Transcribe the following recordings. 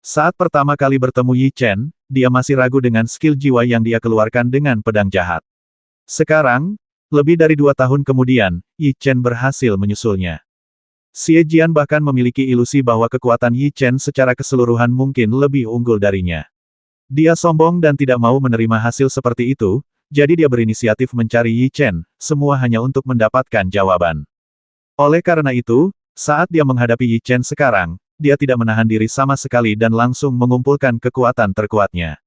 Saat pertama kali bertemu Yi Chen, dia masih ragu dengan skill jiwa yang dia keluarkan dengan pedang jahat. Sekarang, lebih dari 2 tahun kemudian, Yi Chen berhasil menyusulnya. Xie Jian bahkan memiliki ilusi bahwa kekuatan Yi Chen secara keseluruhan mungkin lebih unggul darinya. Dia sombong dan tidak mau menerima hasil seperti itu, jadi dia berinisiatif mencari Yi Chen, semua hanya untuk mendapatkan jawaban. Oleh karena itu, saat dia menghadapi Yi Chen sekarang, dia tidak menahan diri sama sekali dan langsung mengumpulkan kekuatan terkuatnya.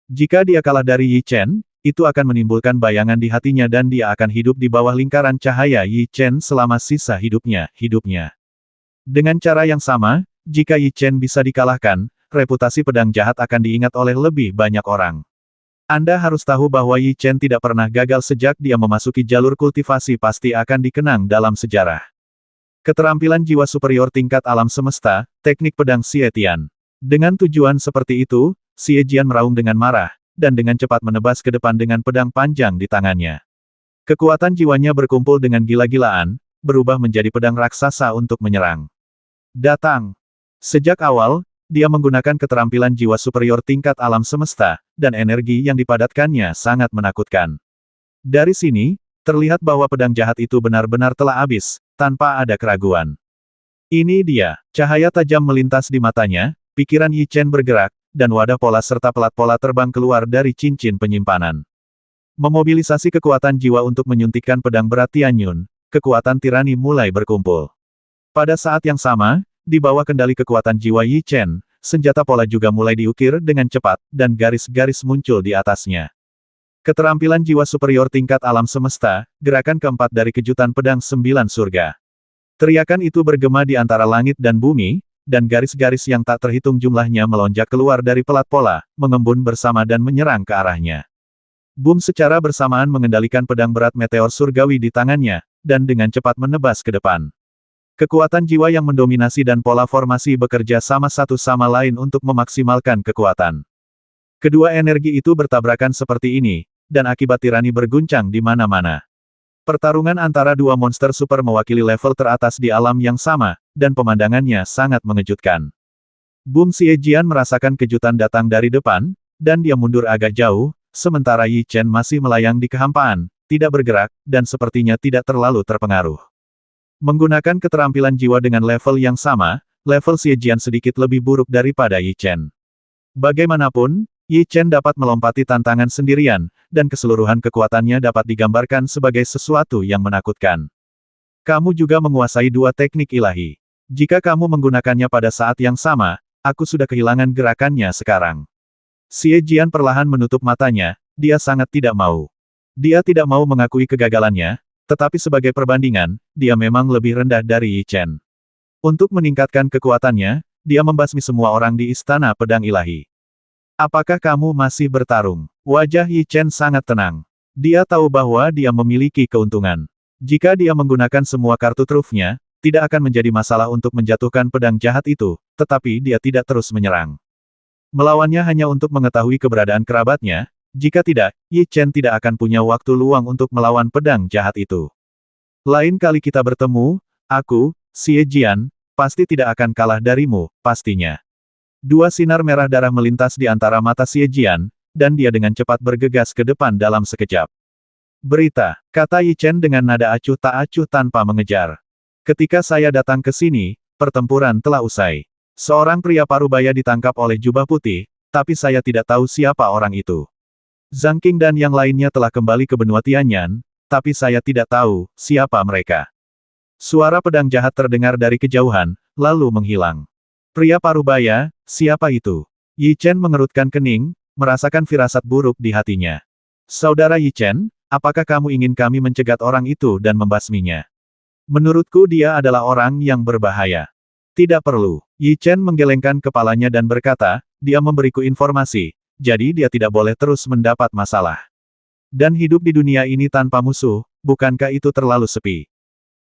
Jika dia kalah dari Yi Chen, itu akan menimbulkan bayangan di hatinya dan dia akan hidup di bawah lingkaran cahaya Yi Chen selama sisa hidupnya. Dengan cara yang sama, jika Yi Chen bisa dikalahkan, reputasi pedang jahat akan diingat oleh lebih banyak orang. Anda harus tahu bahwa Yi Chen tidak pernah gagal sejak dia memasuki jalur kultivasi pasti akan dikenang dalam sejarah. Keterampilan jiwa superior tingkat alam semesta, teknik pedang Xie Tian. Dengan tujuan seperti itu, Xie Jian meraung dengan marah, dan dengan cepat menebas ke depan dengan pedang panjang di tangannya. Kekuatan jiwanya berkumpul dengan gila-gilaan, berubah menjadi pedang raksasa untuk menyerang. Datang! Sejak awal, dia menggunakan keterampilan jiwa superior tingkat alam semesta, dan energi yang dipadatkannya sangat menakutkan. Dari sini, terlihat bahwa pedang jahat itu benar-benar telah habis, tanpa ada keraguan. Ini dia, cahaya tajam melintas di matanya, pikiran Yi Chen bergerak, dan wadah pola serta pelat pola terbang keluar dari cincin penyimpanan. Memobilisasi kekuatan jiwa untuk menyuntikkan pedang berat Tianyun, kekuatan tirani mulai berkumpul. Pada saat yang sama, di bawah kendali kekuatan jiwa Yi Chen, senjata pola juga mulai diukir dengan cepat, dan garis-garis muncul di atasnya. Keterampilan jiwa superior tingkat alam semesta, gerakan keempat dari kejutan pedang 9 surga. Teriakan itu bergema di antara langit dan bumi, dan garis-garis yang tak terhitung jumlahnya melonjak keluar dari pelat pola, mengembun bersama dan menyerang ke arahnya. Boom secara bersamaan mengendalikan pedang berat meteor surgawi di tangannya, dan dengan cepat menebas ke depan. Kekuatan jiwa yang mendominasi dan pola formasi bekerja sama satu sama lain untuk memaksimalkan kekuatan. Kedua energi itu bertabrakan seperti ini, dan akibat tirani berguncang di mana-mana. Pertarungan antara dua monster super mewakili level teratas di alam yang sama, dan pemandangannya sangat mengejutkan. Boom Xie Jian merasakan kejutan datang dari depan, dan dia mundur agak jauh, sementara Yi Chen masih melayang di kehampaan, tidak bergerak, dan sepertinya tidak terlalu terpengaruh. Menggunakan keterampilan jiwa dengan level yang sama, level Xie Jian sedikit lebih buruk daripada Yi Chen. Bagaimanapun, Yi Chen dapat melompati tantangan sendirian, dan keseluruhan kekuatannya dapat digambarkan sebagai sesuatu yang menakutkan. Kamu juga menguasai dua teknik ilahi. Jika kamu menggunakannya pada saat yang sama, aku sudah kehilangan gerakannya sekarang. Xie Jian perlahan menutup matanya, dia sangat tidak mau. Dia tidak mau mengakui kegagalannya, tetapi sebagai perbandingan, dia memang lebih rendah dari Yi Chen. Untuk meningkatkan kekuatannya, dia membasmi semua orang di Istana Pedang Ilahi. Apakah kamu masih bertarung? Wajah Yi Chen sangat tenang. Dia tahu bahwa dia memiliki keuntungan. Jika dia menggunakan semua kartu trufnya, tidak akan menjadi masalah untuk menjatuhkan pedang jahat itu, tetapi dia tidak terus menyerang. Melawannya hanya untuk mengetahui keberadaan kerabatnya, jika tidak, Yi Chen tidak akan punya waktu luang untuk melawan pedang jahat itu. Lain kali kita bertemu, aku, Xie Jian, pasti tidak akan kalah darimu, pastinya. Dua sinar merah darah melintas di antara mata Xie Jian, dan dia dengan cepat bergegas ke depan dalam sekejap. Berita, kata Yi Chen dengan nada acuh tak acuh tanpa mengejar. Ketika saya datang ke sini, pertempuran telah usai. Seorang pria parubaya ditangkap oleh jubah putih, tapi saya tidak tahu siapa orang itu. Zhang Qing dan yang lainnya telah kembali ke benua Tianyan, tapi saya tidak tahu siapa mereka. Suara pedang jahat terdengar dari kejauhan, lalu menghilang. Pria parubaya, siapa itu? Yi Chen mengerutkan kening, merasakan firasat buruk di hatinya. Saudara Yi Chen, apakah kamu ingin kami mencegat orang itu dan membasminya? Menurutku dia adalah orang yang berbahaya. Tidak perlu. Yi Chen menggelengkan kepalanya dan berkata, dia memberiku informasi, jadi dia tidak boleh terus mendapat masalah. Dan hidup di dunia ini tanpa musuh, bukankah itu terlalu sepi?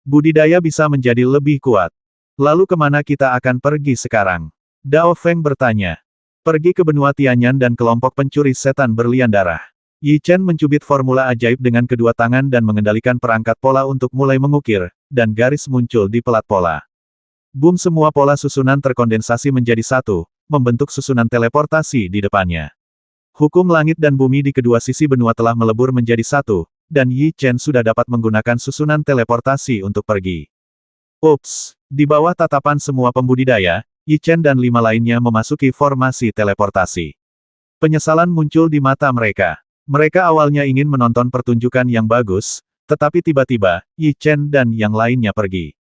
Budidaya bisa menjadi lebih kuat. Lalu kemana kita akan pergi sekarang? Dao Feng bertanya. Pergi ke benua Tianyan dan kelompok pencuri setan berlian darah. Yi Chen mencubit formula ajaib dengan kedua tangan dan mengendalikan perangkat pola untuk mulai mengukir, dan garis muncul di pelat pola. Boom semua pola susunan terkondensasi menjadi satu, membentuk susunan teleportasi di depannya. Hukum langit dan bumi di kedua sisi benua telah melebur menjadi satu, dan Yi Chen sudah dapat menggunakan susunan teleportasi untuk pergi. Ups, di bawah tatapan semua pembudidaya, Yi Chen dan 5 lainnya memasuki formasi teleportasi. Penyesalan muncul di mata mereka. Mereka awalnya ingin menonton pertunjukan yang bagus, tetapi tiba-tiba, Yi Chen dan yang lainnya pergi.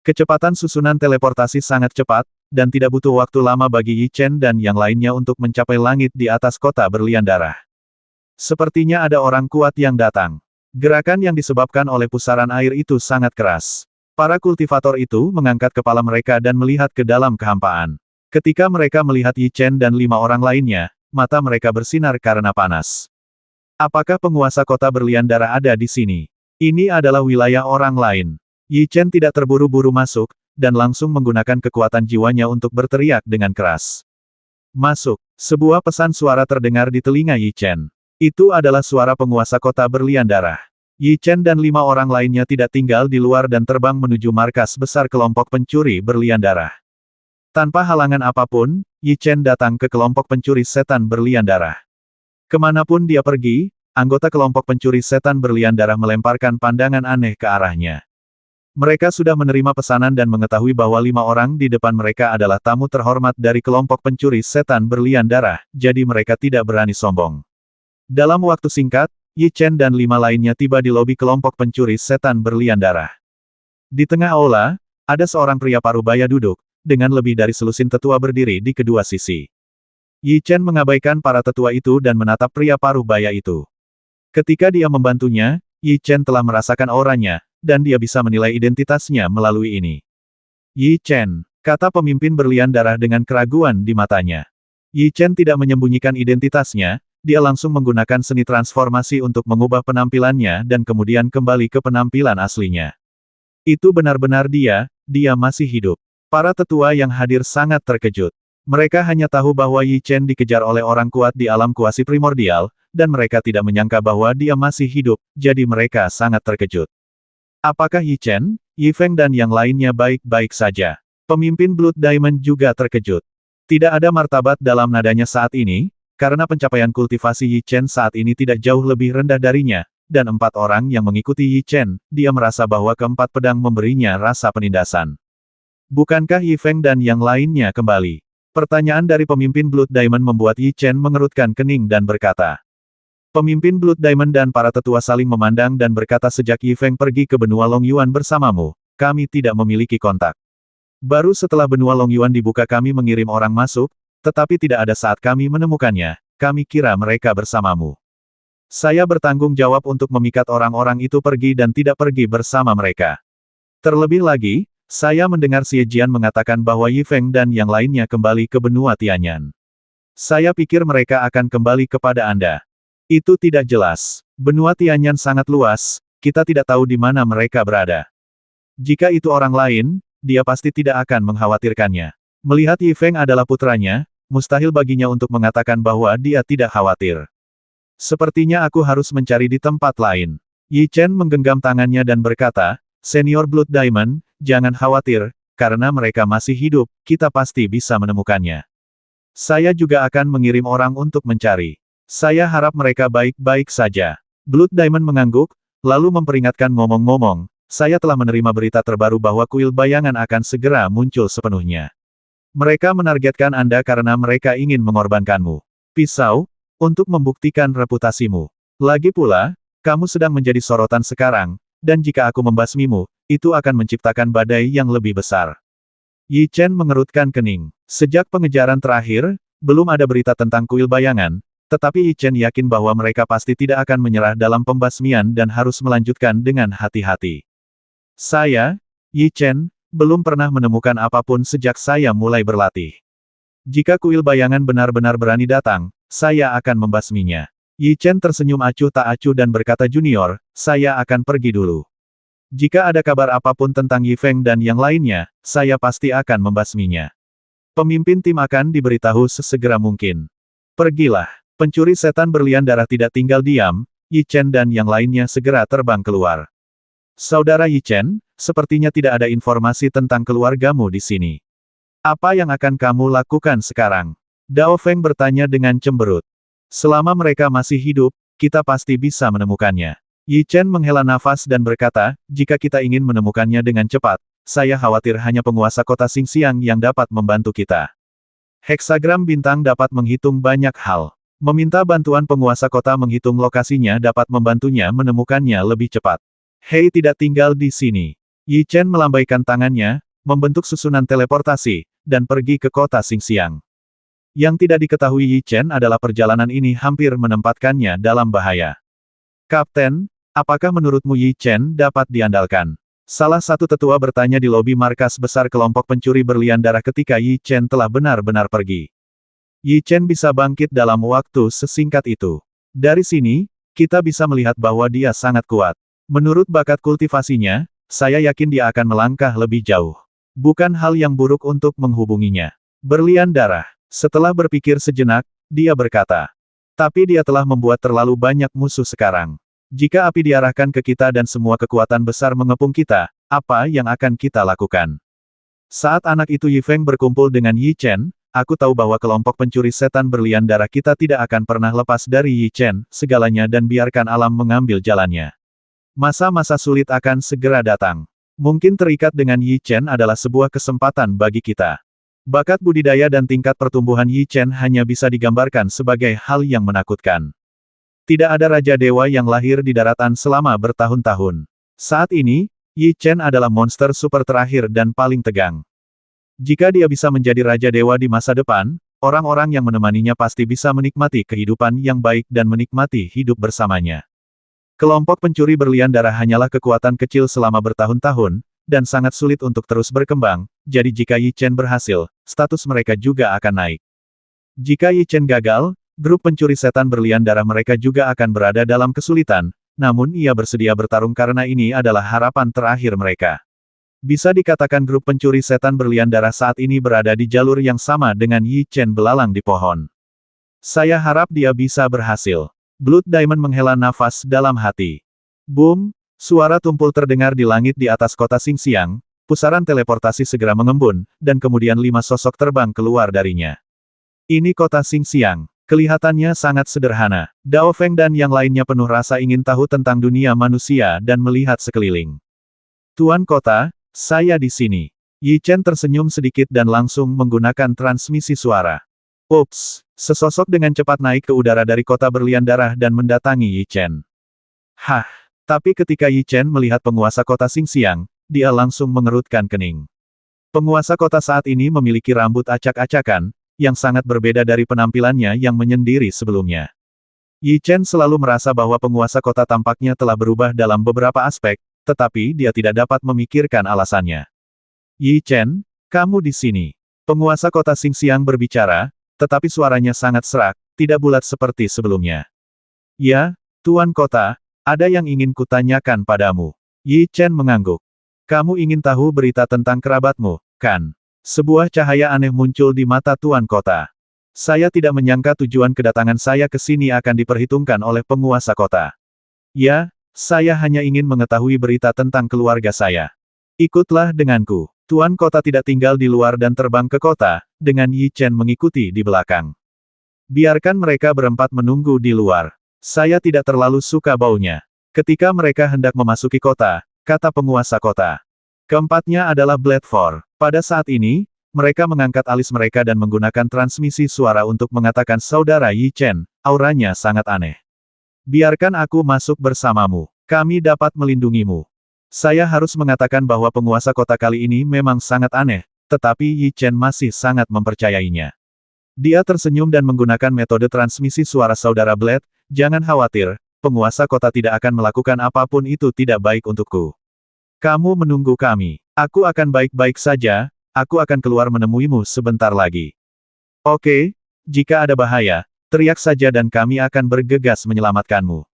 Kecepatan susunan teleportasi sangat cepat, dan tidak butuh waktu lama bagi Yi Chen dan yang lainnya untuk mencapai langit di atas kota berlian darah. Sepertinya ada orang kuat yang datang. Gerakan yang disebabkan oleh pusaran air itu sangat keras. Para kultivator itu mengangkat kepala mereka dan melihat ke dalam kehampaan. Ketika mereka melihat Yi Chen dan 5 orang lainnya, mata mereka bersinar karena panas. Apakah penguasa kota berlian darah ada di sini? Ini adalah wilayah orang lain. Yi Chen tidak terburu-buru masuk, dan langsung menggunakan kekuatan jiwanya untuk berteriak dengan keras. Masuk. Sebuah pesan suara terdengar di telinga Yi Chen. Itu adalah suara penguasa kota berlian darah. Yi Chen dan 5 orang lainnya tidak tinggal di luar dan terbang menuju markas besar kelompok pencuri berlian darah. Tanpa halangan apapun, Yi Chen datang ke kelompok pencuri setan berlian darah. Kemanapun dia pergi, anggota kelompok pencuri setan berlian darah melemparkan pandangan aneh ke arahnya. Mereka sudah menerima pesanan dan mengetahui bahwa 5 orang di depan mereka adalah tamu terhormat dari kelompok pencuri setan berlian darah, jadi mereka tidak berani sombong. Dalam waktu singkat, Yi Chen dan 5 lainnya tiba di lobi kelompok pencuri setan berlian darah. Di tengah aula, ada seorang pria parubaya duduk, dengan lebih dari selusin tetua berdiri di kedua sisi. Yi Chen mengabaikan para tetua itu dan menatap pria parubaya itu. Ketika dia membantunya, Yi Chen telah merasakan auranya, dan dia bisa menilai identitasnya melalui ini. Yi Chen, kata pemimpin berlian darah dengan keraguan di matanya. Yi Chen tidak menyembunyikan identitasnya, dia langsung menggunakan seni transformasi untuk mengubah penampilannya dan kemudian kembali ke penampilan aslinya. Itu benar-benar dia masih hidup. Para tetua yang hadir sangat terkejut. Mereka hanya tahu bahwa Yi Chen dikejar oleh orang kuat di alam kuasi primordial, dan mereka tidak menyangka bahwa dia masih hidup, jadi mereka sangat terkejut. Apakah Yi Chen, Yi Feng dan yang lainnya baik-baik saja? Pemimpin Blood Diamond juga terkejut. Tidak ada martabat dalam nadanya saat ini, karena pencapaian kultivasi Yi Chen saat ini tidak jauh lebih rendah darinya, dan 4 orang yang mengikuti Yi Chen, dia merasa bahwa keempat pedang memberinya rasa penindasan. Bukankah Yi Feng dan yang lainnya kembali? Pertanyaan dari pemimpin Blood Diamond membuat Yi Chen mengerutkan kening dan berkata. Pemimpin Blood Diamond dan para tetua saling memandang dan berkata sejak Yi Feng pergi ke benua Long Yuan bersamamu, kami tidak memiliki kontak. Baru setelah benua Long Yuan dibuka kami mengirim orang masuk, tetapi tidak ada saat kami menemukannya, kami kira mereka bersamamu. Saya bertanggung jawab untuk memikat orang-orang itu pergi dan tidak pergi bersama mereka. Terlebih lagi, saya mendengar Xie Jian mengatakan bahwa Yi Feng dan yang lainnya kembali ke benua Tianyan. Saya pikir mereka akan kembali kepada Anda. Itu tidak jelas. Benua Tianyan sangat luas, kita tidak tahu di mana mereka berada. Jika itu orang lain, dia pasti tidak akan mengkhawatirkannya. Melihat Yi Feng adalah putranya, mustahil baginya untuk mengatakan bahwa dia tidak khawatir. Sepertinya aku harus mencari di tempat lain. Yi Chen menggenggam tangannya dan berkata, Senior Blood Diamond, jangan khawatir, karena mereka masih hidup, kita pasti bisa menemukannya. Saya juga akan mengirim orang untuk mencari. Saya harap mereka baik-baik saja. Blood Diamond mengangguk, lalu memperingatkan ngomong-ngomong, saya telah menerima berita terbaru bahwa kuil bayangan akan segera muncul sepenuhnya. Mereka menargetkan Anda karena mereka ingin mengorbankanmu. Pisau, untuk membuktikan reputasimu. Lagi pula, kamu sedang menjadi sorotan sekarang, dan jika aku membasmimu, itu akan menciptakan badai yang lebih besar. Yi Chen mengerutkan kening. Sejak pengejaran terakhir, belum ada berita tentang kuil bayangan, tetapi Yi Chen yakin bahwa mereka pasti tidak akan menyerah dalam pembasmian dan harus melanjutkan dengan hati-hati. Saya, Yi Chen, belum pernah menemukan apapun sejak saya mulai berlatih. Jika kuil bayangan benar-benar berani datang, saya akan membasminya. Yi Chen tersenyum acuh tak acuh dan berkata junior, saya akan pergi dulu. Jika ada kabar apapun tentang Yi Feng dan yang lainnya, saya pasti akan membasminya. Pemimpin tim akan diberitahu sesegera mungkin. Pergilah. Pencuri setan berlian darah tidak tinggal diam, Yi Chen dan yang lainnya segera terbang keluar. Saudara Yi Chen, sepertinya tidak ada informasi tentang keluargamu di sini. Apa yang akan kamu lakukan sekarang? Dao Feng bertanya dengan cemberut. Selama mereka masih hidup, kita pasti bisa menemukannya. Yi Chen menghela nafas dan berkata, jika kita ingin menemukannya dengan cepat, saya khawatir hanya penguasa kota Xingxiang yang dapat membantu kita. Heksagram bintang dapat menghitung banyak hal. Meminta bantuan penguasa kota menghitung lokasinya dapat membantunya menemukannya lebih cepat. Hei tidak tinggal di sini. Yi Chen melambaikan tangannya, membentuk susunan teleportasi, dan pergi ke kota Xingxiang. Yang tidak diketahui Yi Chen adalah perjalanan ini hampir menempatkannya dalam bahaya. Kapten, apakah menurutmu Yi Chen dapat diandalkan? Salah satu tetua bertanya di lobi markas besar kelompok pencuri berlian darah ketika Yi Chen telah benar-benar pergi. Yi Chen bisa bangkit dalam waktu sesingkat itu. Dari sini, kita bisa melihat bahwa dia sangat kuat. Menurut bakat kultivasinya, saya yakin dia akan melangkah lebih jauh. Bukan hal yang buruk untuk menghubunginya. Berlian darah. Setelah berpikir sejenak, dia berkata. Tapi dia telah membuat terlalu banyak musuh sekarang. Jika api diarahkan ke kita dan semua kekuatan besar mengepung kita, apa yang akan kita lakukan? Saat anak itu Yi Feng berkumpul dengan Yi Chen, aku tahu bahwa kelompok pencuri setan berlian darah kita tidak akan pernah lepas dari Yi Chen, segalanya dan biarkan alam mengambil jalannya. Masa-masa sulit akan segera datang. Mungkin terikat dengan Yi Chen adalah sebuah kesempatan bagi kita. Bakat budidaya dan tingkat pertumbuhan Yi Chen hanya bisa digambarkan sebagai hal yang menakutkan. Tidak ada Raja Dewa yang lahir di daratan selama bertahun-tahun. Saat ini, Yi Chen adalah monster super terakhir dan paling tegang. Jika dia bisa menjadi Raja Dewa di masa depan, orang-orang yang menemaninya pasti bisa menikmati kehidupan yang baik dan menikmati hidup bersamanya. Kelompok pencuri berlian darah hanyalah kekuatan kecil selama bertahun-tahun, dan sangat sulit untuk terus berkembang, jadi jika Yi Chen berhasil, status mereka juga akan naik. Jika Yi Chen gagal, grup pencuri setan berlian darah mereka juga akan berada dalam kesulitan, namun ia bersedia bertarung karena ini adalah harapan terakhir mereka. Bisa dikatakan grup pencuri setan berlian darah saat ini berada di jalur yang sama dengan Yi Chen belalang di pohon. Saya harap dia bisa berhasil. Blood Diamond menghela nafas dalam hati. Boom! Suara tumpul terdengar di langit di atas kota Xingxiang, pusaran teleportasi segera mengembun, dan kemudian 5 sosok terbang keluar darinya. Ini kota Xingxiang. Kelihatannya sangat sederhana. Dao Feng dan yang lainnya penuh rasa ingin tahu tentang dunia manusia dan melihat sekeliling. Tuan kota, saya di sini. Yi Chen tersenyum sedikit dan langsung menggunakan transmisi suara. Ups, sesosok dengan cepat naik ke udara dari kota berlian darah dan mendatangi Yi Chen. Hah, tapi ketika Yi Chen melihat penguasa kota Xingxiang, dia langsung mengerutkan kening. Penguasa kota saat ini memiliki rambut acak-acakan, yang sangat berbeda dari penampilannya yang menyendiri sebelumnya. Yi Chen selalu merasa bahwa penguasa kota tampaknya telah berubah dalam beberapa aspek, tetapi dia tidak dapat memikirkan alasannya. Yi Chen, kamu di sini. Penguasa kota Xingxiang berbicara, tetapi suaranya sangat serak, tidak bulat seperti sebelumnya. Ya, Tuan Kota, ada yang ingin kutanyakan padamu. Yi Chen mengangguk. Kamu ingin tahu berita tentang kerabatmu, kan? Sebuah cahaya aneh muncul di mata Tuan Kota. Saya tidak menyangka tujuan kedatangan saya ke sini akan diperhitungkan oleh penguasa kota. Ya, saya hanya ingin mengetahui berita tentang keluarga saya. Ikutlah denganku. Tuan kota tidak tinggal di luar dan terbang ke kota, dengan Yi Chen mengikuti di belakang. Biarkan mereka berempat menunggu di luar. Saya tidak terlalu suka baunya. Ketika mereka hendak memasuki kota, kata penguasa kota. Keempatnya adalah Bloodford. Pada saat ini, mereka mengangkat alis mereka dan menggunakan transmisi suara untuk mengatakan saudara Yi Chen, auranya sangat aneh. Biarkan aku masuk bersamamu. Kami dapat melindungimu. Saya harus mengatakan bahwa penguasa kota kali ini memang sangat aneh, tetapi Yi Chen masih sangat mempercayainya. Dia tersenyum dan menggunakan metode transmisi suara saudara Blade, jangan khawatir, penguasa kota tidak akan melakukan apapun itu tidak baik untukku. Kamu menunggu kami. Aku akan baik-baik saja, aku akan keluar menemuimu sebentar lagi. Oke, jika ada bahaya, teriak saja dan kami akan bergegas menyelamatkanmu.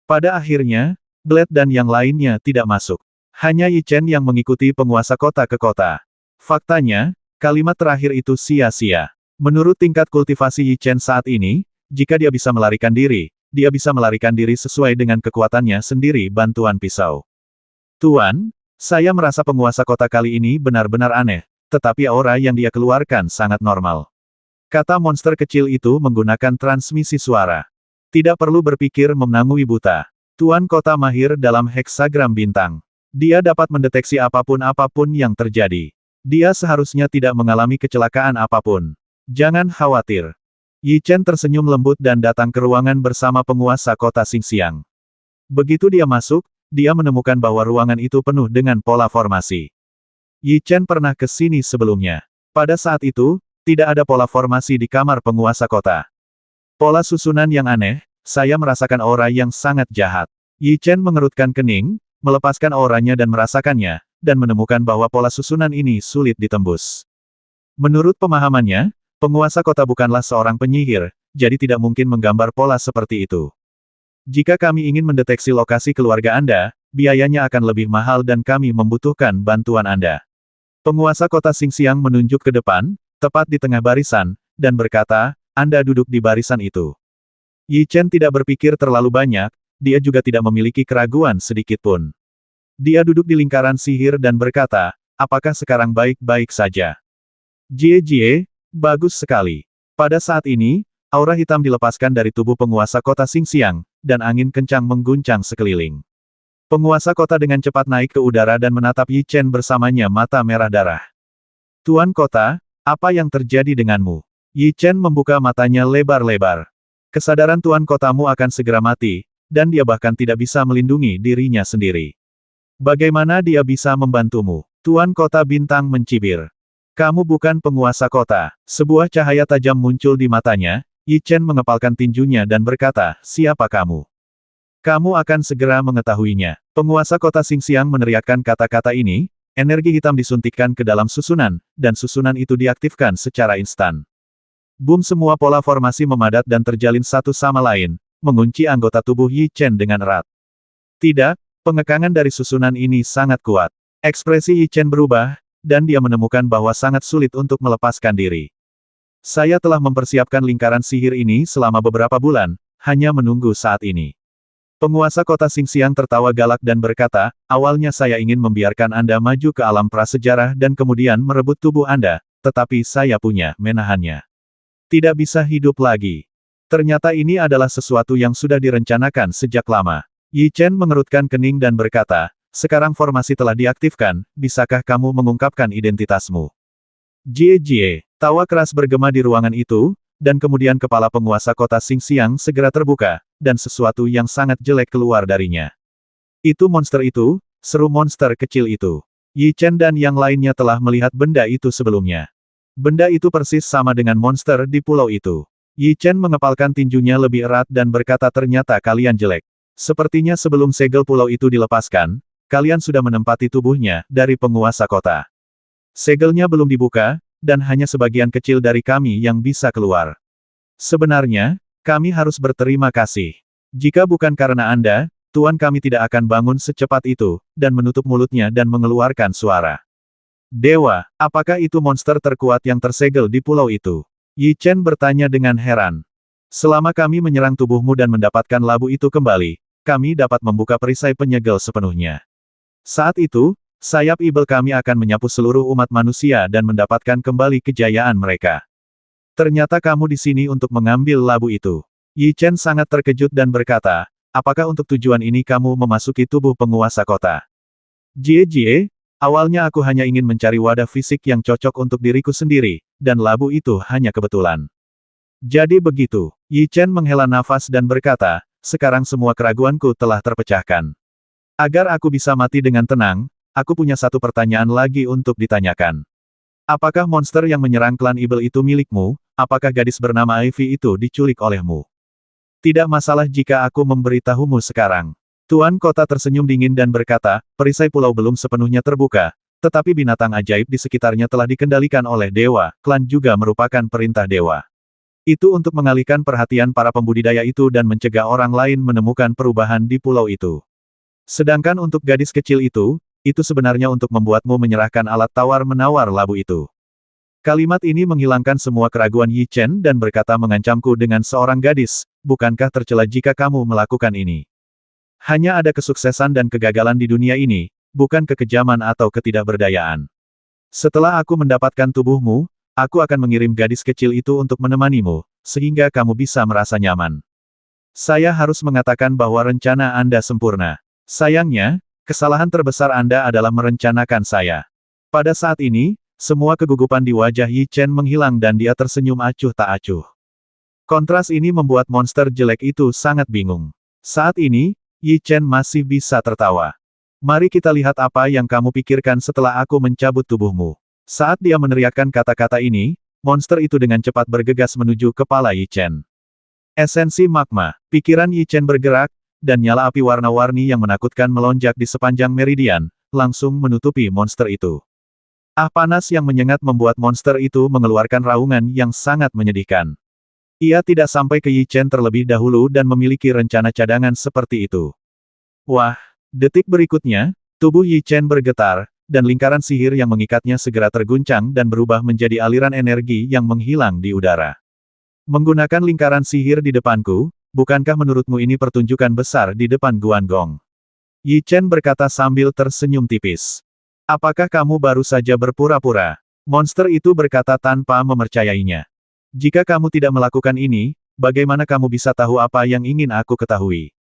Pada akhirnya, Blade dan yang lainnya tidak masuk. Hanya Yi Chen yang mengikuti penguasa kota ke kota. Faktanya, kalimat terakhir itu sia-sia. Menurut tingkat kultivasi Yi Chen saat ini, jika dia bisa melarikan diri, dia bisa melarikan diri sesuai dengan kekuatannya sendiri bantuan pisau. Tuan, saya merasa penguasa kota kali ini benar-benar aneh, tetapi aura yang dia keluarkan sangat normal. Kata monster kecil itu menggunakan transmisi suara. Tidak perlu berpikir menangui buta. Tuan kota mahir dalam heksagram bintang. Dia dapat mendeteksi apapun yang terjadi. Dia seharusnya tidak mengalami kecelakaan apapun. Jangan khawatir. Yi Chen tersenyum lembut dan datang ke ruangan bersama penguasa kota Xingxiang. Begitu dia masuk, dia menemukan bahwa ruangan itu penuh dengan pola formasi. Yi Chen pernah ke sini sebelumnya. Pada saat itu, tidak ada pola formasi di kamar penguasa kota. Pola susunan yang aneh, saya merasakan aura yang sangat jahat. Yi Chen mengerutkan kening, melepaskan auranya dan merasakannya, dan menemukan bahwa pola susunan ini sulit ditembus. Menurut pemahamannya, penguasa kota bukanlah seorang penyihir, jadi tidak mungkin menggambar pola seperti itu. Jika kami ingin mendeteksi lokasi keluarga Anda, biayanya akan lebih mahal dan kami membutuhkan bantuan Anda. Penguasa kota Xingxiang menunjuk ke depan, tepat di tengah barisan, dan berkata, Anda duduk di barisan itu. Yi Chen tidak berpikir terlalu banyak, dia juga tidak memiliki keraguan sedikitpun. Dia duduk di lingkaran sihir dan berkata, apakah sekarang baik-baik saja? Jie, bagus sekali. Pada saat ini, aura hitam dilepaskan dari tubuh penguasa kota Xingxiang, dan angin kencang mengguncang sekeliling. Penguasa kota dengan cepat naik ke udara dan menatap Yi Chen bersamanya mata merah darah. Tuan kota, apa yang terjadi denganmu? Yi Chen membuka matanya lebar-lebar. Kesadaran tuan kotamu akan segera mati, dan dia bahkan tidak bisa melindungi dirinya sendiri. Bagaimana dia bisa membantumu? Tuan kota bintang mencibir. Kamu bukan penguasa kota. Sebuah cahaya tajam muncul di matanya, Yi Chen mengepalkan tinjunya dan berkata, siapa kamu? Kamu akan segera mengetahuinya. Penguasa kota Xingxiang meneriakkan kata-kata ini, energi hitam disuntikkan ke dalam susunan, dan susunan itu diaktifkan secara instan. Boom, semua pola formasi memadat dan terjalin satu sama lain, mengunci anggota tubuh Yi Chen dengan erat. Tidak, pengekangan dari susunan ini sangat kuat. Ekspresi Yi Chen berubah, dan dia menemukan bahwa sangat sulit untuk melepaskan diri. Saya telah mempersiapkan lingkaran sihir ini selama beberapa bulan, hanya menunggu saat ini. Penguasa kota Xingxiang tertawa galak dan berkata, awalnya saya ingin membiarkan Anda maju ke alam prasejarah dan kemudian merebut tubuh Anda, tetapi saya punya menahannya. Tidak bisa hidup lagi. Ternyata ini adalah sesuatu yang sudah direncanakan sejak lama. Yi Chen mengerutkan kening dan berkata, sekarang formasi telah diaktifkan, bisakah kamu mengungkapkan identitasmu? Jie, tawa keras bergema di ruangan itu, dan kemudian kepala penguasa kota Xingxiang segera terbuka, dan sesuatu yang sangat jelek keluar darinya. Itu monster itu, seru monster kecil itu. Yi Chen dan yang lainnya telah melihat benda itu sebelumnya. Benda itu persis sama dengan monster di pulau itu. Yi Chen mengepalkan tinjunya lebih erat dan berkata ternyata kalian jelek. Sepertinya sebelum segel pulau itu dilepaskan, kalian sudah menempati tubuhnya dari penguasa kota. Segelnya belum dibuka, dan hanya sebagian kecil dari kami yang bisa keluar. Sebenarnya, kami harus berterima kasih. Jika bukan karena Anda, Tuan kami tidak akan bangun secepat itu, dan menutup mulutnya dan mengeluarkan suara. Dewa, apakah itu monster terkuat yang tersegel di pulau itu? Yi Chen bertanya dengan heran. Selama kami menyerang tubuhmu dan mendapatkan labu itu kembali, kami dapat membuka perisai penyegel sepenuhnya. Saat itu, sayap ibel kami akan menyapu seluruh umat manusia dan mendapatkan kembali kejayaan mereka. Ternyata kamu di sini untuk mengambil labu itu. Yi Chen sangat terkejut dan berkata, apakah untuk tujuan ini kamu memasuki tubuh penguasa kota? Jie, awalnya aku hanya ingin mencari wadah fisik yang cocok untuk diriku sendiri, dan labu itu hanya kebetulan. Jadi begitu, Yi Chen menghela nafas dan berkata, sekarang semua keraguanku telah terpecahkan. Agar aku bisa mati dengan tenang, aku punya satu pertanyaan lagi untuk ditanyakan. Apakah monster yang menyerang klan Ibel itu milikmu? Apakah gadis bernama Ivy itu diculik olehmu? Tidak masalah jika aku memberitahumu sekarang. Tuan kota tersenyum dingin dan berkata, perisai pulau belum sepenuhnya terbuka, tetapi binatang ajaib di sekitarnya telah dikendalikan oleh dewa, klan juga merupakan perintah dewa. Itu untuk mengalihkan perhatian para pembudidaya itu dan mencegah orang lain menemukan perubahan di pulau itu. Sedangkan untuk gadis kecil itu sebenarnya untuk membuatmu menyerahkan alat tawar-menawar labu itu. Kalimat ini menghilangkan semua keraguan Yi Chen dan berkata mengancamku dengan seorang gadis, bukankah tercela jika kamu melakukan ini? Hanya ada kesuksesan dan kegagalan di dunia ini, bukan kekejaman atau ketidakberdayaan. Setelah aku mendapatkan tubuhmu, aku akan mengirim gadis kecil itu untuk menemanimu, sehingga kamu bisa merasa nyaman. Saya harus mengatakan bahwa rencana Anda sempurna. Sayangnya, kesalahan terbesar Anda adalah merencanakan saya. Pada saat ini, semua kegugupan di wajah Yi Chen menghilang dan dia tersenyum acuh tak acuh. Kontras ini membuat monster jelek itu sangat bingung. Saat ini, Yi Chen masih bisa tertawa. Mari kita lihat apa yang kamu pikirkan setelah aku mencabut tubuhmu. Saat dia meneriakkan kata-kata ini, monster itu dengan cepat bergegas menuju kepala Yi Chen. Esensi magma, pikiran Yi Chen bergerak, dan nyala api warna-warni yang menakutkan melonjak di sepanjang meridian, langsung menutupi monster itu. Panas yang menyengat membuat monster itu mengeluarkan raungan yang sangat menyedihkan. Ia tidak sampai ke Yi Chen terlebih dahulu dan memiliki rencana cadangan seperti itu. Wah, detik berikutnya, tubuh Yi Chen bergetar, dan lingkaran sihir yang mengikatnya segera terguncang dan berubah menjadi aliran energi yang menghilang di udara. Menggunakan lingkaran sihir di depanku, bukankah menurutmu ini pertunjukan besar di depan Guan Gong? Yi Chen berkata sambil tersenyum tipis. Apakah kamu baru saja berpura-pura? Monster itu berkata tanpa mempercayainya. Jika kamu tidak melakukan ini, bagaimana kamu bisa tahu apa yang ingin aku ketahui?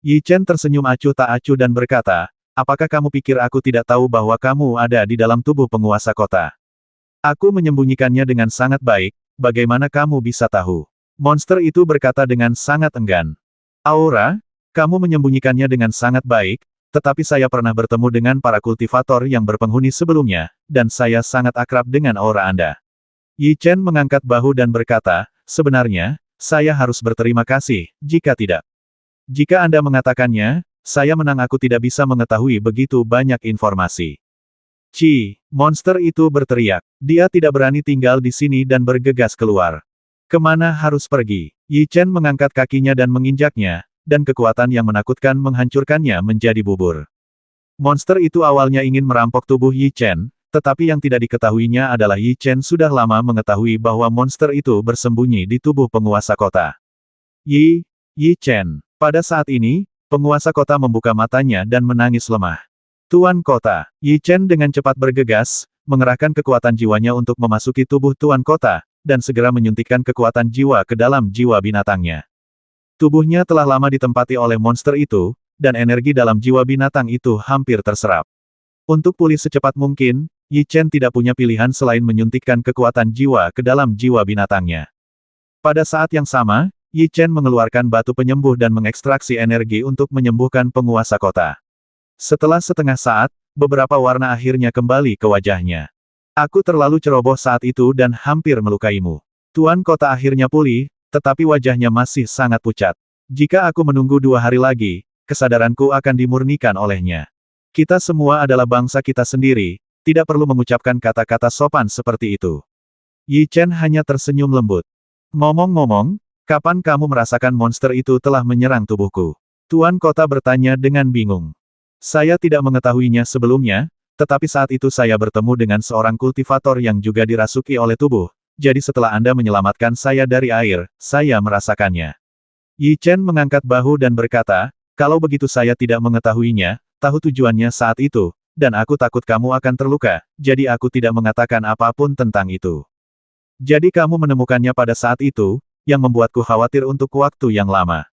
Yi Chen tersenyum acuh tak acuh dan berkata, apakah kamu pikir aku tidak tahu bahwa kamu ada di dalam tubuh penguasa kota? Aku menyembunyikannya dengan sangat baik, bagaimana kamu bisa tahu? Monster itu berkata dengan sangat enggan. Aura, kamu menyembunyikannya dengan sangat baik, tetapi saya pernah bertemu dengan para kultivator yang berpenghuni sebelumnya, dan saya sangat akrab dengan aura Anda. Yi Chen mengangkat bahu dan berkata, sebenarnya, saya harus berterima kasih, jika tidak. Jika Anda mengatakannya, saya menang aku tidak bisa mengetahui begitu banyak informasi. Monster itu berteriak. Dia tidak berani tinggal di sini dan bergegas keluar. Kemana harus pergi? Yi Chen mengangkat kakinya dan menginjaknya, dan kekuatan yang menakutkan menghancurkannya menjadi bubur. Monster itu awalnya ingin merampok tubuh Yi Chen, tetapi yang tidak diketahuinya adalah Yi Chen sudah lama mengetahui bahwa monster itu bersembunyi di tubuh penguasa kota. Yi Chen. Pada saat ini, penguasa kota membuka matanya dan menangis lemah. Tuan kota, Yi Chen dengan cepat bergegas, mengerahkan kekuatan jiwanya untuk memasuki tubuh tuan kota, dan segera menyuntikkan kekuatan jiwa ke dalam jiwa binatangnya. Tubuhnya telah lama ditempati oleh monster itu, dan energi dalam jiwa binatang itu hampir terserap. Untuk pulih secepat mungkin, Yi Chen tidak punya pilihan selain menyuntikkan kekuatan jiwa ke dalam jiwa binatangnya. Pada saat yang sama, Yi Chen mengeluarkan batu penyembuh dan mengekstraksi energi untuk menyembuhkan penguasa kota. Setelah setengah saat, beberapa warna akhirnya kembali ke wajahnya. Aku terlalu ceroboh saat itu dan hampir melukaimu. Tuan kota akhirnya pulih, tetapi wajahnya masih sangat pucat. Jika aku menunggu 2 hari lagi, kesadaranku akan dimurnikan olehnya. Kita semua adalah bangsa kita sendiri, tidak perlu mengucapkan kata-kata sopan seperti itu. Yi Chen hanya tersenyum lembut. Ngomong-ngomong, kapan kamu merasakan monster itu telah menyerang tubuhku? Tuan kota bertanya dengan bingung. Saya tidak mengetahuinya sebelumnya, tetapi saat itu saya bertemu dengan seorang kultivator yang juga dirasuki oleh tubuh, jadi setelah Anda menyelamatkan saya dari air, saya merasakannya. Yi Chen mengangkat bahu dan berkata, kalau begitu saya tidak mengetahuinya, tahu tujuannya saat itu, dan aku takut kamu akan terluka, jadi aku tidak mengatakan apapun tentang itu. Jadi kamu menemukannya pada saat itu, yang membuatku khawatir untuk waktu yang lama.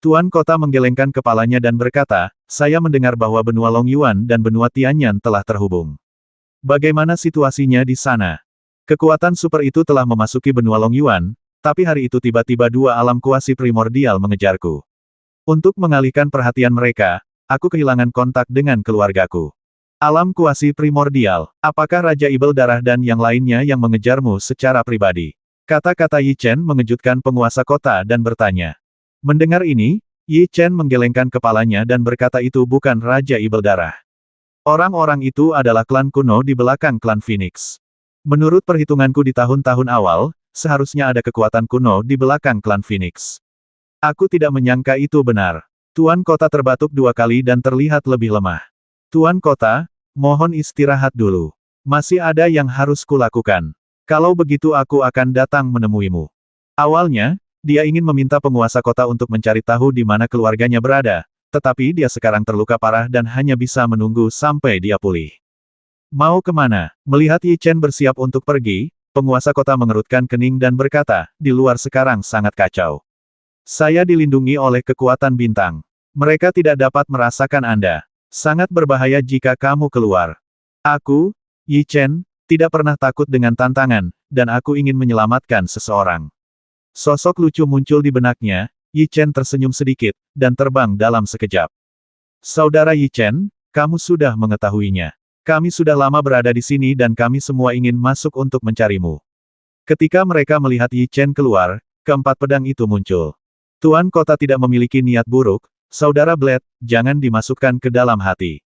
Tuan kota menggelengkan kepalanya dan berkata, saya mendengar bahwa benua Longyuan dan benua Tianyan telah terhubung. Bagaimana situasinya di sana? Kekuatan super itu telah memasuki benua Longyuan, tapi hari itu tiba-tiba 2 alam kuasi primordial mengejarku. Untuk mengalihkan perhatian mereka, aku kehilangan kontak dengan keluargaku. Alam kuasi primordial, apakah Raja Ibel Darah dan yang lainnya yang mengejarmu secara pribadi? Kata-kata Yi Chen mengejutkan penguasa kota dan bertanya. Mendengar ini, Yi Chen menggelengkan kepalanya dan berkata itu bukan Raja Ibel Darah. Orang-orang itu adalah klan kuno di belakang klan Phoenix. Menurut perhitunganku di tahun-tahun awal, seharusnya ada kekuatan kuno di belakang klan Phoenix. Aku tidak menyangka itu benar. Tuan kota terbatuk 2 kali dan terlihat lebih lemah. Tuan kota, mohon istirahat dulu. Masih ada yang harus kulakukan. Kalau begitu aku akan datang menemuimu. Awalnya, dia ingin meminta penguasa kota untuk mencari tahu di mana keluarganya berada, tetapi dia sekarang terluka parah dan hanya bisa menunggu sampai dia pulih. Mau kemana? Melihat Yi Chen bersiap untuk pergi, penguasa kota mengerutkan kening dan berkata, di luar sekarang sangat kacau. Saya dilindungi oleh kekuatan bintang. Mereka tidak dapat merasakan Anda. Sangat berbahaya jika kamu keluar. Aku, Yi Chen, tidak pernah takut dengan tantangan, dan aku ingin menyelamatkan seseorang. Sosok lucu muncul di benaknya, Yi Chen tersenyum sedikit, dan terbang dalam sekejap. Saudara Yi Chen, kamu sudah mengetahuinya. Kami sudah lama berada di sini dan kami semua ingin masuk untuk mencarimu. Ketika mereka melihat Yi Chen keluar, keempat pedang itu muncul. Tuan kota tidak memiliki niat buruk, Saudara Blade, jangan dimasukkan ke dalam hati.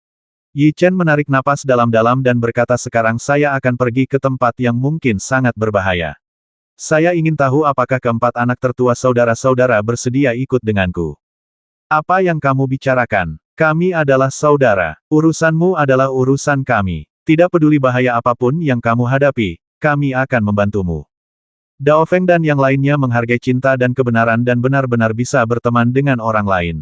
Yi Chen menarik napas dalam-dalam dan berkata sekarang saya akan pergi ke tempat yang mungkin sangat berbahaya. Saya ingin tahu apakah keempat anak tertua saudara-saudara bersedia ikut denganku. Apa yang kamu bicarakan? Kami adalah saudara. Urusanmu adalah urusan kami. Tidak peduli bahaya apapun yang kamu hadapi, kami akan membantumu. Dao Feng dan yang lainnya menghargai cinta dan kebenaran dan benar-benar bisa berteman dengan orang lain.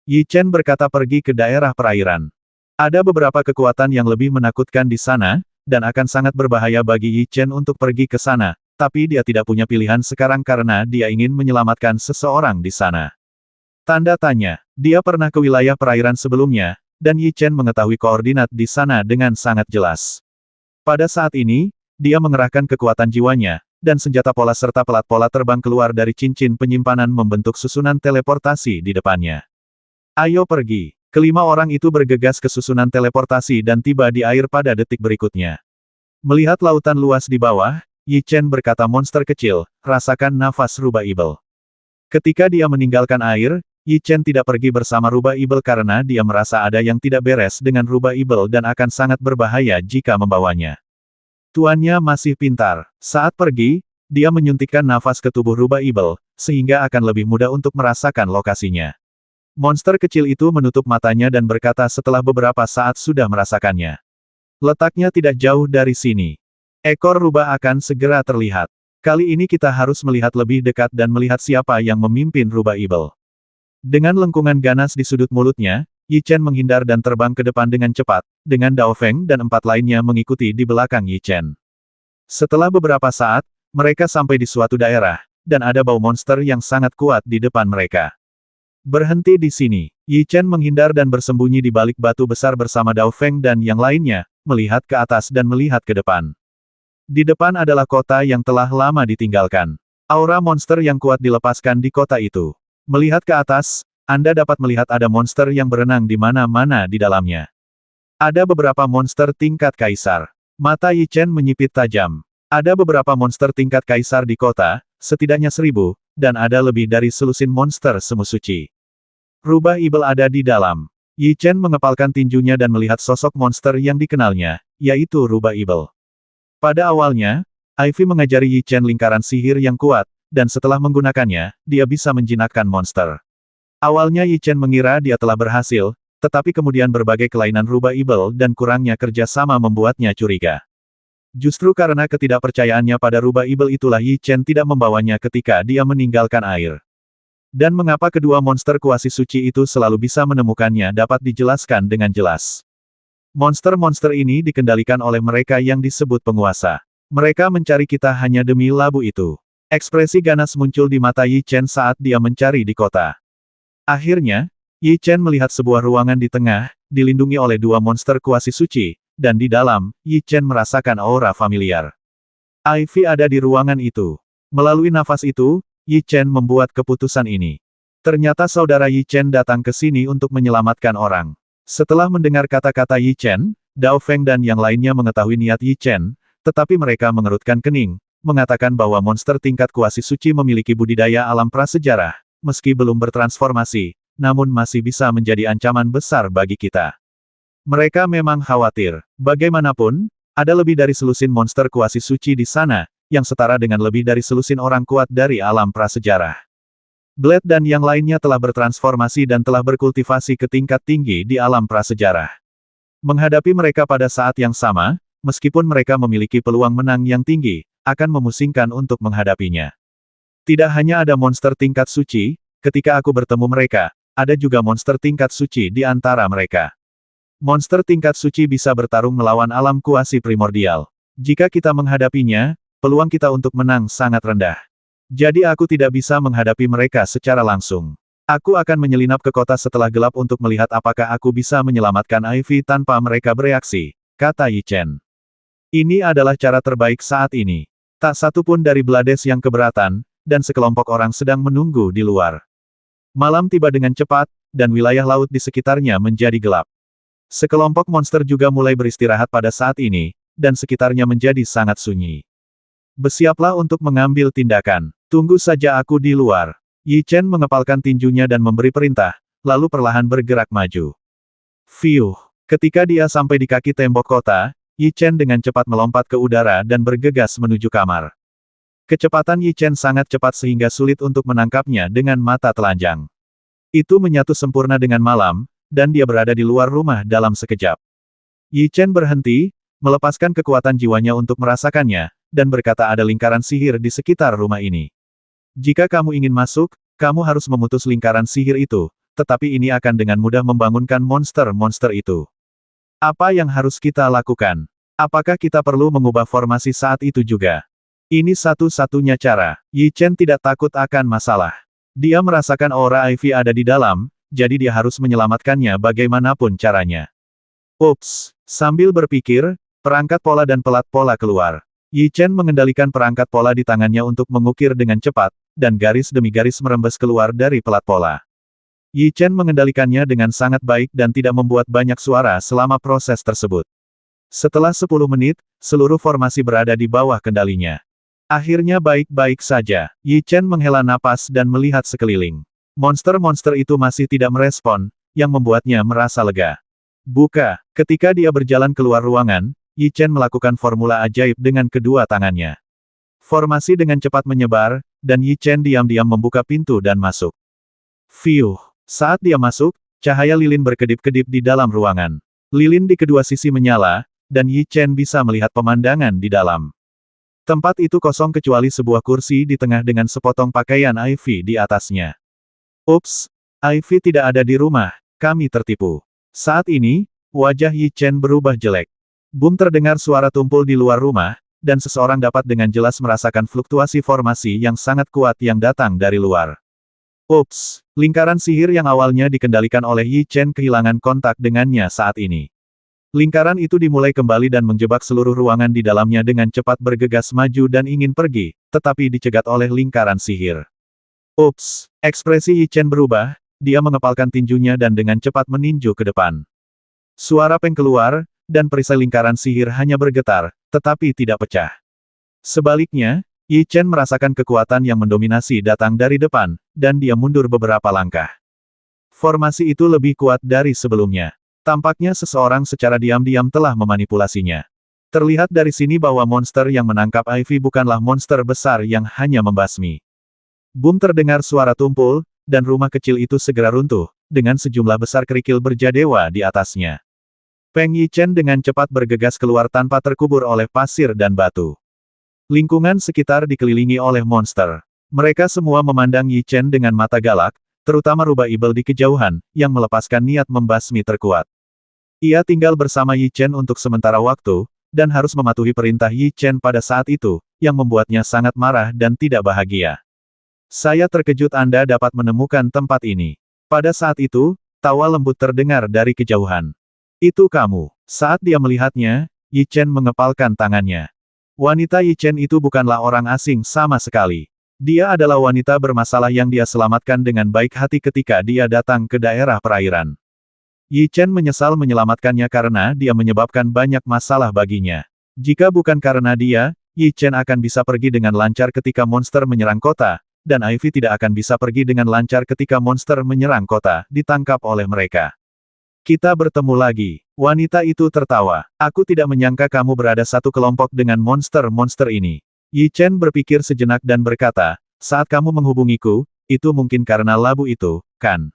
Yi Chen berkata pergi ke daerah perairan. Ada beberapa kekuatan yang lebih menakutkan di sana, dan akan sangat berbahaya bagi Yi Chen untuk pergi ke sana, tapi dia tidak punya pilihan sekarang karena dia ingin menyelamatkan seseorang di sana. Tanda tanya, dia pernah ke wilayah perairan sebelumnya, dan Yi Chen mengetahui koordinat di sana dengan sangat jelas. Pada saat ini, dia mengerahkan kekuatan jiwanya, dan senjata pola serta pelat pola terbang keluar dari cincin penyimpanan membentuk susunan teleportasi di depannya. Ayo pergi. Kelima orang itu bergegas ke susunan teleportasi dan tiba di air pada detik berikutnya. Melihat lautan luas di bawah, Yi Chen berkata monster kecil, rasakan nafas rubah ibel. Ketika dia meninggalkan air, Yi Chen tidak pergi bersama rubah ibel karena dia merasa ada yang tidak beres dengan rubah ibel dan akan sangat berbahaya jika membawanya. Tuannya masih pintar. Saat pergi, dia menyuntikkan nafas ke tubuh rubah ibel, sehingga akan lebih mudah untuk merasakan lokasinya. Monster kecil itu menutup matanya dan berkata setelah beberapa saat sudah merasakannya. Letaknya tidak jauh dari sini. Ekor rubah akan segera terlihat. Kali ini kita harus melihat lebih dekat dan melihat siapa yang memimpin rubah ibel. Dengan lengkungan ganas di sudut mulutnya, Yi Chen menghindar dan terbang ke depan dengan cepat, dengan Dao Feng dan empat lainnya mengikuti di belakang Yi Chen. Setelah beberapa saat, mereka sampai di suatu daerah, dan ada bau monster yang sangat kuat di depan mereka. Berhenti di sini. Yi Chen menghindar dan bersembunyi di balik batu besar bersama Dao Feng dan yang lainnya, melihat ke atas dan melihat ke depan. Di depan adalah kota yang telah lama ditinggalkan. Aura monster yang kuat dilepaskan di kota itu. Melihat ke atas, Anda dapat melihat ada monster yang berenang di mana-mana di dalamnya. Ada beberapa monster tingkat kaisar. Mata Yi Chen menyipit tajam. Ada beberapa monster tingkat kaisar di kota, setidaknya 1000, dan ada lebih dari selusin monster semu suci. Rubah ibel ada di dalam. Yi Chen mengepalkan tinjunya dan melihat sosok monster yang dikenalnya, yaitu rubah ibel. Pada awalnya, Ivy mengajari Yi Chen lingkaran sihir yang kuat, dan setelah menggunakannya, dia bisa menjinakkan monster. Awalnya Yi Chen mengira dia telah berhasil, tetapi kemudian berbagai kelainan rubah ibel dan kurangnya kerja sama membuatnya curiga. Justru karena ketidakpercayaannya pada rubah ibel itulah Yi Chen tidak membawanya ketika dia meninggalkan air. Dan mengapa kedua monster kuasi suci itu selalu bisa menemukannya dapat dijelaskan dengan jelas. Monster-monster ini dikendalikan oleh mereka yang disebut penguasa. Mereka mencari kita hanya demi labu itu. Ekspresi ganas muncul di mata Yi Chen saat dia mencari di kota. Akhirnya, Yi Chen melihat sebuah ruangan di tengah, dilindungi oleh dua monster kuasi suci, dan di dalam, Yi Chen merasakan aura familiar. Ivy ada di ruangan itu. Melalui nafas itu, Yi Chen membuat keputusan ini. Ternyata saudara Yi Chen datang ke sini untuk menyelamatkan orang. Setelah mendengar kata-kata Yi Chen, Dao Feng dan yang lainnya mengetahui niat Yi Chen, tetapi mereka mengerutkan kening, mengatakan bahwa monster tingkat kuasi suci memiliki budidaya alam prasejarah, meski belum bertransformasi, namun masih bisa menjadi ancaman besar bagi kita. Mereka memang khawatir. Bagaimanapun, ada lebih dari selusin monster kuasi suci di sana, yang setara dengan lebih dari selusin orang kuat dari alam prasejarah. Blade dan yang lainnya telah bertransformasi dan telah berkultivasi ke tingkat tinggi di alam prasejarah. Menghadapi mereka pada saat yang sama, meskipun mereka memiliki peluang menang yang tinggi, akan memusingkan untuk menghadapinya. Tidak hanya ada monster tingkat suci, ketika aku bertemu mereka, ada juga monster tingkat suci di antara mereka. Monster tingkat suci bisa bertarung melawan alam kuasi primordial. Jika kita menghadapinya, peluang kita untuk menang sangat rendah. Jadi aku tidak bisa menghadapi mereka secara langsung. Aku akan menyelinap ke kota setelah gelap untuk melihat apakah aku bisa menyelamatkan Ivy tanpa mereka bereaksi, kata Yi Chen. Ini adalah cara terbaik saat ini. Tak satu pun dari Blades yang keberatan, dan sekelompok orang sedang menunggu di luar. Malam tiba dengan cepat, dan wilayah laut di sekitarnya menjadi gelap. Sekelompok monster juga mulai beristirahat pada saat ini, dan sekitarnya menjadi sangat sunyi. Bersiaplah untuk mengambil tindakan. Tunggu saja aku di luar. Yi Chen mengepalkan tinjunya dan memberi perintah, lalu perlahan bergerak maju. Fiuh! Ketika dia sampai di kaki tembok kota, Yi Chen dengan cepat melompat ke udara dan bergegas menuju kamar. Kecepatan Yi Chen sangat cepat sehingga sulit untuk menangkapnya dengan mata telanjang. Itu menyatu sempurna dengan malam, dan dia berada di luar rumah dalam sekejap. Yi Chen berhenti, melepaskan kekuatan jiwanya untuk merasakannya, dan berkata ada lingkaran sihir di sekitar rumah ini. Jika kamu ingin masuk, kamu harus memutus lingkaran sihir itu, tetapi ini akan dengan mudah membangunkan monster-monster itu. Apa yang harus kita lakukan? Apakah kita perlu mengubah formasi saat itu juga? Ini satu-satunya cara. Yi Chen tidak takut akan masalah. Dia merasakan aura Ivy ada di dalam, jadi dia harus menyelamatkannya bagaimanapun caranya. Ups! Sambil berpikir, perangkat pola dan pelat pola keluar. Yi Chen mengendalikan perangkat pola di tangannya untuk mengukir dengan cepat, dan garis demi garis merembes keluar dari pelat pola. Yi Chen mengendalikannya dengan sangat baik dan tidak membuat banyak suara selama proses tersebut. Setelah 10 menit, seluruh formasi berada di bawah kendalinya. Akhirnya baik-baik saja. Yi Chen menghela napas dan melihat sekeliling. Monster-monster itu masih tidak merespon, yang membuatnya merasa lega. Buka! Ketika dia berjalan keluar ruangan, Yi Chen melakukan formula ajaib dengan kedua tangannya. Formasi dengan cepat menyebar, dan Yi Chen diam-diam membuka pintu dan masuk. Fiuh! Saat dia masuk, cahaya lilin berkedip-kedip di dalam ruangan. Lilin di kedua sisi menyala, dan Yi Chen bisa melihat pemandangan di dalam. Tempat itu kosong kecuali sebuah kursi di tengah dengan sepotong pakaian Ivy di atasnya. Ups! Ivy tidak ada di rumah, kami tertipu. Saat ini, wajah Yi Chen berubah jelek. Boom terdengar suara tumpul di luar rumah, dan seseorang dapat dengan jelas merasakan fluktuasi formasi yang sangat kuat yang datang dari luar. Ups! Lingkaran sihir yang awalnya dikendalikan oleh Yi Chen kehilangan kontak dengannya saat ini. Lingkaran itu dimulai kembali dan menjebak seluruh ruangan di dalamnya dengan cepat bergegas maju dan ingin pergi, tetapi dicegat oleh lingkaran sihir. Ups! Ekspresi Yi Chen berubah, dia mengepalkan tinjunya dan dengan cepat meninju ke depan. Suara peng keluar, dan perisai lingkaran sihir hanya bergetar, tetapi tidak pecah. Sebaliknya, Yi Chen merasakan kekuatan yang mendominasi datang dari depan, dan dia mundur beberapa langkah. Formasi itu lebih kuat dari sebelumnya. Tampaknya seseorang secara diam-diam telah memanipulasinya. Terlihat dari sini bahwa monster yang menangkap Ivy bukanlah monster besar yang hanya membasmi. Boom terdengar suara tumpul, dan rumah kecil itu segera runtuh, dengan sejumlah besar kerikil berjadewa di atasnya. Peng Yi Chen dengan cepat bergegas keluar tanpa terkubur oleh pasir dan batu. Lingkungan sekitar dikelilingi oleh monster. Mereka semua memandang Yi Chen dengan mata galak, terutama rubah ibel di kejauhan, yang melepaskan niat membasmi terkuat. Ia tinggal bersama Yi Chen untuk sementara waktu, dan harus mematuhi perintah Yi Chen pada saat itu, yang membuatnya sangat marah dan tidak bahagia. Saya terkejut Anda dapat menemukan tempat ini. Pada saat itu, tawa lembut terdengar dari kejauhan. Itu kamu. Saat dia melihatnya, Yi Chen mengepalkan tangannya. Wanita Yi Chen itu bukanlah orang asing sama sekali. Dia adalah wanita bermasalah yang dia selamatkan dengan baik hati ketika dia datang ke daerah perairan. Yi Chen menyesal menyelamatkannya karena dia menyebabkan banyak masalah baginya. Jika bukan karena dia, Yi Chen akan bisa pergi dengan lancar ketika monster menyerang kota, dan Ivy tidak akan bisa pergi dengan lancar ketika monster menyerang kota, ditangkap oleh mereka. Kita bertemu lagi. Wanita itu tertawa. Aku tidak menyangka kamu berada satu kelompok dengan monster-monster ini. Yi Chen berpikir sejenak dan berkata, saat kamu menghubungiku, itu mungkin karena labu itu, kan?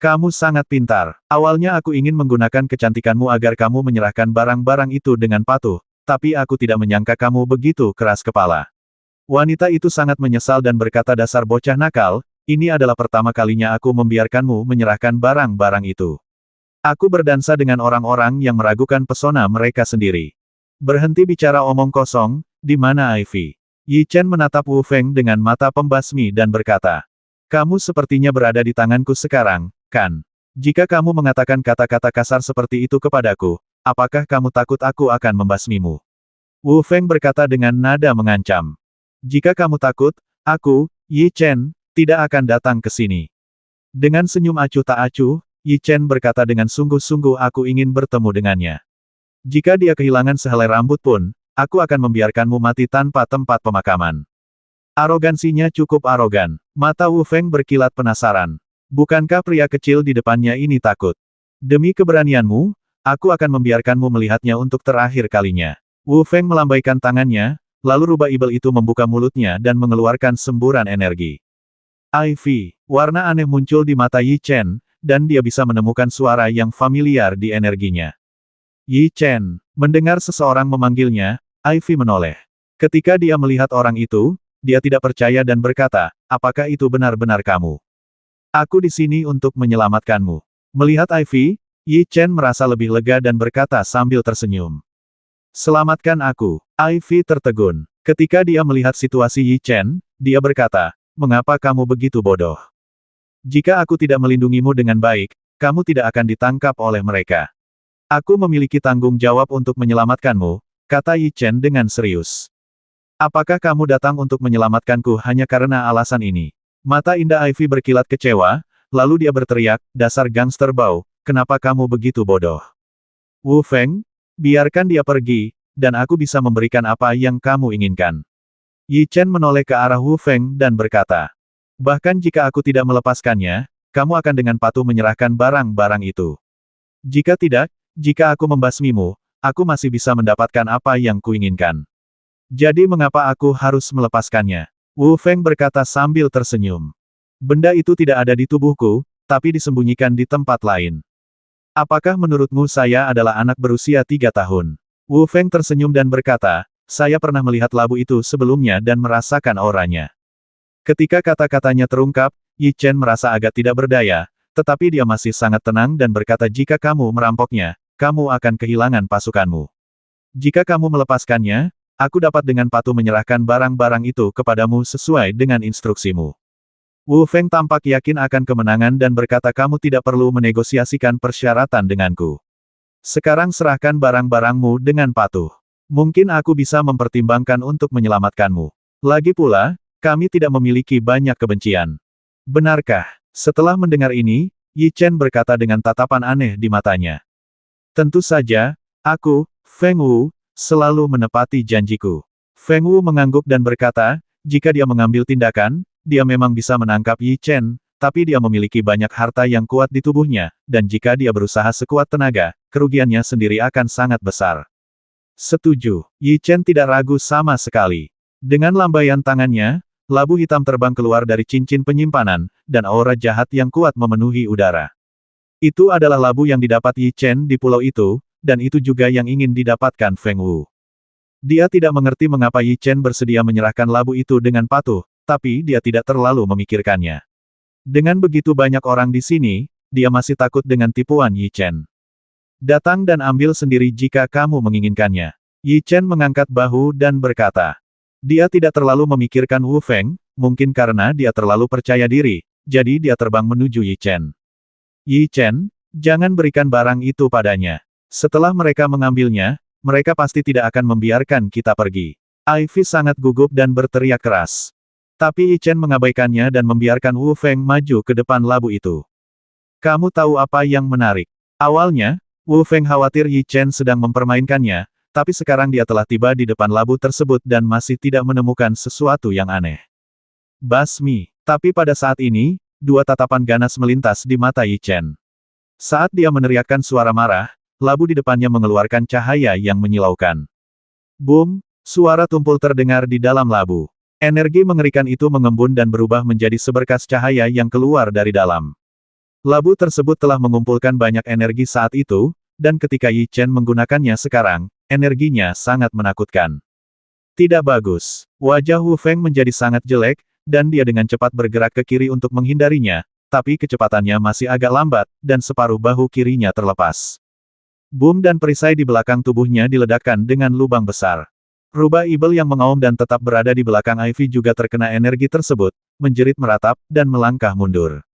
Kamu sangat pintar. Awalnya aku ingin menggunakan kecantikanmu agar kamu menyerahkan barang-barang itu dengan patuh, tapi aku tidak menyangka kamu begitu keras kepala. Wanita itu sangat menyesal dan berkata dasar bocah nakal, ini adalah pertama kalinya aku membiarkanmu menyerahkan barang-barang itu. Aku berdansa dengan orang-orang yang meragukan pesona mereka sendiri. Berhenti bicara omong kosong, di mana Ivy? Yi Chen menatap Wu Feng dengan mata pembasmi dan berkata, kamu sepertinya berada di tanganku sekarang, kan? Jika kamu mengatakan kata-kata kasar seperti itu kepadaku, apakah kamu takut aku akan membasmimu? Wu Feng berkata dengan nada mengancam. Jika kamu takut, aku, Yi Chen, tidak akan datang ke sini. Dengan senyum acuh tak acuh, Yi Chen berkata dengan sungguh-sungguh aku ingin bertemu dengannya. Jika dia kehilangan sehelai rambut pun, aku akan membiarkanmu mati tanpa tempat pemakaman. Arogansinya cukup arogan. Mata Wu Feng berkilat penasaran. Bukankah pria kecil di depannya ini takut? Demi keberanianmu, aku akan membiarkanmu melihatnya untuk terakhir kalinya. Wu Feng melambaikan tangannya, lalu rubah ibel itu membuka mulutnya dan mengeluarkan semburan energi. Ivy, warna aneh muncul di mata Yi Chen, dan dia bisa menemukan suara yang familiar di energinya. Yi Chen, mendengar seseorang memanggilnya, Ivy menoleh. Ketika dia melihat orang itu, dia tidak percaya dan berkata, apakah itu benar-benar kamu? Aku di sini untuk menyelamatkanmu. Melihat Ivy, Yi Chen merasa lebih lega dan berkata sambil tersenyum. Selamatkan aku. Ivy tertegun. Ketika dia melihat situasi Yi Chen, dia berkata, mengapa kamu begitu bodoh? Jika aku tidak melindungimu dengan baik, kamu tidak akan ditangkap oleh mereka. Aku memiliki tanggung jawab untuk menyelamatkanmu, kata Yi Chen dengan serius. Apakah kamu datang untuk menyelamatkanku hanya karena alasan ini? Mata indah Ivy berkilat kecewa, lalu dia berteriak, dasar gangster bau, kenapa kamu begitu bodoh? Wu Feng, biarkan dia pergi, dan aku bisa memberikan apa yang kamu inginkan. Yi Chen menoleh ke arah Wu Feng dan berkata, bahkan jika aku tidak melepaskannya, kamu akan dengan patuh menyerahkan barang-barang itu. Jika tidak, jika aku membasmimu, aku masih bisa mendapatkan apa yang kuinginkan. Jadi mengapa aku harus melepaskannya? Wu Feng berkata sambil tersenyum. Benda itu tidak ada di tubuhku, tapi disembunyikan di tempat lain. Apakah menurutmu saya adalah anak berusia 3 tahun? Wu Feng tersenyum dan berkata, saya pernah melihat labu itu sebelumnya dan merasakan auranya. Ketika kata-katanya terungkap, Yi Chen merasa agak tidak berdaya, tetapi dia masih sangat tenang dan berkata jika kamu merampoknya, kamu akan kehilangan pasukanmu. Jika kamu melepaskannya, aku dapat dengan patuh menyerahkan barang-barang itu kepadamu sesuai dengan instruksimu. Wu Feng tampak yakin akan kemenangan dan berkata kamu tidak perlu menegosiasikan persyaratan denganku. Sekarang serahkan barang-barangmu dengan patuh. Mungkin aku bisa mempertimbangkan untuk menyelamatkanmu. Lagi pula, kami tidak memiliki banyak kebencian. Benarkah? Setelah mendengar ini, Yi Chen berkata dengan tatapan aneh di matanya. Tentu saja, aku, Feng Wu, selalu menepati janjiku. Feng Wu mengangguk dan berkata, jika dia mengambil tindakan, dia memang bisa menangkap Yi Chen, tapi dia memiliki banyak harta yang kuat di tubuhnya, dan jika dia berusaha sekuat tenaga, kerugiannya sendiri akan sangat besar. Setuju. Yi Chen tidak ragu sama sekali. Dengan lambaian tangannya, labu hitam terbang keluar dari cincin penyimpanan, dan aura jahat yang kuat memenuhi udara. Itu adalah labu yang didapat Yi Chen di pulau itu, dan itu juga yang ingin didapatkan Feng Wu. Dia tidak mengerti mengapa Yi Chen bersedia menyerahkan labu itu dengan patuh, tapi dia tidak terlalu memikirkannya. Dengan begitu banyak orang di sini, dia masih takut dengan tipuan Yi Chen. Datang dan ambil sendiri jika kamu menginginkannya. Yi Chen mengangkat bahu dan berkata. Dia tidak terlalu memikirkan Wu Feng, mungkin karena dia terlalu percaya diri, jadi dia terbang menuju Yi Chen. Yi Chen, jangan berikan barang itu padanya. Setelah mereka mengambilnya, mereka pasti tidak akan membiarkan kita pergi. Ivy sangat gugup dan berteriak keras. Tapi Yi Chen mengabaikannya dan membiarkan Wu Feng maju ke depan labu itu. Kamu tahu apa yang menarik? Awalnya, Wu Feng khawatir Yi Chen sedang mempermainkannya, tapi sekarang dia telah tiba di depan labu tersebut dan masih tidak menemukan sesuatu yang aneh. Basmi. Tapi pada saat ini, dua tatapan ganas melintas di mata Yi Chen. Saat dia meneriakkan suara marah, labu di depannya mengeluarkan cahaya yang menyilaukan. Boom, suara tumpul terdengar di dalam labu. Energi mengerikan itu mengembun dan berubah menjadi seberkas cahaya yang keluar dari dalam. Labu tersebut telah mengumpulkan banyak energi saat itu, dan ketika Yi Chen menggunakannya sekarang, energinya sangat menakutkan. Tidak bagus. Wajah Wu Feng menjadi sangat jelek, dan dia dengan cepat bergerak ke kiri untuk menghindarinya, tapi kecepatannya masih agak lambat, dan separuh bahu kirinya terlepas. Boom dan perisai di belakang tubuhnya diledakkan dengan lubang besar. Rubah Ibel yang mengaum dan tetap berada di belakang Ivy juga terkena energi tersebut, menjerit meratap, dan melangkah mundur.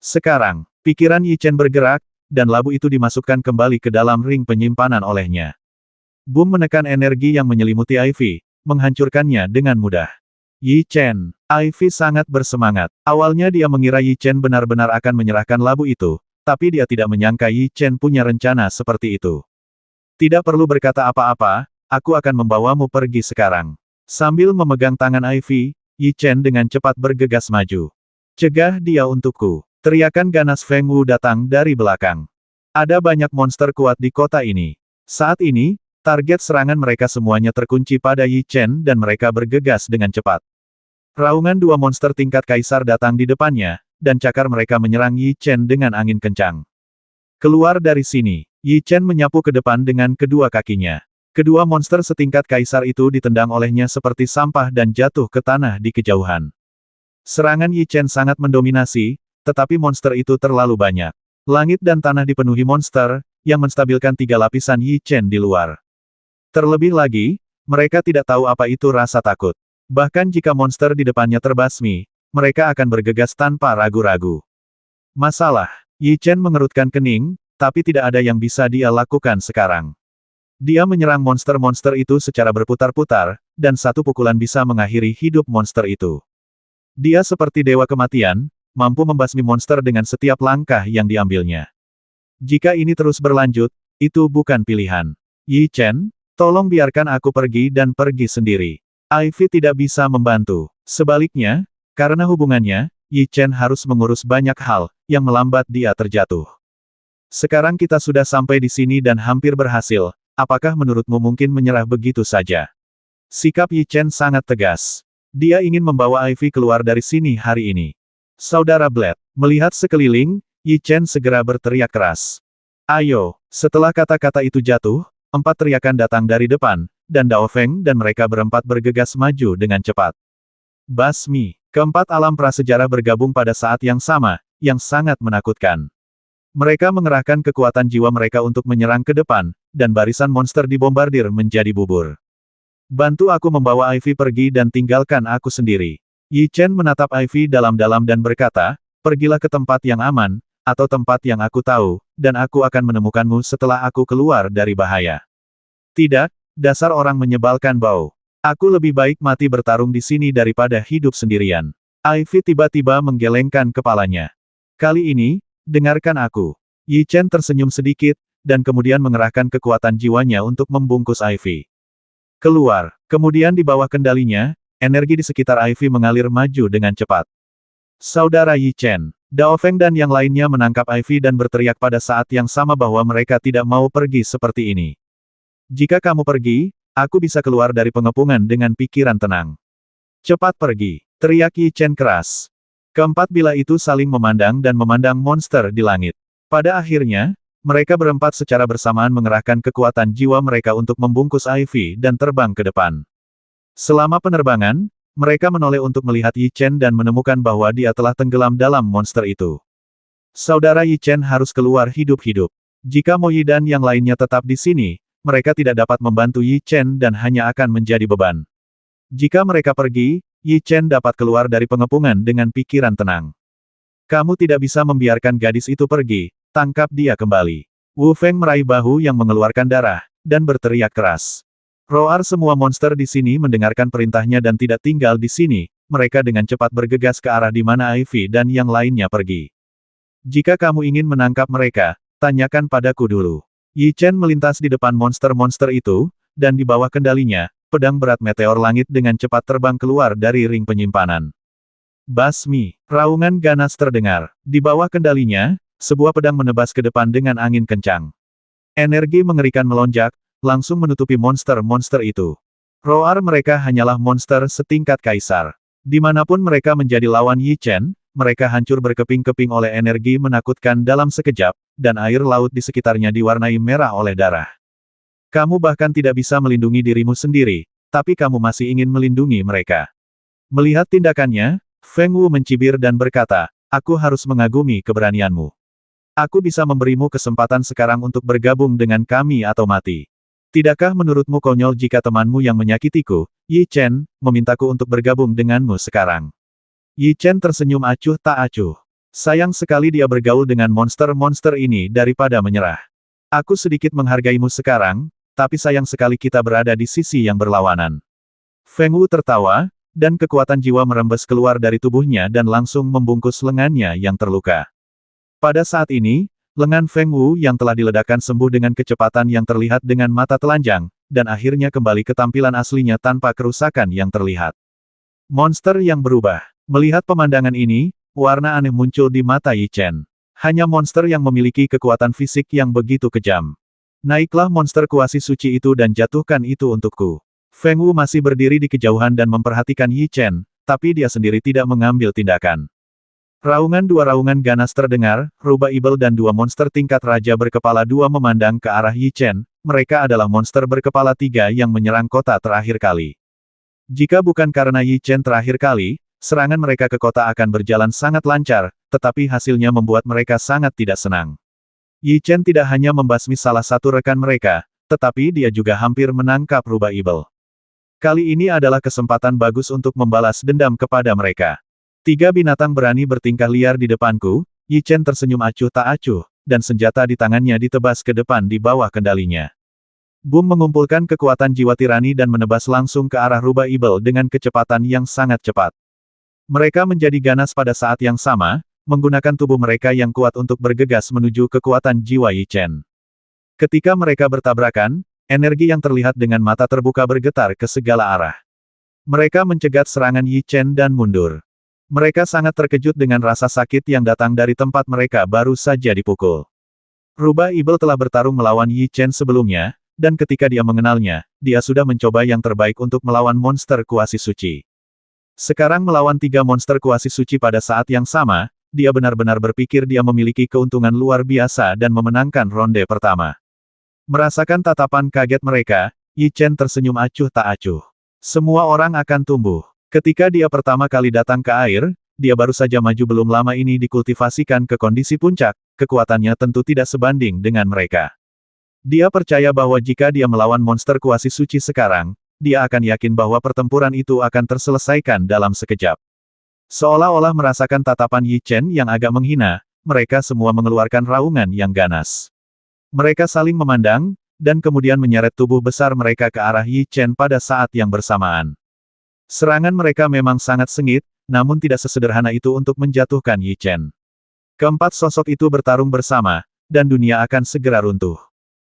Sekarang, pikiran Yi Chen bergerak, dan labu itu dimasukkan kembali ke dalam ring penyimpanan olehnya. Boom menekan energi yang menyelimuti Ivy, menghancurkannya dengan mudah. Yi Chen. Ivy sangat bersemangat. Awalnya dia mengira Yi Chen benar-benar akan menyerahkan labu itu, tapi dia tidak menyangka Yi Chen punya rencana seperti itu. Tidak perlu berkata apa-apa, aku akan membawamu pergi sekarang. Sambil memegang tangan Ivy, Yi Chen dengan cepat bergegas maju. Cegah dia untukku. Teriakan ganas Feng Wu datang dari belakang. Ada banyak monster kuat di kota ini. Saat ini, target serangan mereka semuanya terkunci pada Yi Chen dan mereka bergegas dengan cepat. Raungan dua monster tingkat kaisar datang di depannya, dan cakar mereka menyerang Yi Chen dengan angin kencang. Keluar dari sini, Yi Chen menyapu ke depan dengan kedua kakinya. Kedua monster setingkat kaisar itu ditendang olehnya seperti sampah dan jatuh ke tanah di kejauhan. Serangan Yi Chen sangat mendominasi, tetapi monster itu terlalu banyak. Langit dan tanah dipenuhi monster, yang menstabilkan 3 lapisan Yi Chen di luar. Terlebih lagi, mereka tidak tahu apa itu rasa takut. Bahkan jika monster di depannya terbasmi, mereka akan bergegas tanpa ragu-ragu. Masalah, Yi Chen mengerutkan kening, tapi tidak ada yang bisa dia lakukan sekarang. Dia menyerang monster-monster itu secara berputar-putar, dan satu pukulan bisa mengakhiri hidup monster itu. Dia seperti dewa kematian, mampu membasmi monster dengan setiap langkah yang diambilnya. Jika ini terus berlanjut, itu bukan pilihan. Yi Chen, tolong biarkan aku pergi dan pergi sendiri. Ivy tidak bisa membantu. Sebaliknya, karena hubungannya, Yi Chen harus mengurus banyak hal, yang melambat dia terjatuh. Sekarang kita sudah sampai di sini dan hampir berhasil, apakah menurutmu mungkin menyerah begitu saja? Sikap Yi Chen sangat tegas. Dia ingin membawa Ivy keluar dari sini hari ini. Saudara Blade, melihat sekeliling, Yi Chen segera berteriak keras. Ayo, setelah kata-kata itu jatuh, 4 teriakan datang dari depan, dan Dao Feng dan mereka berempat bergegas maju dengan cepat. Basmi, keempat alam prasejarah bergabung pada saat yang sama, yang sangat menakutkan. Mereka mengerahkan kekuatan jiwa mereka untuk menyerang ke depan, dan barisan monster dibombardir menjadi bubur. Bantu aku membawa Ivy pergi dan tinggalkan aku sendiri. Yi Chen menatap Ivy dalam-dalam dan berkata, pergilah ke tempat yang aman, atau tempat yang aku tahu, dan aku akan menemukanmu setelah aku keluar dari bahaya. Tidak, dasar orang menyebalkan bau. Aku lebih baik mati bertarung di sini daripada hidup sendirian. Ivy tiba-tiba menggelengkan kepalanya. Kali ini, dengarkan aku. Yi Chen tersenyum sedikit, dan kemudian mengerahkan kekuatan jiwanya untuk membungkus Ivy. Keluar. Kemudian di bawah kendalinya, energi di sekitar Ivy mengalir maju dengan cepat. Saudara Yi Chen, Dao Feng dan yang lainnya menangkap Ivy dan berteriak pada saat yang sama bahwa mereka tidak mau pergi seperti ini. Jika kamu pergi, aku bisa keluar dari pengepungan dengan pikiran tenang. Cepat pergi, teriak Yi Chen keras. Keempat bila itu saling memandang dan memandang monster di langit. Pada akhirnya, mereka berempat secara bersamaan mengerahkan kekuatan jiwa mereka untuk membungkus Ivy dan terbang ke depan. Selama penerbangan, mereka menoleh untuk melihat Yi Chen dan menemukan bahwa dia telah tenggelam dalam monster itu. Saudara Yi Chen harus keluar hidup-hidup. Jika Mo Yi dan yang lainnya tetap di sini, mereka tidak dapat membantu Yi Chen dan hanya akan menjadi beban. Jika mereka pergi, Yi Chen dapat keluar dari pengepungan dengan pikiran tenang. Kamu tidak bisa membiarkan gadis itu pergi, tangkap dia kembali. Wu Feng meraih bahu yang mengeluarkan darah, dan berteriak keras. Roar semua monster di sini mendengarkan perintahnya dan tidak tinggal di sini, mereka dengan cepat bergegas ke arah di mana Ivy dan yang lainnya pergi. Jika kamu ingin menangkap mereka, tanyakan padaku dulu. Yi Chen melintas di depan monster-monster itu, dan di bawah kendalinya, pedang berat meteor langit dengan cepat terbang keluar dari ring penyimpanan. Basmi, raungan ganas terdengar. Di bawah kendalinya, sebuah pedang menebas ke depan dengan angin kencang. Energi mengerikan melonjak, langsung menutupi monster-monster itu. Roar mereka hanyalah monster setingkat kaisar. Dimanapun mereka menjadi lawan Yi Chen, mereka hancur berkeping-keping oleh energi menakutkan dalam sekejap, dan air laut di sekitarnya diwarnai merah oleh darah. Kamu bahkan tidak bisa melindungi dirimu sendiri, tapi kamu masih ingin melindungi mereka. Melihat tindakannya, Feng Wu mencibir dan berkata, Aku harus mengagumi keberanianmu. Aku bisa memberimu kesempatan sekarang untuk bergabung dengan kami atau mati. Tidakkah menurutmu konyol jika temanmu yang menyakitiku, Yi Chen, memintaku untuk bergabung denganmu sekarang? Yi Chen tersenyum acuh tak acuh. Sayang sekali dia bergaul dengan monster-monster ini daripada menyerah. Aku sedikit menghargaimu sekarang, tapi sayang sekali kita berada di sisi yang berlawanan. Feng Wu tertawa, dan kekuatan jiwa merembes keluar dari tubuhnya dan langsung membungkus lengannya yang terluka. Pada saat ini, lengan Feng Wu yang telah diledakkan sembuh dengan kecepatan yang terlihat dengan mata telanjang, dan akhirnya kembali ke tampilan aslinya tanpa kerusakan yang terlihat. Monster yang berubah. Melihat pemandangan ini, warna aneh muncul di mata Yi Chen. Hanya monster yang memiliki kekuatan fisik yang begitu kejam. Naiklah monster kuasi suci itu dan jatuhkan itu untukku. Feng Wu masih berdiri di kejauhan dan memperhatikan Yi Chen, tapi dia sendiri tidak mengambil tindakan. Dua raungan ganas terdengar, rubah ibel dan dua monster tingkat raja berkepala dua memandang ke arah Yi Chen, mereka adalah monster berkepala tiga yang menyerang kota terakhir kali. Jika bukan karena Yi Chen terakhir kali, serangan mereka ke kota akan berjalan sangat lancar, tetapi hasilnya membuat mereka sangat tidak senang. Yi Chen tidak hanya membasmi salah satu rekan mereka, tetapi dia juga hampir menangkap rubah ibel. Kali ini adalah kesempatan bagus untuk membalas dendam kepada mereka. Tiga binatang berani bertingkah liar di depanku, Yi Chen tersenyum acuh tak acuh, dan senjata di tangannya ditebas ke depan di bawah kendalinya. Boom mengumpulkan kekuatan jiwa tirani dan menebas langsung ke arah rubah ibel dengan kecepatan yang sangat cepat. Mereka menjadi ganas pada saat yang sama, menggunakan tubuh mereka yang kuat untuk bergegas menuju kekuatan jiwa Yi Chen. Ketika mereka bertabrakan, energi yang terlihat dengan mata terbuka bergetar ke segala arah. Mereka mencegat serangan Yi Chen dan mundur. Mereka sangat terkejut dengan rasa sakit yang datang dari tempat mereka baru saja dipukul. Rubah ibel telah bertarung melawan Yi Chen sebelumnya, dan ketika dia mengenalnya, dia sudah mencoba yang terbaik untuk melawan monster kuasi suci. Sekarang melawan tiga monster kuasi suci pada saat yang sama, dia benar-benar berpikir dia memiliki keuntungan luar biasa dan memenangkan ronde pertama. Merasakan tatapan kaget mereka, Yi Chen tersenyum acuh tak acuh. Semua orang akan tumbuh. Ketika dia pertama kali datang ke air, dia baru saja maju belum lama ini dikultivasikan ke kondisi puncak, kekuatannya tentu tidak sebanding dengan mereka. Dia percaya bahwa jika dia melawan monster kuasi suci sekarang, dia akan yakin bahwa pertempuran itu akan terselesaikan dalam sekejap. Seolah-olah merasakan tatapan Yi Chen yang agak menghina, mereka semua mengeluarkan raungan yang ganas. Mereka saling memandang, dan kemudian menyeret tubuh besar mereka ke arah Yi Chen pada saat yang bersamaan. Serangan mereka memang sangat sengit, namun tidak sesederhana itu untuk menjatuhkan Yi Chen. Keempat sosok itu bertarung bersama, dan dunia akan segera runtuh.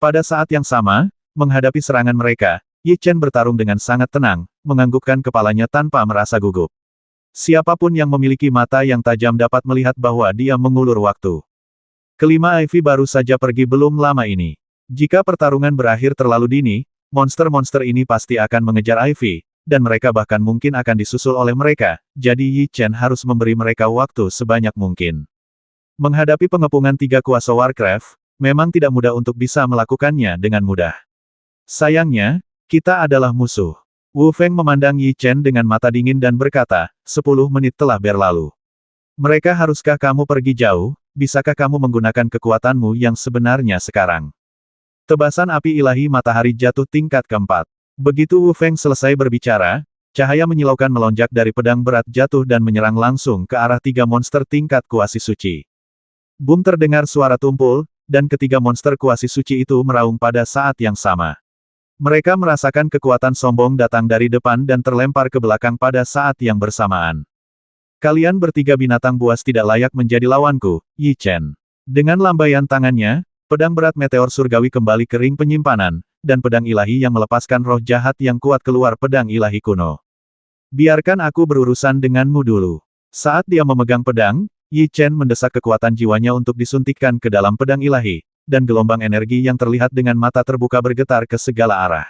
Pada saat yang sama, menghadapi serangan mereka, Yi Chen bertarung dengan sangat tenang, menganggukkan kepalanya tanpa merasa gugup. Siapapun yang memiliki mata yang tajam dapat melihat bahwa dia mengulur waktu. Kelima Ivy baru saja pergi belum lama ini. Jika pertarungan berakhir terlalu dini, monster-monster ini pasti akan mengejar Ivy, dan mereka bahkan mungkin akan disusul oleh mereka, jadi Yi Chen harus memberi mereka waktu sebanyak mungkin. Menghadapi pengepungan tiga kuasa Warcraft, memang tidak mudah untuk bisa melakukannya dengan mudah. Sayangnya, kita adalah musuh. Wu Feng memandang Yi Chen dengan mata dingin dan berkata, 10 menit telah berlalu. Mereka haruskah kamu pergi jauh, bisakah kamu menggunakan kekuatanmu yang sebenarnya sekarang? Tebasan api ilahi matahari jatuh tingkat keempat. Begitu Wu Feng selesai berbicara, cahaya menyilaukan melonjak dari pedang berat jatuh dan menyerang langsung ke arah tiga monster tingkat kuasi suci. Boom terdengar suara tumpul, dan ketiga monster kuasi suci itu meraung pada saat yang sama. Mereka merasakan kekuatan sombong datang dari depan dan terlempar ke belakang pada saat yang bersamaan. Kalian bertiga binatang buas tidak layak menjadi lawanku, Yi Chen. Dengan lambaian tangannya, pedang berat meteor surgawi kembali ke ring penyimpanan, dan pedang ilahi yang melepaskan roh jahat yang kuat keluar pedang ilahi kuno. Biarkan aku berurusan denganmu dulu. Saat dia memegang pedang, Yi Chen mendesak kekuatan jiwanya untuk disuntikkan ke dalam pedang ilahi, dan gelombang energi yang terlihat dengan mata terbuka bergetar ke segala arah.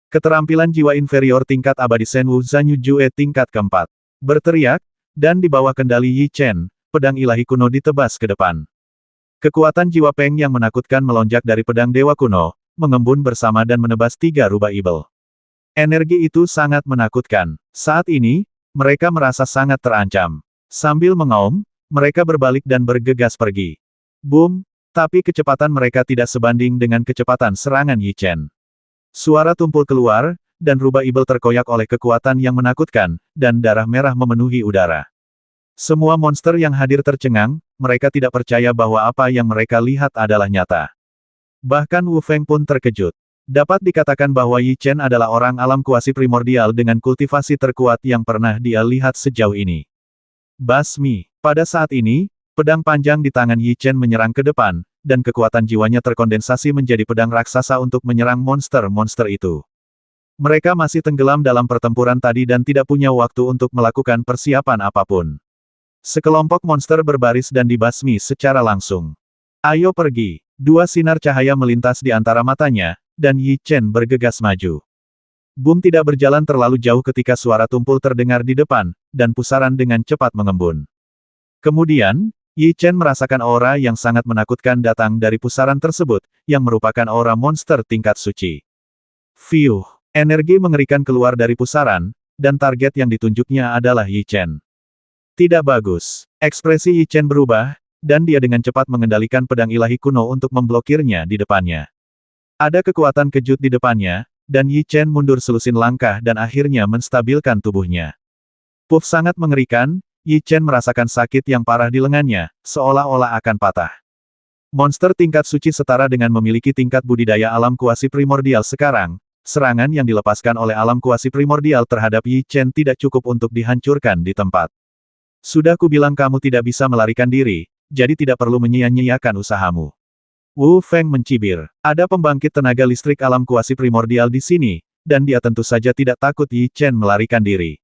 Keterampilan jiwa inferior tingkat abadi Senwu Zanyu Jue tingkat keempat. Berteriak, dan di bawah kendali Yi Chen, pedang ilahi kuno ditebas ke depan. Kekuatan jiwa Peng yang menakutkan melonjak dari pedang dewa kuno, mengembun bersama dan menebas tiga rubah ibel. Energi itu sangat menakutkan. Saat ini, mereka merasa sangat terancam. Sambil mengaum, mereka berbalik dan bergegas pergi. Boom! Tapi kecepatan mereka tidak sebanding dengan kecepatan serangan Yi Chen. Suara tumpul keluar, dan rubah ibel terkoyak oleh kekuatan yang menakutkan, dan darah merah memenuhi udara. Semua monster yang hadir tercengang, mereka tidak percaya bahwa apa yang mereka lihat adalah nyata. Bahkan Wu Feng pun terkejut. Dapat dikatakan bahwa Yi Chen adalah orang alam kuasi primordial dengan kultivasi terkuat yang pernah dia lihat sejauh ini. Basmi. Pada saat ini, pedang panjang di tangan Yi Chen menyerang ke depan, dan kekuatan jiwanya terkondensasi menjadi pedang raksasa untuk menyerang monster-monster itu. Mereka masih tenggelam dalam pertempuran tadi dan tidak punya waktu untuk melakukan persiapan apapun. Sekelompok monster berbaris dan dibasmi secara langsung. Ayo pergi. Dua sinar cahaya melintas di antara matanya, dan Yi Chen bergegas maju. Boom tidak berjalan terlalu jauh ketika suara tumpul terdengar di depan, dan pusaran dengan cepat mengembun. Kemudian, Yi Chen merasakan aura yang sangat menakutkan datang dari pusaran tersebut, yang merupakan aura monster tingkat suci. Fiuh! Energi mengerikan keluar dari pusaran, dan target yang ditunjuknya adalah Yi Chen. Tidak bagus. Ekspresi Yi Chen berubah, dan dia dengan cepat mengendalikan pedang ilahi kuno untuk memblokirnya di depannya. Ada kekuatan kejut di depannya, dan Yi Chen mundur selusin langkah dan akhirnya menstabilkan tubuhnya. Puff sangat mengerikan, Yi Chen merasakan sakit yang parah di lengannya, seolah-olah akan patah. Monster tingkat suci setara dengan memiliki tingkat budidaya alam kuasi primordial sekarang, serangan yang dilepaskan oleh alam kuasi primordial terhadap Yi Chen tidak cukup untuk dihancurkan di tempat. Sudah kubilang kamu tidak bisa melarikan diri, jadi tidak perlu menyia-nyiakan usahamu. Wu Feng mencibir. Ada pembangkit tenaga listrik alam kuasi primordial di sini, dan dia tentu saja tidak takut Yi Chen melarikan diri.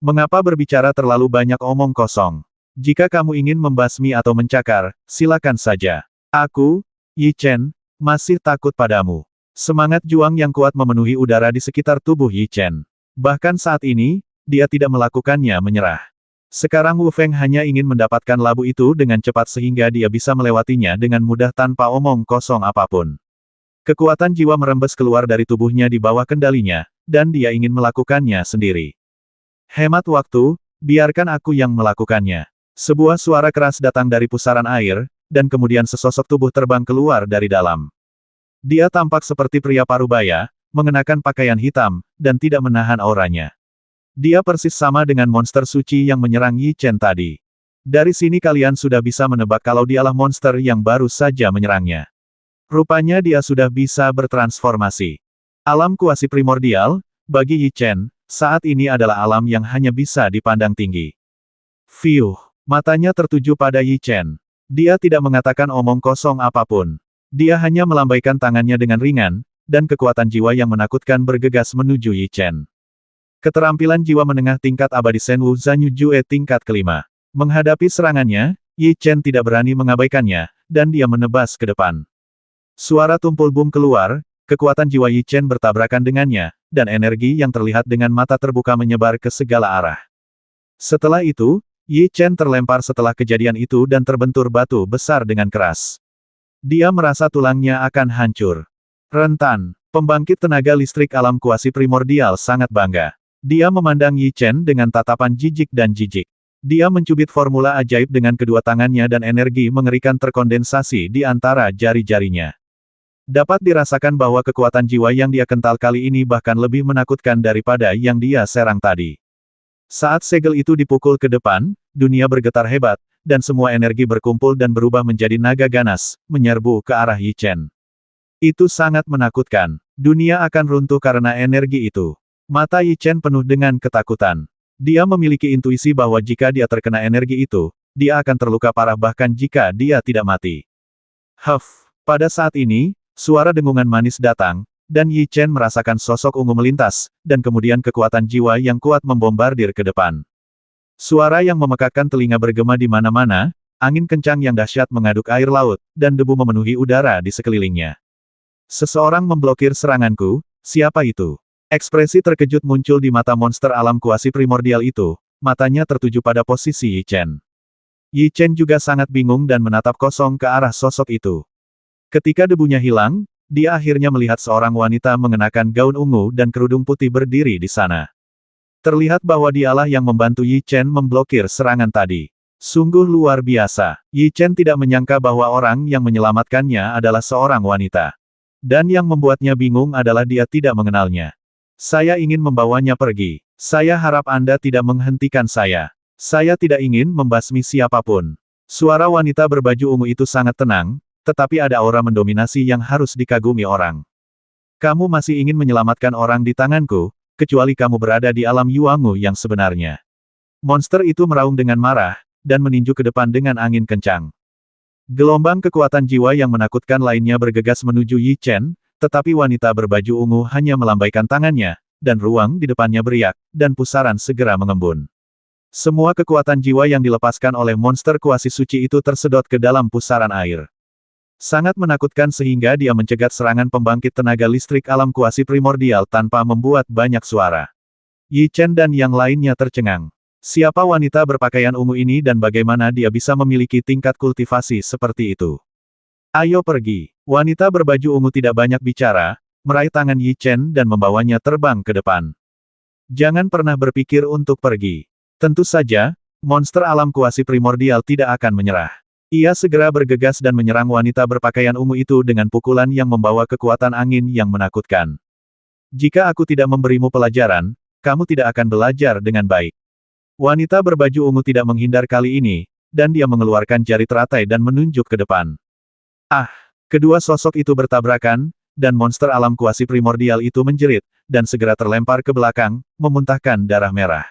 Mengapa berbicara terlalu banyak omong kosong? Jika kamu ingin membasmi atau mencakar, silakan saja. Aku, Yi Chen, masih takut padamu. Semangat juang yang kuat memenuhi udara di sekitar tubuh Yi Chen. Bahkan saat ini, dia tidak melakukannya menyerah. Sekarang Wu Feng hanya ingin mendapatkan labu itu dengan cepat sehingga dia bisa melewatinya dengan mudah tanpa omong kosong apapun. Kekuatan jiwa merembes keluar dari tubuhnya di bawah kendalinya, dan dia ingin melakukannya sendiri. Hemat waktu, biarkan aku yang melakukannya. Sebuah suara keras datang dari pusaran air, dan kemudian sesosok tubuh terbang keluar dari dalam. Dia tampak seperti pria parubaya, mengenakan pakaian hitam, dan tidak menahan auranya. Dia persis sama dengan monster suci yang menyerang Yi Chen tadi. Dari sini kalian sudah bisa menebak kalau dialah monster yang baru saja menyerangnya. Rupanya dia sudah bisa bertransformasi. Alam kuasi primordial, bagi Yi Chen, saat ini adalah alam yang hanya bisa dipandang tinggi. Fiuh, matanya tertuju pada Yi Chen. Dia tidak mengatakan omong kosong apapun. Dia hanya melambaikan tangannya dengan ringan, dan kekuatan jiwa yang menakutkan bergegas menuju Yi Chen. Keterampilan jiwa menengah tingkat abadi Senwu Zanyu Jue tingkat kelima. Menghadapi serangannya, Yi Chen tidak berani mengabaikannya, dan dia menebas ke depan. Suara tumpul boom keluar, kekuatan jiwa Yi Chen bertabrakan dengannya, dan energi yang terlihat dengan mata terbuka menyebar ke segala arah. Setelah itu, Yi Chen terlempar setelah kejadian itu dan terbentur batu besar dengan keras. Dia merasa tulangnya akan hancur. Rentan, pembangkit tenaga listrik alam kuasi primordial sangat bangga. Dia memandang Yi Chen dengan tatapan jijik dan jijik. Dia mencubit formula ajaib dengan kedua tangannya dan energi mengerikan terkondensasi di antara jari-jarinya. Dapat dirasakan bahwa kekuatan jiwa yang dia kental kali ini bahkan lebih menakutkan daripada yang dia serang tadi. Saat segel itu dipukul ke depan, dunia bergetar hebat, dan semua energi berkumpul dan berubah menjadi naga ganas, menyerbu ke arah Yi Chen. Itu sangat menakutkan. Dunia akan runtuh karena energi itu. Mata Yi Chen penuh dengan ketakutan. Dia memiliki intuisi bahwa jika dia terkena energi itu, dia akan terluka parah bahkan jika dia tidak mati. Huff, pada saat ini, suara dengungan manis datang, dan Yi Chen merasakan sosok ungu melintas, dan kemudian kekuatan jiwa yang kuat membombardir ke depan. Suara yang memekakkan telinga bergema di mana-mana, angin kencang yang dahsyat mengaduk air laut, dan debu memenuhi udara di sekelilingnya. Seseorang memblokir seranganku, siapa itu? Ekspresi terkejut muncul di mata monster alam kuasi primordial itu, matanya tertuju pada posisi Yi Chen. Yi Chen juga sangat bingung dan menatap kosong ke arah sosok itu. Ketika debunya hilang, dia akhirnya melihat seorang wanita mengenakan gaun ungu dan kerudung putih berdiri di sana. Terlihat bahwa dialah yang membantu Yi Chen memblokir serangan tadi. Sungguh luar biasa. Yi Chen tidak menyangka bahwa orang yang menyelamatkannya adalah seorang wanita. Dan yang membuatnya bingung adalah dia tidak mengenalnya. Saya ingin membawanya pergi. Saya harap Anda tidak menghentikan saya. Saya tidak ingin membasmi siapapun. Suara wanita berbaju ungu itu sangat tenang, tetapi ada aura mendominasi yang harus dikagumi orang. Kamu masih ingin menyelamatkan orang di tanganku, kecuali kamu berada di alam Yuangu yang sebenarnya. Monster itu meraung dengan marah, dan meninju ke depan dengan angin kencang. Gelombang kekuatan jiwa yang menakutkan lainnya bergegas menuju Yi Chen, tetapi wanita berbaju ungu hanya melambaikan tangannya, dan ruang di depannya beriak, dan pusaran segera mengembun. Semua kekuatan jiwa yang dilepaskan oleh monster kuasi suci itu tersedot ke dalam pusaran air. Sangat menakutkan sehingga dia mencegat serangan pembangkit tenaga listrik alam kuasi primordial tanpa membuat banyak suara. Yi Chen dan yang lainnya tercengang. Siapa wanita berpakaian ungu ini dan bagaimana dia bisa memiliki tingkat kultivasi seperti itu? Ayo pergi. Wanita berbaju ungu tidak banyak bicara, meraih tangan Yi Chen dan membawanya terbang ke depan. Jangan pernah berpikir untuk pergi. Tentu saja, monster alam kuasi primordial tidak akan menyerah. Ia segera bergegas dan menyerang wanita berpakaian ungu itu dengan pukulan yang membawa kekuatan angin yang menakutkan. Jika aku tidak memberimu pelajaran, kamu tidak akan belajar dengan baik. Wanita berbaju ungu tidak menghindar kali ini, dan dia mengeluarkan jari teratai dan menunjuk ke depan. Ah! Kedua sosok itu bertabrakan, dan monster alam kuasi primordial itu menjerit, dan segera terlempar ke belakang, memuntahkan darah merah.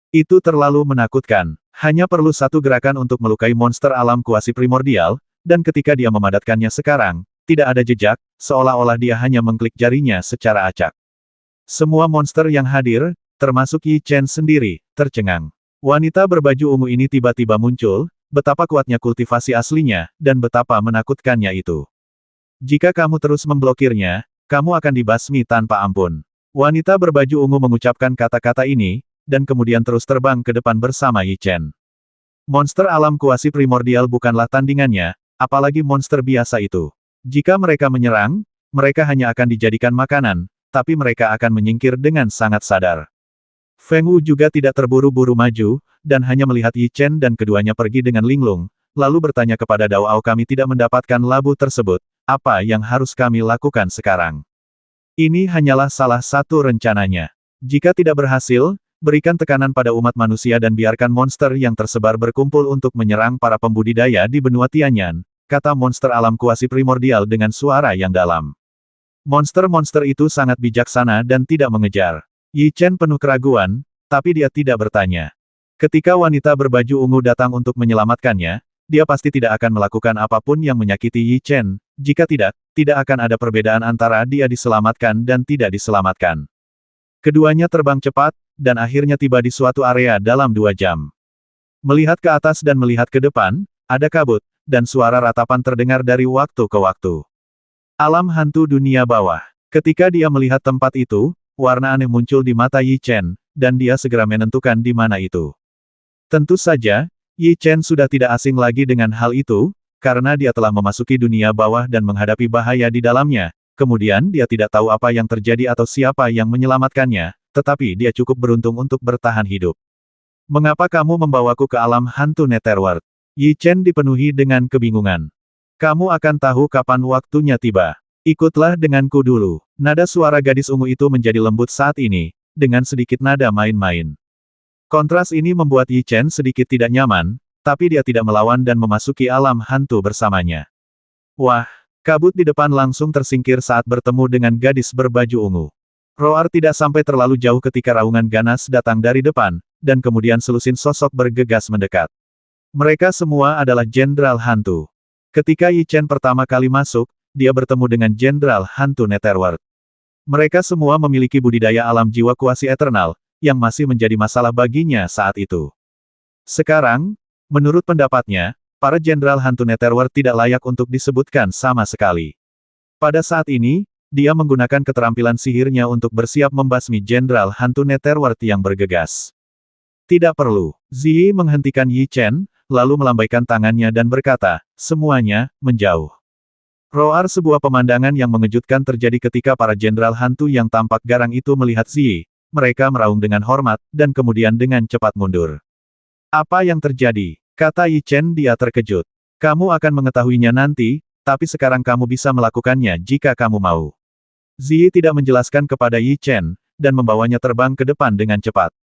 Itu terlalu menakutkan. Hanya perlu satu gerakan untuk melukai monster alam kuasi primordial, dan ketika dia memadatkannya sekarang, tidak ada jejak, seolah-olah dia hanya mengklik jarinya secara acak. Semua monster yang hadir, termasuk Yi Chen sendiri, tercengang. Wanita berbaju ungu ini tiba-tiba muncul, betapa kuatnya kultivasi aslinya, dan betapa menakutkannya itu. Jika kamu terus memblokirnya, kamu akan dibasmi tanpa ampun. Wanita berbaju ungu mengucapkan kata-kata ini, dan kemudian terus terbang ke depan bersama Yi Chen. Monster alam kuasi primordial bukanlah tandingannya, apalagi monster biasa itu. Jika mereka menyerang, mereka hanya akan dijadikan makanan, tapi mereka akan menyingkir dengan sangat sadar. Feng Wu juga tidak terburu-buru maju, dan hanya melihat Yi Chen dan keduanya pergi dengan linglung, lalu bertanya kepada Dao Ao, kami tidak mendapatkan labu tersebut, apa yang harus kami lakukan sekarang? Ini hanyalah salah satu rencananya. Jika tidak berhasil, berikan tekanan pada umat manusia dan biarkan monster yang tersebar berkumpul untuk menyerang para pembudidaya di benua Tianyan, kata monster alam kuasi primordial dengan suara yang dalam. Monster-monster itu sangat bijaksana dan tidak mengejar. Yi Chen penuh keraguan, tapi dia tidak bertanya. Ketika wanita berbaju ungu datang untuk menyelamatkannya, dia pasti tidak akan melakukan apapun yang menyakiti Yi Chen, jika tidak, tidak akan ada perbedaan antara dia diselamatkan dan tidak diselamatkan. Keduanya terbang cepat, dan akhirnya tiba di suatu area dalam 2 jam. Melihat ke atas dan melihat ke depan, ada kabut, dan suara ratapan terdengar dari waktu ke waktu. Alam hantu dunia bawah. Ketika dia melihat tempat itu, warna aneh muncul di mata Yi Chen, dan dia segera menentukan di mana itu. Tentu saja, Yi Chen sudah tidak asing lagi dengan hal itu, karena dia telah memasuki dunia bawah dan menghadapi bahaya di dalamnya. Kemudian dia tidak tahu apa yang terjadi atau siapa yang menyelamatkannya, tetapi dia cukup beruntung untuk bertahan hidup. Mengapa kamu membawaku ke alam hantu Netherworld? Yi Chen dipenuhi dengan kebingungan. Kamu akan tahu kapan waktunya tiba. Ikutlah denganku dulu. Nada suara gadis ungu itu menjadi lembut saat ini, dengan sedikit nada main-main. Kontras ini membuat Yi Chen sedikit tidak nyaman, tapi dia tidak melawan dan memasuki alam hantu bersamanya. Wah, kabut di depan langsung tersingkir saat bertemu dengan gadis berbaju ungu. Roar tidak sampai terlalu jauh ketika raungan ganas datang dari depan, dan kemudian selusin sosok bergegas mendekat. Mereka semua adalah jenderal hantu. Ketika Yi Chen pertama kali masuk, dia bertemu dengan jenderal hantu Netherworld. Mereka semua memiliki budidaya alam jiwa kuasi eternal, yang masih menjadi masalah baginya saat itu. Sekarang, menurut pendapatnya, para jenderal hantu Netherworld tidak layak untuk disebutkan sama sekali. Pada saat ini, dia menggunakan keterampilan sihirnya untuk bersiap membasmi jenderal hantu Netherworld yang bergegas. Tidak perlu. Ziyi menghentikan Yi Chen, lalu melambaikan tangannya dan berkata, semuanya, menjauh. Roar sebuah pemandangan yang mengejutkan terjadi ketika para jenderal hantu yang tampak garang itu melihat Ziyi. Mereka meraung dengan hormat, dan kemudian dengan cepat mundur. Apa yang terjadi? Kata Yi Chen, dia terkejut. Kamu akan mengetahuinya nanti, tapi sekarang kamu bisa melakukannya jika kamu mau. Ziyi tidak menjelaskan kepada Yi Chen, dan membawanya terbang ke depan dengan cepat.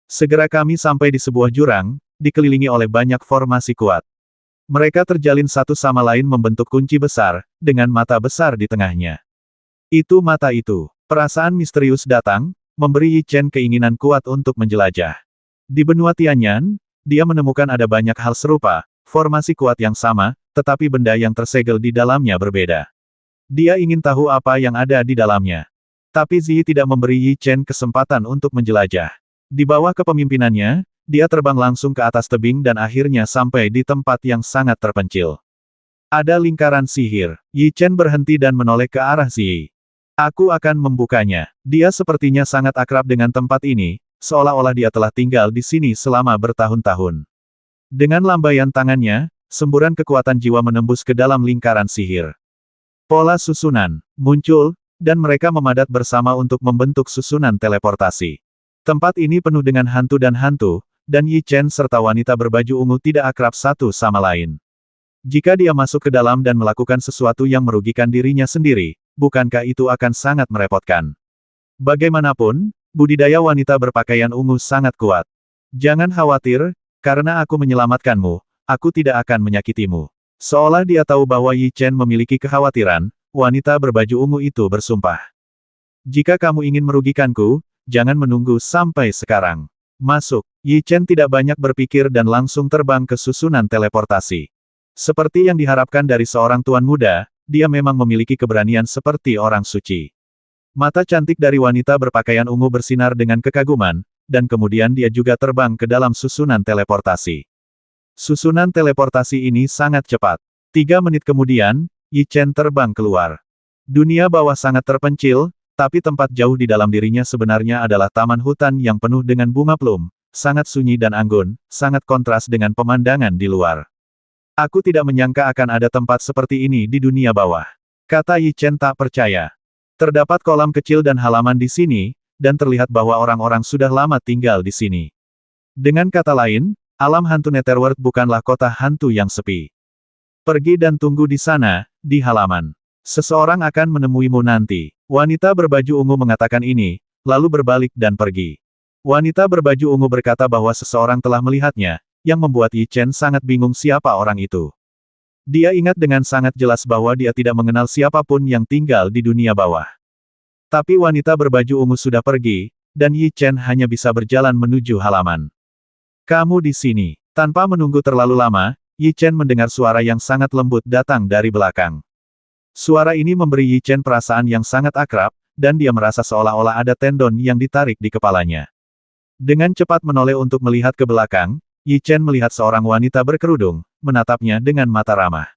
Segera kami sampai di sebuah jurang, dikelilingi oleh banyak formasi kuat. Mereka terjalin satu sama lain membentuk kunci besar, dengan mata besar di tengahnya. Itu mata itu. Perasaan misterius datang, memberi Yi Chen keinginan kuat untuk menjelajah. Di benua Tianyan, dia menemukan ada banyak hal serupa, formasi kuat yang sama, tetapi benda yang tersegel di dalamnya berbeda. Dia ingin tahu apa yang ada di dalamnya. Tapi Ziyi tidak memberi Yi Chen kesempatan untuk menjelajah. Di bawah kepemimpinannya, dia terbang langsung ke atas tebing dan akhirnya sampai di tempat yang sangat terpencil. Ada lingkaran sihir. Yi Chen berhenti dan menoleh ke arah Ziyi. Aku akan membukanya. Dia sepertinya sangat akrab dengan tempat ini, seolah-olah dia telah tinggal di sini selama bertahun-tahun. Dengan lambaian tangannya, semburan kekuatan jiwa menembus ke dalam lingkaran sihir. Pola susunan muncul, dan mereka memadat bersama untuk membentuk susunan teleportasi. Tempat ini penuh dengan hantu, dan Yi Chen serta wanita berbaju ungu tidak akrab satu sama lain. Jika dia masuk ke dalam dan melakukan sesuatu yang merugikan dirinya sendiri, bukankah itu akan sangat merepotkan? Bagaimanapun, budidaya wanita berpakaian ungu sangat kuat. Jangan khawatir, karena aku menyelamatkanmu, aku tidak akan menyakitimu. Seolah dia tahu bahwa Yi Chen memiliki kekhawatiran, wanita berbaju ungu itu bersumpah. Jika kamu ingin merugikanku, jangan menunggu sampai sekarang. Masuk. Yi Chen tidak banyak berpikir dan langsung terbang ke susunan teleportasi. Seperti yang diharapkan dari seorang tuan muda, dia memang memiliki keberanian seperti orang suci. Mata cantik dari wanita berpakaian ungu bersinar dengan kekaguman, dan kemudian dia juga terbang ke dalam susunan teleportasi. Susunan teleportasi ini sangat cepat. 3 menit kemudian, Yi Chen terbang keluar. Dunia bawah sangat terpencil, tapi tempat jauh di dalam dirinya sebenarnya adalah taman hutan yang penuh dengan bunga plum, sangat sunyi dan anggun, sangat kontras dengan pemandangan di luar. Aku tidak menyangka akan ada tempat seperti ini di dunia bawah. Kata Yi Chen tak percaya. Terdapat kolam kecil dan halaman di sini, dan terlihat bahwa orang-orang sudah lama tinggal di sini. Dengan kata lain, alam hantu Netherworld bukanlah kota hantu yang sepi. Pergi dan tunggu di sana, di halaman. Seseorang akan menemuimu nanti. Wanita berbaju ungu mengatakan ini, lalu berbalik dan pergi. Wanita berbaju ungu berkata bahwa seseorang telah melihatnya, yang membuat Yi Chen sangat bingung siapa orang itu. Dia ingat dengan sangat jelas bahwa dia tidak mengenal siapapun yang tinggal di dunia bawah. Tapi wanita berbaju ungu sudah pergi, dan Yi Chen hanya bisa berjalan menuju halaman. Kamu di sini. Tanpa menunggu terlalu lama, Yi Chen mendengar suara yang sangat lembut datang dari belakang. Suara ini memberi Yi Chen perasaan yang sangat akrab, dan dia merasa seolah-olah ada tendon yang ditarik di kepalanya. Dengan cepat menoleh untuk melihat ke belakang, Yi Chen melihat seorang wanita berkerudung, menatapnya dengan mata ramah.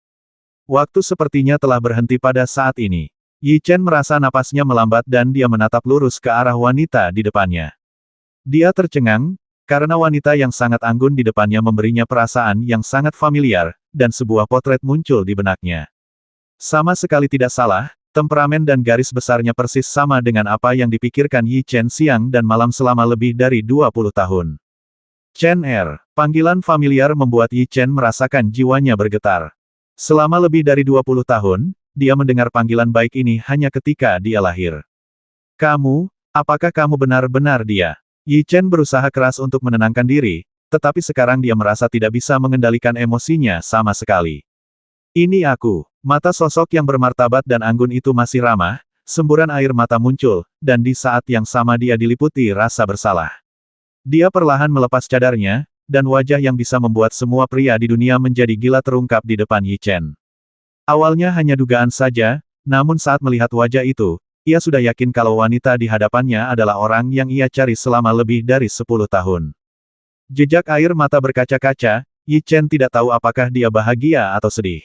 Waktu sepertinya telah berhenti pada saat ini. Yi Chen merasa napasnya melambat dan dia menatap lurus ke arah wanita di depannya. Dia tercengang, karena wanita yang sangat anggun di depannya memberinya perasaan yang sangat familiar, dan sebuah potret muncul di benaknya. Sama sekali tidak salah, temperamen dan garis besarnya persis sama dengan apa yang dipikirkan Yi Chen siang dan malam selama lebih dari 20 tahun. Chen Er, panggilan familiar membuat Yi Chen merasakan jiwanya bergetar. Selama lebih dari 20 tahun, dia mendengar panggilan baik ini hanya ketika dia lahir. Kamu, apakah kamu benar-benar dia? Yi Chen berusaha keras untuk menenangkan diri, tetapi sekarang dia merasa tidak bisa mengendalikan emosinya sama sekali. Ini aku. Mata sosok yang bermartabat dan anggun itu masih ramah, semburan air mata muncul, dan di saat yang sama dia diliputi rasa bersalah. Dia perlahan melepas cadarnya, dan wajah yang bisa membuat semua pria di dunia menjadi gila terungkap di depan Yi Chen. Awalnya hanya dugaan saja, namun saat melihat wajah itu, ia sudah yakin kalau wanita di hadapannya adalah orang yang ia cari selama lebih dari 10 tahun. Jejak air mata berkaca-kaca, Yi Chen tidak tahu apakah dia bahagia atau sedih.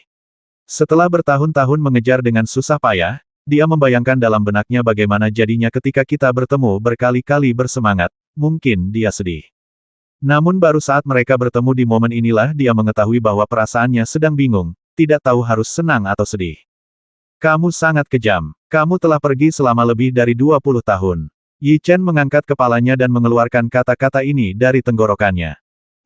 Setelah bertahun-tahun mengejar dengan susah payah, dia membayangkan dalam benaknya bagaimana jadinya ketika kita bertemu berkali-kali bersemangat, mungkin dia sedih. Namun baru saat mereka bertemu di momen inilah dia mengetahui bahwa perasaannya sedang bingung, tidak tahu harus senang atau sedih. Kamu sangat kejam. Kamu telah pergi selama lebih dari 20 tahun. Yi Chen mengangkat kepalanya dan mengeluarkan kata-kata ini dari tenggorokannya.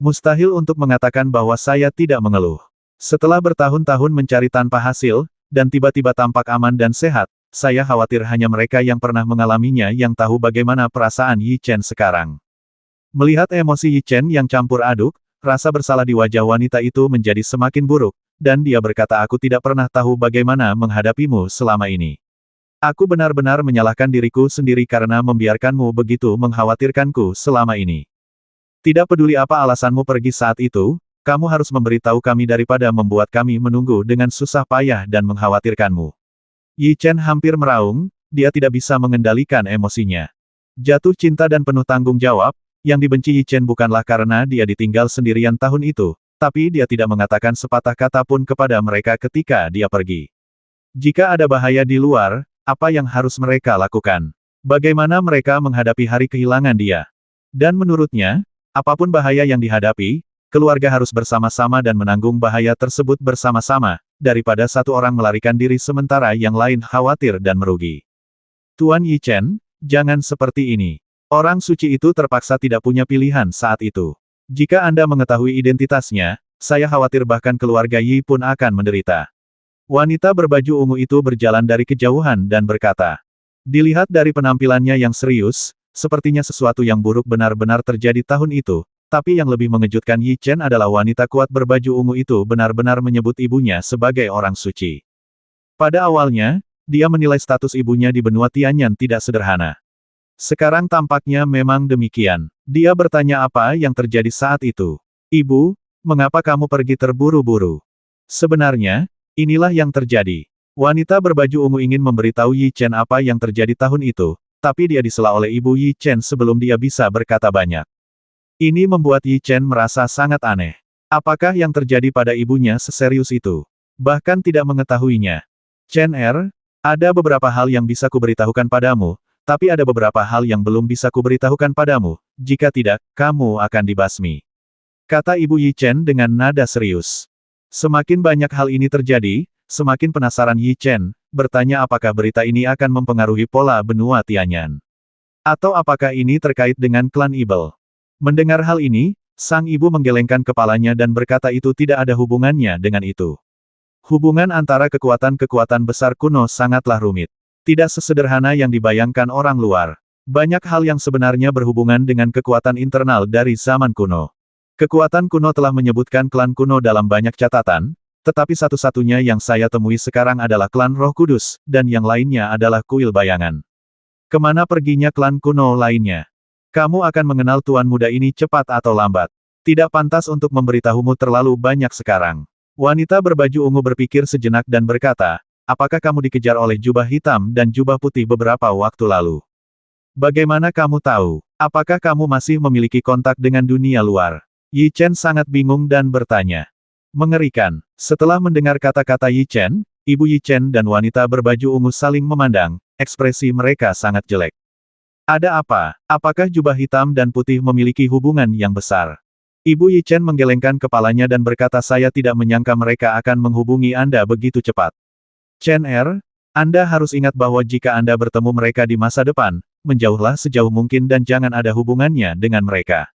Mustahil untuk mengatakan bahwa saya tidak mengeluh. Setelah bertahun-tahun mencari tanpa hasil, dan tiba-tiba tampak aman dan sehat, saya khawatir hanya mereka yang pernah mengalaminya yang tahu bagaimana perasaan Yi Chen sekarang. Melihat emosi Yi Chen yang campur aduk, rasa bersalah di wajah wanita itu menjadi semakin buruk, dan dia berkata, aku tidak pernah tahu bagaimana menghadapimu selama ini. Aku benar-benar menyalahkan diriku sendiri karena membiarkanmu begitu mengkhawatirkanku selama ini. Tidak peduli apa alasanmu pergi saat itu, kamu harus memberitahu kami daripada membuat kami menunggu dengan susah payah dan mengkhawatirkanmu. Yi Chen hampir meraung, dia tidak bisa mengendalikan emosinya. Jatuh cinta dan penuh tanggung jawab, yang dibenci Yi Chen bukanlah karena dia ditinggal sendirian tahun itu, tapi dia tidak mengatakan sepatah kata pun kepada mereka ketika dia pergi. Jika ada bahaya di luar, apa yang harus mereka lakukan? Bagaimana mereka menghadapi hari kehilangan dia? Dan menurutnya, apapun bahaya yang dihadapi, keluarga harus bersama-sama dan menanggung bahaya tersebut bersama-sama, daripada satu orang melarikan diri sementara yang lain khawatir dan merugi. Tuan Yi Chen, jangan seperti ini. Orang suci itu terpaksa tidak punya pilihan saat itu. Jika Anda mengetahui identitasnya, saya khawatir bahkan keluarga Yi pun akan menderita. Wanita berbaju ungu itu berjalan dari kejauhan dan berkata. Dilihat dari penampilannya yang serius, sepertinya sesuatu yang buruk benar-benar terjadi tahun itu, tapi yang lebih mengejutkan Yi Chen adalah wanita kuat berbaju ungu itu benar-benar menyebut ibunya sebagai orang suci. Pada awalnya, dia menilai status ibunya di benua Tianyan tidak sederhana. Sekarang tampaknya memang demikian. Dia bertanya apa yang terjadi saat itu. Ibu, mengapa kamu pergi terburu-buru? Sebenarnya, inilah yang terjadi. Wanita berbaju ungu ingin memberitahu Yi Chen apa yang terjadi tahun itu, tapi dia disela oleh ibu Yi Chen sebelum dia bisa berkata banyak. Ini membuat Yi Chen merasa sangat aneh. Apakah yang terjadi pada ibunya seserius itu? Bahkan tidak mengetahuinya. Chen ada beberapa hal yang bisa kuberitahukan padamu, tapi ada beberapa hal yang belum bisa kuberitahukan padamu, jika tidak, kamu akan dibasmi. Kata Ibu Yi Chen dengan nada serius. Semakin banyak hal ini terjadi, semakin penasaran Yi Chen, bertanya apakah berita ini akan mempengaruhi pola benua Tianyan. Atau apakah ini terkait dengan klan Ibel. Mendengar hal ini, sang ibu menggelengkan kepalanya dan berkata itu tidak ada hubungannya dengan itu. Hubungan antara kekuatan-kekuatan besar kuno sangatlah rumit. Tidak sesederhana yang dibayangkan orang luar. Banyak hal yang sebenarnya berhubungan dengan kekuatan internal dari zaman kuno. Kekuatan kuno telah menyebutkan klan kuno dalam banyak catatan, tetapi satu-satunya yang saya temui sekarang adalah klan Roh Kudus, dan yang lainnya adalah kuil bayangan. Kemana perginya klan kuno lainnya? Kamu akan mengenal tuan muda ini cepat atau lambat. Tidak pantas untuk memberitahumu terlalu banyak sekarang. Wanita berbaju ungu berpikir sejenak dan berkata, apakah kamu dikejar oleh jubah hitam dan jubah putih beberapa waktu lalu? Bagaimana kamu tahu? Apakah kamu masih memiliki kontak dengan dunia luar? Yi Chen sangat bingung dan bertanya. Mengerikan. Setelah mendengar kata-kata Yi Chen, Ibu Yi Chen dan wanita berbaju ungu saling memandang, ekspresi mereka sangat jelek. Ada apa? Apakah jubah hitam dan putih memiliki hubungan yang besar? Ibu Yi Chen menggelengkan kepalanya dan berkata, saya tidak menyangka mereka akan menghubungi Anda begitu cepat. Chen Anda harus ingat bahwa jika Anda bertemu mereka di masa depan, menjauhlah sejauh mungkin dan jangan ada hubungannya dengan mereka.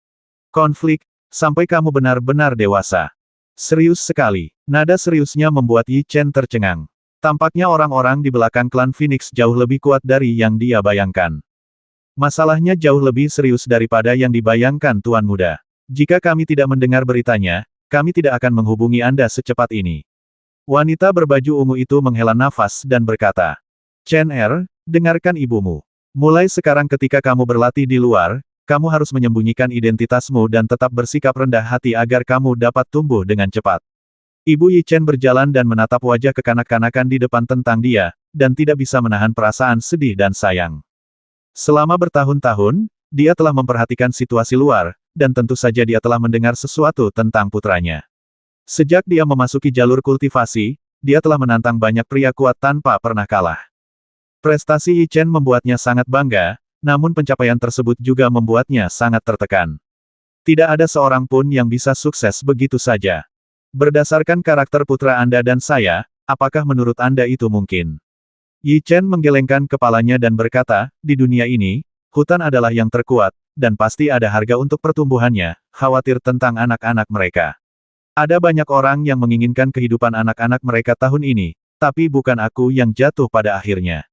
Konflik, sampai kamu benar-benar dewasa. Serius sekali. Nada seriusnya membuat Yi Chen tercengang. Tampaknya orang-orang di belakang klan Phoenix jauh lebih kuat dari yang dia bayangkan. Masalahnya jauh lebih serius daripada yang dibayangkan Tuan Muda. Jika kami tidak mendengar beritanya, kami tidak akan menghubungi Anda secepat ini. Wanita berbaju ungu itu menghela nafas dan berkata, Chen dengarkan ibumu. Mulai sekarang ketika kamu berlatih di luar, kamu harus menyembunyikan identitasmu dan tetap bersikap rendah hati agar kamu dapat tumbuh dengan cepat. Ibu Yi Chen berjalan dan menatap wajah kekanak-kanakan di depan tentang dia, dan tidak bisa menahan perasaan sedih dan sayang. Selama bertahun-tahun, dia telah memperhatikan situasi luar, dan tentu saja dia telah mendengar sesuatu tentang putranya. Sejak dia memasuki jalur kultivasi, dia telah menantang banyak pria kuat tanpa pernah kalah. Prestasi Yi Chen membuatnya sangat bangga, namun pencapaian tersebut juga membuatnya sangat tertekan. Tidak ada seorang pun yang bisa sukses begitu saja. Berdasarkan karakter putra Anda dan saya, apakah menurut Anda itu mungkin? Yi Chen menggelengkan kepalanya dan berkata, di dunia ini, hutan adalah yang terkuat, dan pasti ada harga untuk pertumbuhannya, khawatir tentang anak-anak mereka. Ada banyak orang yang menginginkan kehidupan anak-anak mereka tahun ini, tapi bukan aku yang jatuh pada akhirnya.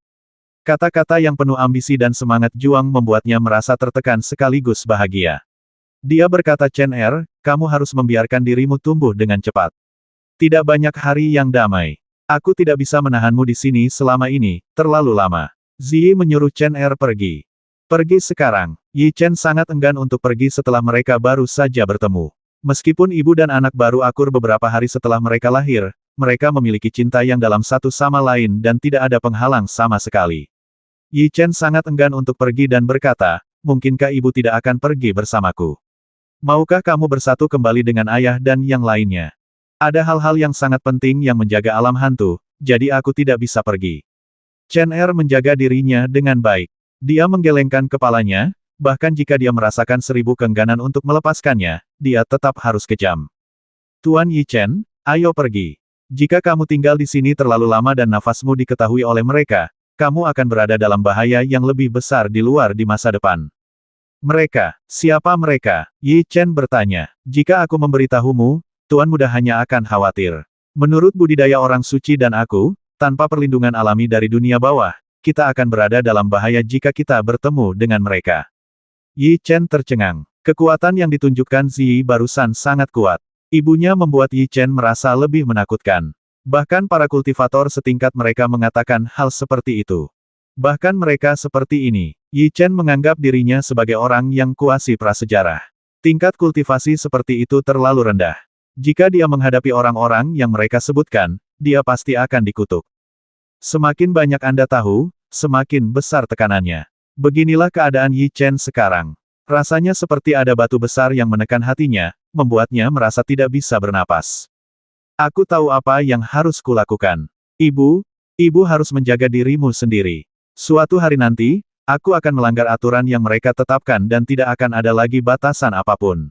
Kata-kata yang penuh ambisi dan semangat juang membuatnya merasa tertekan sekaligus bahagia. Dia berkata, Chen Er, kamu harus membiarkan dirimu tumbuh dengan cepat. Tidak banyak hari yang damai. Aku tidak bisa menahanmu di sini selama ini, terlalu lama. Ziyi menyuruh Chen Er pergi. Pergi sekarang. Yi Chen sangat enggan untuk pergi setelah mereka baru saja bertemu. Meskipun ibu dan anak baru akur beberapa hari setelah mereka lahir, mereka memiliki cinta yang dalam satu sama lain dan tidak ada penghalang sama sekali. Yi Chen sangat enggan untuk pergi dan berkata, mungkinkah ibu tidak akan pergi bersamaku? Maukah kamu bersatu kembali dengan ayah dan yang lainnya? Ada hal-hal yang sangat penting yang menjaga alam hantu, jadi aku tidak bisa pergi. Chen Er menjaga dirinya dengan baik. Dia menggelengkan kepalanya, bahkan jika dia merasakan 1000 keengganan untuk melepaskannya, dia tetap harus kejam. Tuan Yi Chen, ayo pergi. Jika kamu tinggal di sini terlalu lama dan nafasmu diketahui oleh mereka, kamu akan berada dalam bahaya yang lebih besar di luar di masa depan. Mereka, siapa mereka? Yi Chen bertanya. Jika aku memberitahumu, Tuan Muda hanya akan khawatir. Menurut budidaya orang suci dan aku, tanpa perlindungan alami dari dunia bawah, kita akan berada dalam bahaya jika kita bertemu dengan mereka. Yi Chen tercengang. Kekuatan yang ditunjukkan Ziyi barusan sangat kuat. Ibunya membuat Yi Chen merasa lebih menakutkan. Bahkan para kultivator setingkat mereka mengatakan hal seperti itu. Bahkan mereka seperti ini. Yi Chen menganggap dirinya sebagai orang yang kuasi prasejarah. Tingkat kultivasi seperti itu terlalu rendah. Jika dia menghadapi orang-orang yang mereka sebutkan, dia pasti akan dikutuk. Semakin banyak Anda tahu, semakin besar tekanannya. Beginilah keadaan Yi Chen sekarang. Rasanya seperti ada batu besar yang menekan hatinya, membuatnya merasa tidak bisa bernapas. Aku tahu apa yang harus kulakukan. Ibu harus menjaga dirimu sendiri. Suatu hari nanti, aku akan melanggar aturan yang mereka tetapkan dan tidak akan ada lagi batasan apapun.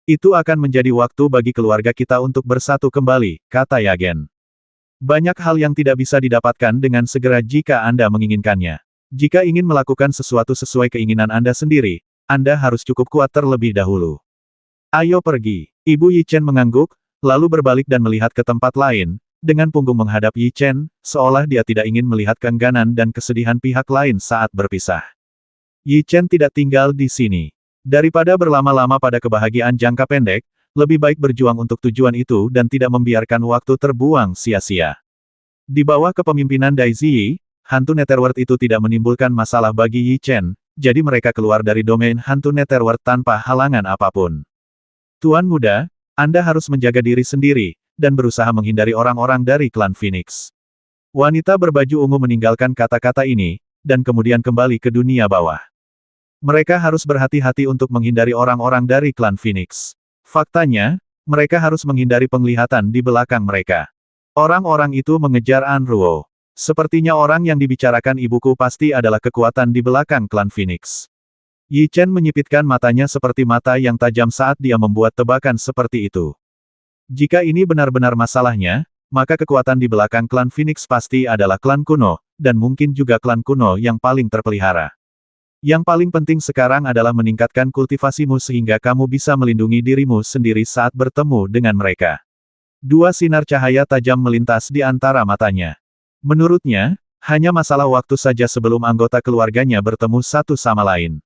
Itu akan menjadi waktu bagi keluarga kita untuk bersatu kembali, kata Yagen. Banyak hal yang tidak bisa didapatkan dengan segera jika Anda menginginkannya. Jika ingin melakukan sesuatu sesuai keinginan Anda sendiri, Anda harus cukup kuat terlebih dahulu. Ayo pergi. Ibu Yi Chen mengangguk, lalu berbalik dan melihat ke tempat lain, dengan punggung menghadap Yi Chen, seolah dia tidak ingin melihat keengganan dan kesedihan pihak lain saat berpisah. Yi Chen tidak tinggal di sini. Daripada berlama-lama pada kebahagiaan jangka pendek, lebih baik berjuang untuk tujuan itu dan tidak membiarkan waktu terbuang sia-sia. Di bawah kepemimpinan Dai Ziyi, hantu Netherworld itu tidak menimbulkan masalah bagi Yi Chen, jadi mereka keluar dari domain hantu Netherworld tanpa halangan apapun. Tuan Muda, Anda harus menjaga diri sendiri, dan berusaha menghindari orang-orang dari klan Phoenix. Wanita berbaju ungu meninggalkan kata-kata ini, dan kemudian kembali ke dunia bawah. Mereka harus berhati-hati untuk menghindari orang-orang dari klan Phoenix. Faktanya, mereka harus menghindari penglihatan di belakang mereka. Orang-orang itu mengejar Anruo. Sepertinya orang yang dibicarakan ibuku pasti adalah kekuatan di belakang klan Phoenix. Yi Chen menyipitkan matanya seperti mata yang tajam saat dia membuat tebakan seperti itu. Jika ini benar-benar masalahnya, maka kekuatan di belakang klan Phoenix pasti adalah klan kuno, dan mungkin juga klan kuno yang paling terpelihara. Yang paling penting sekarang adalah meningkatkan kultivasimu sehingga kamu bisa melindungi dirimu sendiri saat bertemu dengan mereka. Dua sinar cahaya tajam melintas di antara matanya. Menurutnya, hanya masalah waktu saja sebelum anggota keluarganya bertemu satu sama lain.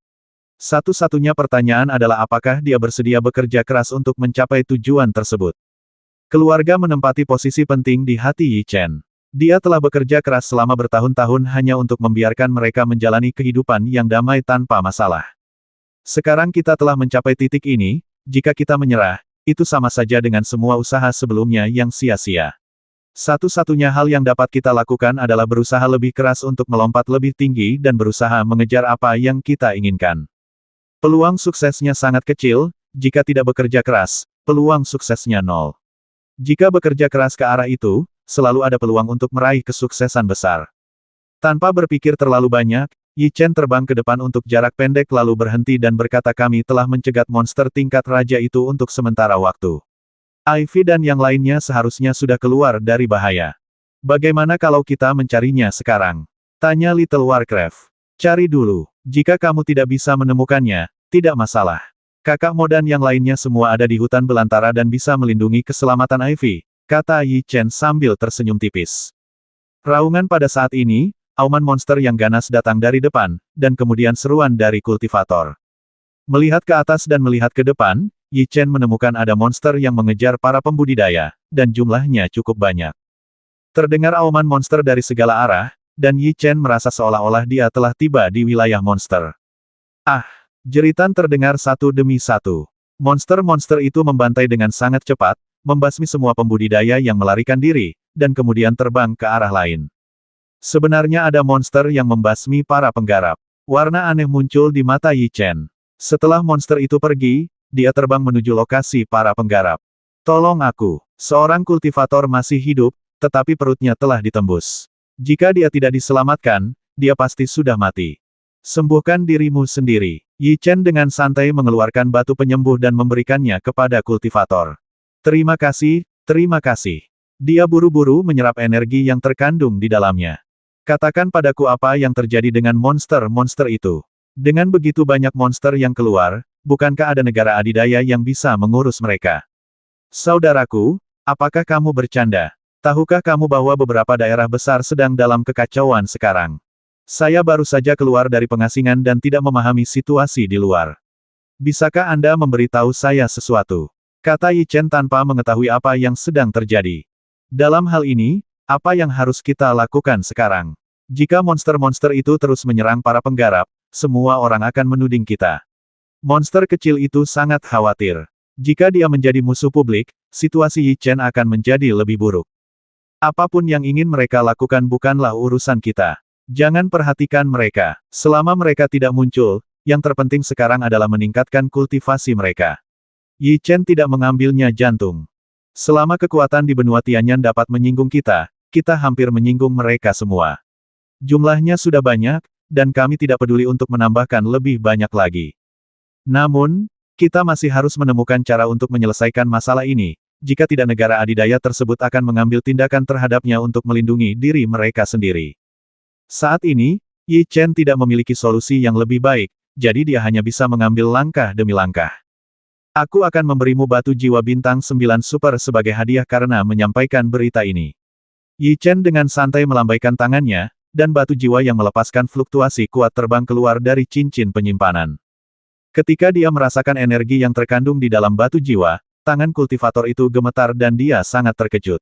Satu-satunya pertanyaan adalah apakah dia bersedia bekerja keras untuk mencapai tujuan tersebut. Keluarga menempati posisi penting di hati Yi Chen. Dia telah bekerja keras selama bertahun-tahun hanya untuk membiarkan mereka menjalani kehidupan yang damai tanpa masalah. Sekarang kita telah mencapai titik ini, jika kita menyerah, itu sama saja dengan semua usaha sebelumnya yang sia-sia. Satu-satunya hal yang dapat kita lakukan adalah berusaha lebih keras untuk melompat lebih tinggi dan berusaha mengejar apa yang kita inginkan. Peluang suksesnya sangat kecil, jika tidak bekerja keras, peluang suksesnya nol. Jika bekerja keras ke arah itu, selalu ada peluang untuk meraih kesuksesan besar. Tanpa berpikir terlalu banyak, Yi Chen terbang ke depan untuk jarak pendek lalu berhenti dan berkata kami telah mencegat monster tingkat raja itu untuk sementara waktu. Ivy dan yang lainnya seharusnya sudah keluar dari bahaya. Bagaimana kalau kita mencarinya sekarang? Tanya Little Warcraft. Cari dulu. Jika kamu tidak bisa menemukannya, Tidak masalah. Kakak Mo dan yang lainnya semua ada di hutan belantara dan bisa melindungi keselamatan Ivy, kata Yi Chen sambil tersenyum tipis. Raungan pada saat ini, auman monster yang ganas datang dari depan, dan kemudian seruan dari kultivator. Melihat ke atas dan melihat ke depan, Yi Chen menemukan ada monster yang mengejar para pembudidaya, dan jumlahnya cukup banyak. Terdengar auman monster dari segala arah, dan Yi Chen merasa seolah-olah dia telah tiba di wilayah monster. Ah! Jeritan terdengar satu demi satu. Monster-monster itu membantai dengan sangat cepat, membasmi semua pembudidaya yang melarikan diri, dan kemudian terbang ke arah lain. Sebenarnya ada monster yang membasmi para penggarap. Warna aneh muncul di mata Yi Chen. Setelah monster itu pergi, dia terbang menuju lokasi para penggarap. Tolong aku. Seorang kultivator masih hidup, tetapi perutnya telah ditembus. Jika dia tidak diselamatkan, dia pasti sudah mati. Sembuhkan dirimu sendiri. Yi Chen dengan santai mengeluarkan batu penyembuh dan memberikannya kepada kultivator. Terima kasih, terima kasih. Dia buru-buru menyerap energi yang terkandung di dalamnya. Katakan padaku apa yang terjadi dengan monster-monster itu. Dengan begitu banyak monster yang keluar, bukankah ada negara adidaya yang bisa mengurus mereka? Saudaraku, apakah kamu bercanda? Tahukah kamu bahwa beberapa daerah besar sedang dalam kekacauan sekarang? Saya baru saja keluar dari pengasingan dan tidak memahami situasi di luar. Bisakah Anda memberitahu saya sesuatu? Kata Yi Chen tanpa mengetahui apa yang sedang terjadi. Dalam hal ini, apa yang harus kita lakukan sekarang? Jika monster-monster itu terus menyerang para penggarap, semua orang akan menuding kita. Monster kecil itu sangat khawatir. Jika dia menjadi musuh publik, situasi Yi Chen akan menjadi lebih buruk. Apapun yang ingin mereka lakukan bukanlah urusan kita. Jangan perhatikan mereka. Selama mereka tidak muncul, yang terpenting sekarang adalah meningkatkan kultivasi mereka. Yi Chen tidak mengambilnya jantung. Selama kekuatan di benua Tianyan dapat menyinggung kita, kita hampir menyinggung mereka semua. Jumlahnya sudah banyak, dan kami tidak peduli untuk menambahkan lebih banyak lagi. Namun, kita masih harus menemukan cara untuk menyelesaikan masalah ini. Jika tidak, negara adidaya tersebut akan mengambil tindakan terhadapnya untuk melindungi diri mereka sendiri. Saat ini, Yi Chen tidak memiliki solusi yang lebih baik, jadi dia hanya bisa mengambil langkah demi langkah. Aku akan memberimu batu jiwa bintang 9 super sebagai hadiah karena menyampaikan berita ini. Yi Chen dengan santai melambaikan tangannya, dan batu jiwa yang melepaskan fluktuasi kuat terbang keluar dari cincin penyimpanan. Ketika dia merasakan energi yang terkandung di dalam batu jiwa, tangan kultivator itu gemetar dan dia sangat terkejut.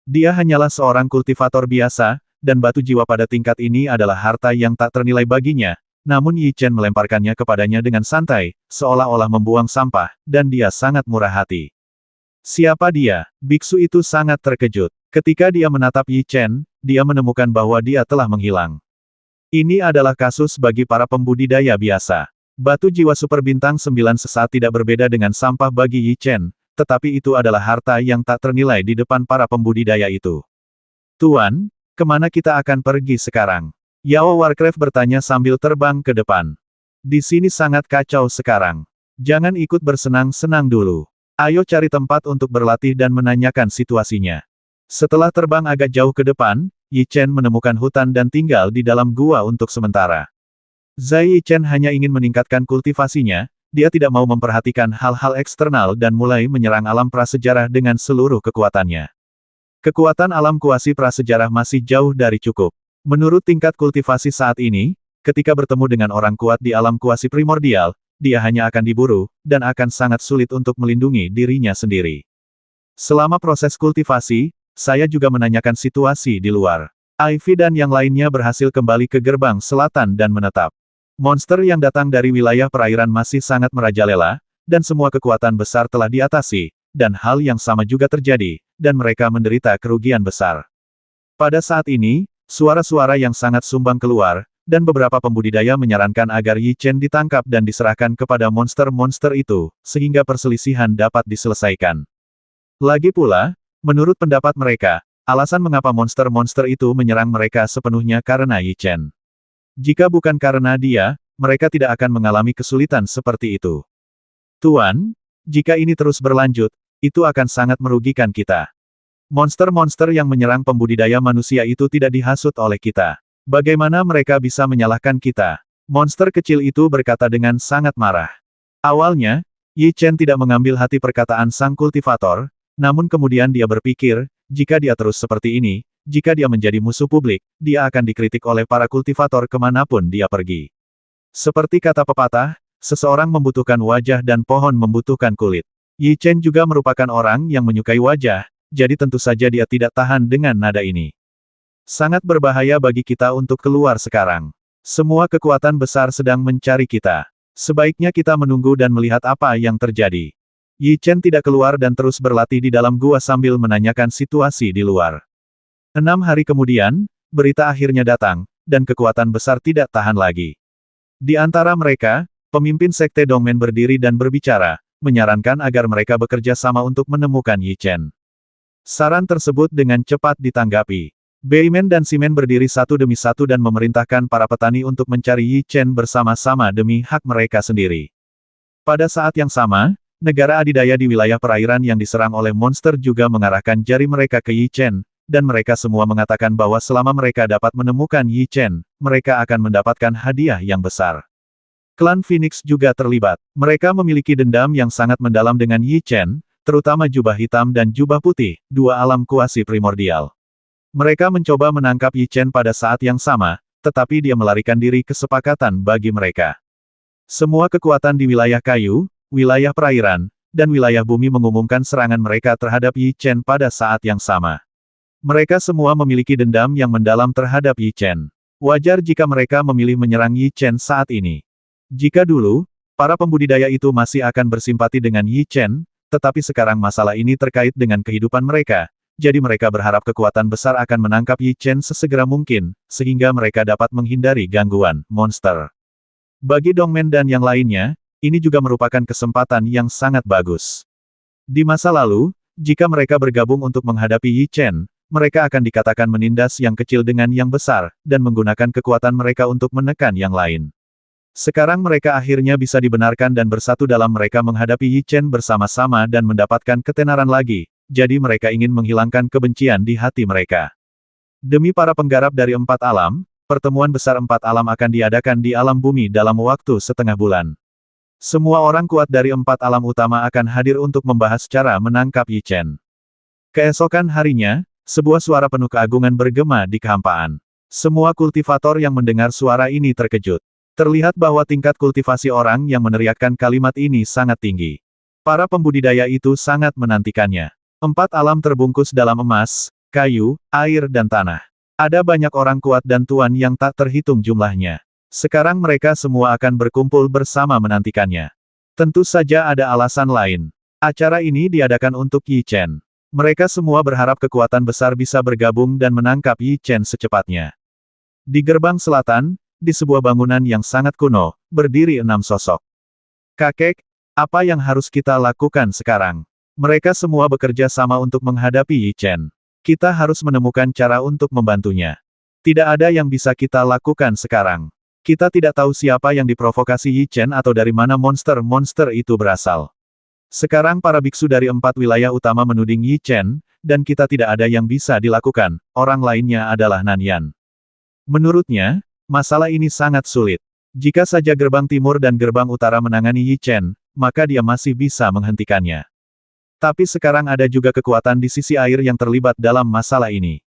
Dia hanyalah seorang kultivator biasa, dan batu jiwa pada tingkat ini adalah harta yang tak ternilai baginya, namun Yi Chen melemparkannya kepadanya dengan santai, seolah-olah membuang sampah, dan dia sangat murah hati. Siapa dia? Biksu itu sangat terkejut. Ketika dia menatap Yi Chen, dia menemukan bahwa dia telah menghilang. Ini adalah kasus bagi para pembudidaya biasa. Batu jiwa super bintang 9 sesaat tidak berbeda dengan sampah bagi Yi Chen, tetapi itu adalah harta yang tak ternilai di depan para pembudidaya itu. Tuan, kemana kita akan pergi sekarang? Yao Warcraft bertanya sambil terbang ke depan. Di sini sangat kacau sekarang. Jangan ikut bersenang-senang dulu. Ayo cari tempat untuk berlatih dan menanyakan situasinya. Setelah terbang agak jauh ke depan, Yi Chen menemukan hutan dan tinggal di dalam gua untuk sementara. Yi Chen hanya ingin meningkatkan kultivasinya, dia tidak mau memperhatikan hal-hal eksternal dan mulai menyerang alam prasejarah dengan seluruh kekuatannya. Kekuatan alam kuasi prasejarah masih jauh dari cukup. Menurut tingkat kultivasi saat ini, ketika bertemu dengan orang kuat di alam kuasi primordial, dia hanya akan diburu, dan akan sangat sulit untuk melindungi dirinya sendiri. Selama proses kultivasi, saya juga menanyakan situasi di luar. Ivy dan yang lainnya berhasil kembali ke gerbang selatan dan menetap. Monster yang datang dari wilayah perairan masih sangat merajalela, dan semua kekuatan besar telah diatasi, dan hal yang sama juga terjadi, dan mereka menderita kerugian besar. Pada saat ini, suara-suara yang sangat sumbang keluar, dan beberapa pembudidaya menyarankan agar Yi Chen ditangkap dan diserahkan kepada monster-monster itu, sehingga perselisihan dapat diselesaikan. Lagi pula, menurut pendapat mereka, alasan mengapa monster-monster itu menyerang mereka sepenuhnya karena Yi Chen. Jika bukan karena dia, mereka tidak akan mengalami kesulitan seperti itu. Tuan, jika ini terus berlanjut, itu akan sangat merugikan kita. Monster-monster yang menyerang pembudidaya manusia itu tidak dihasut oleh kita. Bagaimana mereka bisa menyalahkan kita? Monster kecil itu berkata dengan sangat marah. Awalnya, Yi Chen tidak mengambil hati perkataan sang kultivator, namun kemudian dia berpikir, jika dia terus seperti ini, jika dia menjadi musuh publik, dia akan dikritik oleh para kultivator kemanapun dia pergi. Seperti kata pepatah, seseorang membutuhkan wajah dan pohon membutuhkan kulit. Yi Chen juga merupakan orang yang menyukai wajah, jadi tentu saja dia tidak tahan dengan nada ini. Sangat berbahaya bagi kita untuk keluar sekarang. Semua kekuatan besar sedang mencari kita. Sebaiknya kita menunggu dan melihat apa yang terjadi. Yi Chen tidak keluar dan terus berlatih di dalam gua sambil menanyakan situasi di luar. 6 hari kemudian, berita akhirnya datang, dan kekuatan besar tidak tahan lagi. Di antara mereka, pemimpin Sekte Dongmen berdiri dan berbicara, menyarankan agar mereka bekerja sama untuk menemukan Yi Chen. Saran tersebut dengan cepat ditanggapi. Beimen dan Simen berdiri satu demi satu dan memerintahkan para petani untuk mencari Yi Chen bersama-sama demi hak mereka sendiri. Pada saat yang sama, negara adidaya di wilayah perairan yang diserang oleh monster juga mengarahkan jari mereka ke Yi Chen, dan mereka semua mengatakan bahwa selama mereka dapat menemukan Yi Chen, mereka akan mendapatkan hadiah yang besar. Klan Phoenix juga terlibat. Mereka memiliki dendam yang sangat mendalam dengan Yi Chen, terutama jubah hitam dan jubah putih, dua alam kuasi primordial. Mereka mencoba menangkap Yi Chen pada saat yang sama, tetapi dia melarikan diri kesepakatan bagi mereka. Semua kekuatan di wilayah kayu, wilayah perairan, dan wilayah bumi mengumumkan serangan mereka terhadap Yi Chen pada saat yang sama. Mereka semua memiliki dendam yang mendalam terhadap Yi Chen. Wajar jika mereka memilih menyerang Yi Chen saat ini. Jika dulu, para pembudidaya itu masih akan bersimpati dengan Yi Chen, tetapi sekarang masalah ini terkait dengan kehidupan mereka, jadi mereka berharap kekuatan besar akan menangkap Yi Chen sesegera mungkin, sehingga mereka dapat menghindari gangguan monster. Bagi Dongmen dan yang lainnya, ini juga merupakan kesempatan yang sangat bagus. Di masa lalu, jika mereka bergabung untuk menghadapi Yi Chen, mereka akan dikatakan menindas yang kecil dengan yang besar, dan menggunakan kekuatan mereka untuk menekan yang lain. Sekarang mereka akhirnya bisa dibenarkan dan bersatu dalam mereka menghadapi Yi Chen bersama-sama dan mendapatkan ketenaran lagi, jadi mereka ingin menghilangkan kebencian di hati mereka. Demi para penggarap dari 4 alam, pertemuan besar 4 alam akan diadakan di alam bumi dalam waktu setengah bulan. Semua orang kuat dari 4 alam utama akan hadir untuk membahas cara menangkap Yi Chen. Keesokan harinya, sebuah suara penuh keagungan bergema di kehampaan. Semua kultivator yang mendengar suara ini terkejut. Terlihat bahwa tingkat kultivasi orang yang meneriakkan kalimat ini sangat tinggi. Para pembudidaya itu sangat menantikannya. 4 alam terbungkus dalam emas, kayu, air dan tanah. Ada banyak orang kuat dan tuan yang tak terhitung jumlahnya. Sekarang mereka semua akan berkumpul bersama menantikannya. Tentu saja ada alasan lain. Acara ini diadakan untuk Yi Chen. Mereka semua berharap kekuatan besar bisa bergabung dan menangkap Yi Chen secepatnya. Di gerbang selatan, di sebuah bangunan yang sangat kuno, berdiri 6 sosok. Kakek, apa yang harus kita lakukan sekarang? Mereka semua bekerja sama untuk menghadapi Yi Chen. Kita harus menemukan cara untuk membantunya. Tidak ada yang bisa kita lakukan sekarang. Kita tidak tahu siapa yang diprovokasi Yi Chen atau dari mana monster-monster itu berasal. Sekarang para biksu dari 4 wilayah utama menuding Yi Chen, dan kita tidak ada yang bisa dilakukan, orang lainnya adalah Nanyan. Menurutnya, masalah ini sangat sulit. Jika saja gerbang timur dan gerbang utara menangani Yi Chen, maka dia masih bisa menghentikannya. Tapi sekarang ada juga kekuatan di sisi air yang terlibat dalam masalah ini.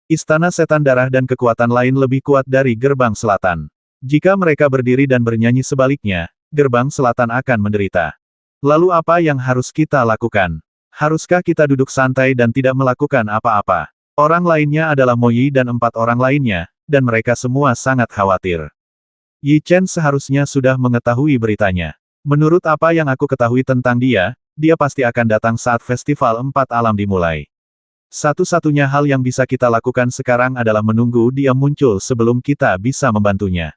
Istana Setan Darah dan kekuatan lain lebih kuat dari gerbang selatan. Jika mereka berdiri dan bernyanyi sebaliknya, gerbang selatan akan menderita. Lalu apa yang harus kita lakukan? Haruskah kita duduk santai dan tidak melakukan apa-apa? Orang lainnya adalah Mo Yi dan 4 orang lainnya, dan mereka semua sangat khawatir. Yi Chen seharusnya sudah mengetahui beritanya. Menurut apa yang aku ketahui tentang dia, dia pasti akan datang saat festival 4 alam dimulai. Satu-satunya hal yang bisa kita lakukan sekarang adalah menunggu dia muncul sebelum kita bisa membantunya.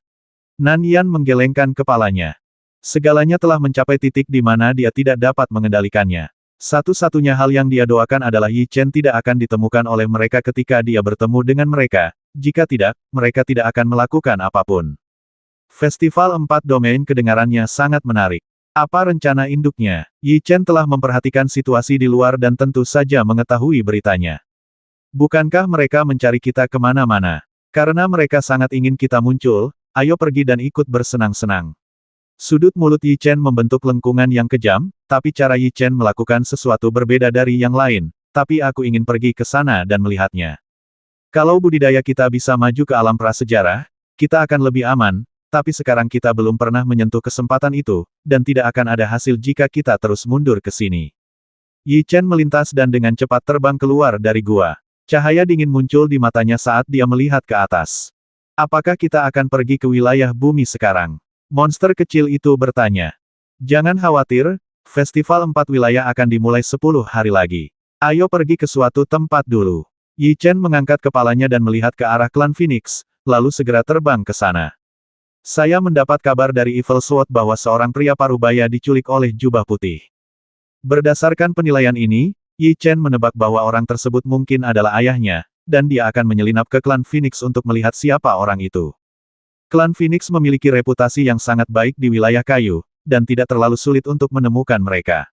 Nanyan menggelengkan kepalanya. Segalanya telah mencapai titik di mana dia tidak dapat mengendalikannya. Satu-satunya hal yang dia doakan adalah Yi Chen tidak akan ditemukan oleh mereka ketika dia bertemu dengan mereka. Jika tidak, mereka tidak akan melakukan apapun. Festival 4 domain kedengarannya sangat menarik. Apa rencana induknya? Yi Chen telah memperhatikan situasi di luar dan tentu saja mengetahui beritanya. Bukankah mereka mencari kita kemana-mana? Karena mereka sangat ingin kita muncul, ayo pergi dan ikut bersenang-senang. Sudut mulut Yi Chen membentuk lengkungan yang kejam, tapi cara Yi Chen melakukan sesuatu berbeda dari yang lain, tapi aku ingin pergi ke sana dan melihatnya. Kalau budidaya kita bisa maju ke alam prasejarah, kita akan lebih aman, tapi sekarang kita belum pernah menyentuh kesempatan itu, dan tidak akan ada hasil jika kita terus mundur ke sini. Yi Chen melintas dan dengan cepat terbang keluar dari gua. Cahaya dingin muncul di matanya saat dia melihat ke atas. Apakah kita akan pergi ke wilayah bumi sekarang? Monster kecil itu bertanya. Jangan khawatir, festival 4 wilayah akan dimulai 10 hari lagi. Ayo pergi ke suatu tempat dulu. Yi Chen mengangkat kepalanya dan melihat ke arah klan Phoenix, lalu segera terbang ke sana. Saya mendapat kabar dari Evil Sword bahwa seorang pria parubaya diculik oleh jubah putih. Berdasarkan penilaian ini, Yi Chen menebak bahwa orang tersebut mungkin adalah ayahnya, dan dia akan menyelinap ke klan Phoenix untuk melihat siapa orang itu. Klan Phoenix memiliki reputasi yang sangat baik di wilayah kayu, dan tidak terlalu sulit untuk menemukan mereka.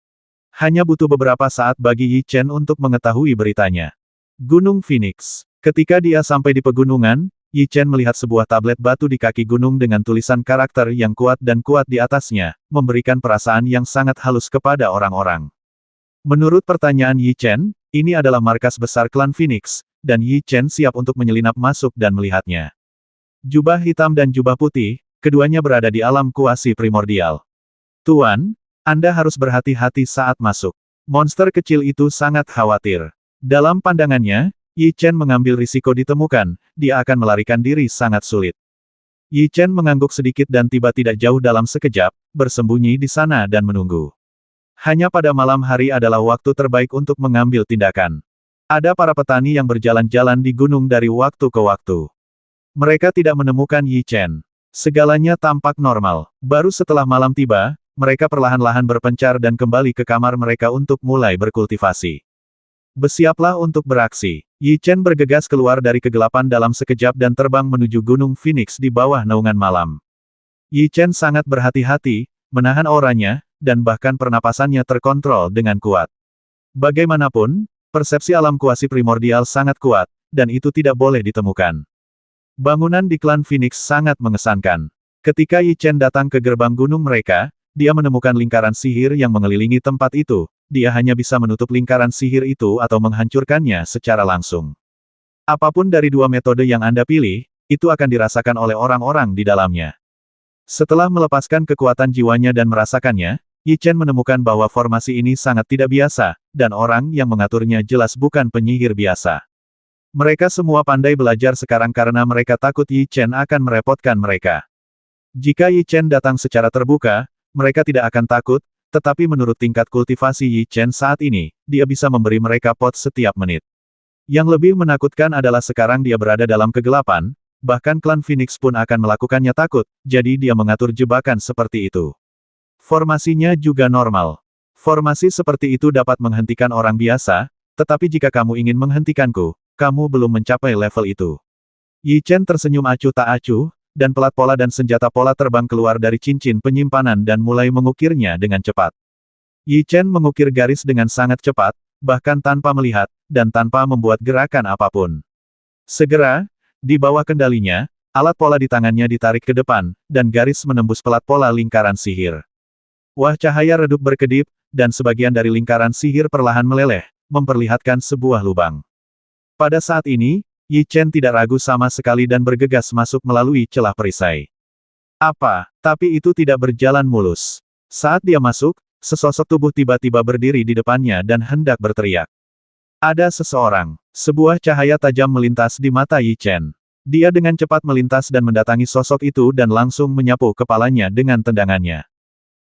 Hanya butuh beberapa saat bagi Yi Chen untuk mengetahui beritanya. Gunung Phoenix. Ketika dia sampai di pegunungan, Yi Chen melihat sebuah tablet batu di kaki gunung dengan tulisan karakter yang kuat dan kuat di atasnya, memberikan perasaan yang sangat halus kepada orang-orang. Menurut pertanyaan Yi Chen, ini adalah markas besar klan Phoenix, dan Yi Chen siap untuk menyelinap masuk dan melihatnya. Jubah hitam dan jubah putih, keduanya berada di alam kuasi primordial. Tuan, Anda harus berhati-hati saat masuk. Monster kecil itu sangat khawatir. Dalam pandangannya, Yi Chen mengambil risiko ditemukan, dia akan melarikan diri sangat sulit. Yi Chen mengangguk sedikit dan tiba tidak jauh dalam sekejap, bersembunyi di sana dan menunggu. Hanya pada malam hari adalah waktu terbaik untuk mengambil tindakan. Ada para petani yang berjalan-jalan di gunung dari waktu ke waktu. Mereka tidak menemukan Yi Chen. Segalanya tampak normal. Baru setelah malam tiba, mereka perlahan-lahan berpencar dan kembali ke kamar mereka untuk mulai berkultivasi. Bersiaplah untuk beraksi. Yi Chen bergegas keluar dari kegelapan dalam sekejap dan terbang menuju Gunung Phoenix di bawah naungan malam. Yi Chen sangat berhati-hati, menahan auranya, dan bahkan pernapasannya terkontrol dengan kuat. Bagaimanapun, persepsi alam kuasi primordial sangat kuat, dan itu tidak boleh ditemukan. Bangunan di klan Phoenix sangat mengesankan. Ketika Yi Chen datang ke gerbang gunung mereka, dia menemukan lingkaran sihir yang mengelilingi tempat itu. Dia hanya bisa menutup lingkaran sihir itu atau menghancurkannya secara langsung. Apapun dari dua metode yang Anda pilih, itu akan dirasakan oleh orang-orang di dalamnya. Setelah melepaskan kekuatan jiwanya dan merasakannya, Yi Chen menemukan bahwa formasi ini sangat tidak biasa, dan orang yang mengaturnya jelas bukan penyihir biasa. Mereka semua pandai belajar sekarang karena mereka takut Yi Chen akan merepotkan mereka. Jika Yi Chen datang secara terbuka, mereka tidak akan takut, tetapi menurut tingkat kultivasi Yi Chen saat ini, dia bisa memberi mereka pot setiap menit. Yang lebih menakutkan adalah sekarang dia berada dalam kegelapan, bahkan klan Phoenix pun akan melakukannya takut, jadi dia mengatur jebakan seperti itu. Formasinya juga normal. Formasi seperti itu dapat menghentikan orang biasa, tetapi jika kamu ingin menghentikanku, kamu belum mencapai level itu. Yi Chen tersenyum acuh tak acuh, dan pelat pola dan senjata pola terbang keluar dari cincin penyimpanan dan mulai mengukirnya dengan cepat. Yi Chen mengukir garis dengan sangat cepat, bahkan tanpa melihat, dan tanpa membuat gerakan apapun. Segera, di bawah kendalinya, alat pola di tangannya ditarik ke depan, dan garis menembus pelat pola lingkaran sihir. Wah, cahaya redup berkedip, dan sebagian dari lingkaran sihir perlahan meleleh, memperlihatkan sebuah lubang. Pada saat ini, Yi Chen tidak ragu sama sekali dan bergegas masuk melalui celah perisai. Apa? Tapi itu tidak berjalan mulus. Saat dia masuk, sesosok tubuh tiba-tiba berdiri di depannya dan hendak berteriak. Ada seseorang. Sebuah cahaya tajam melintas di mata Yi Chen. Dia dengan cepat melintas dan mendatangi sosok itu dan langsung menyapu kepalanya dengan tendangannya.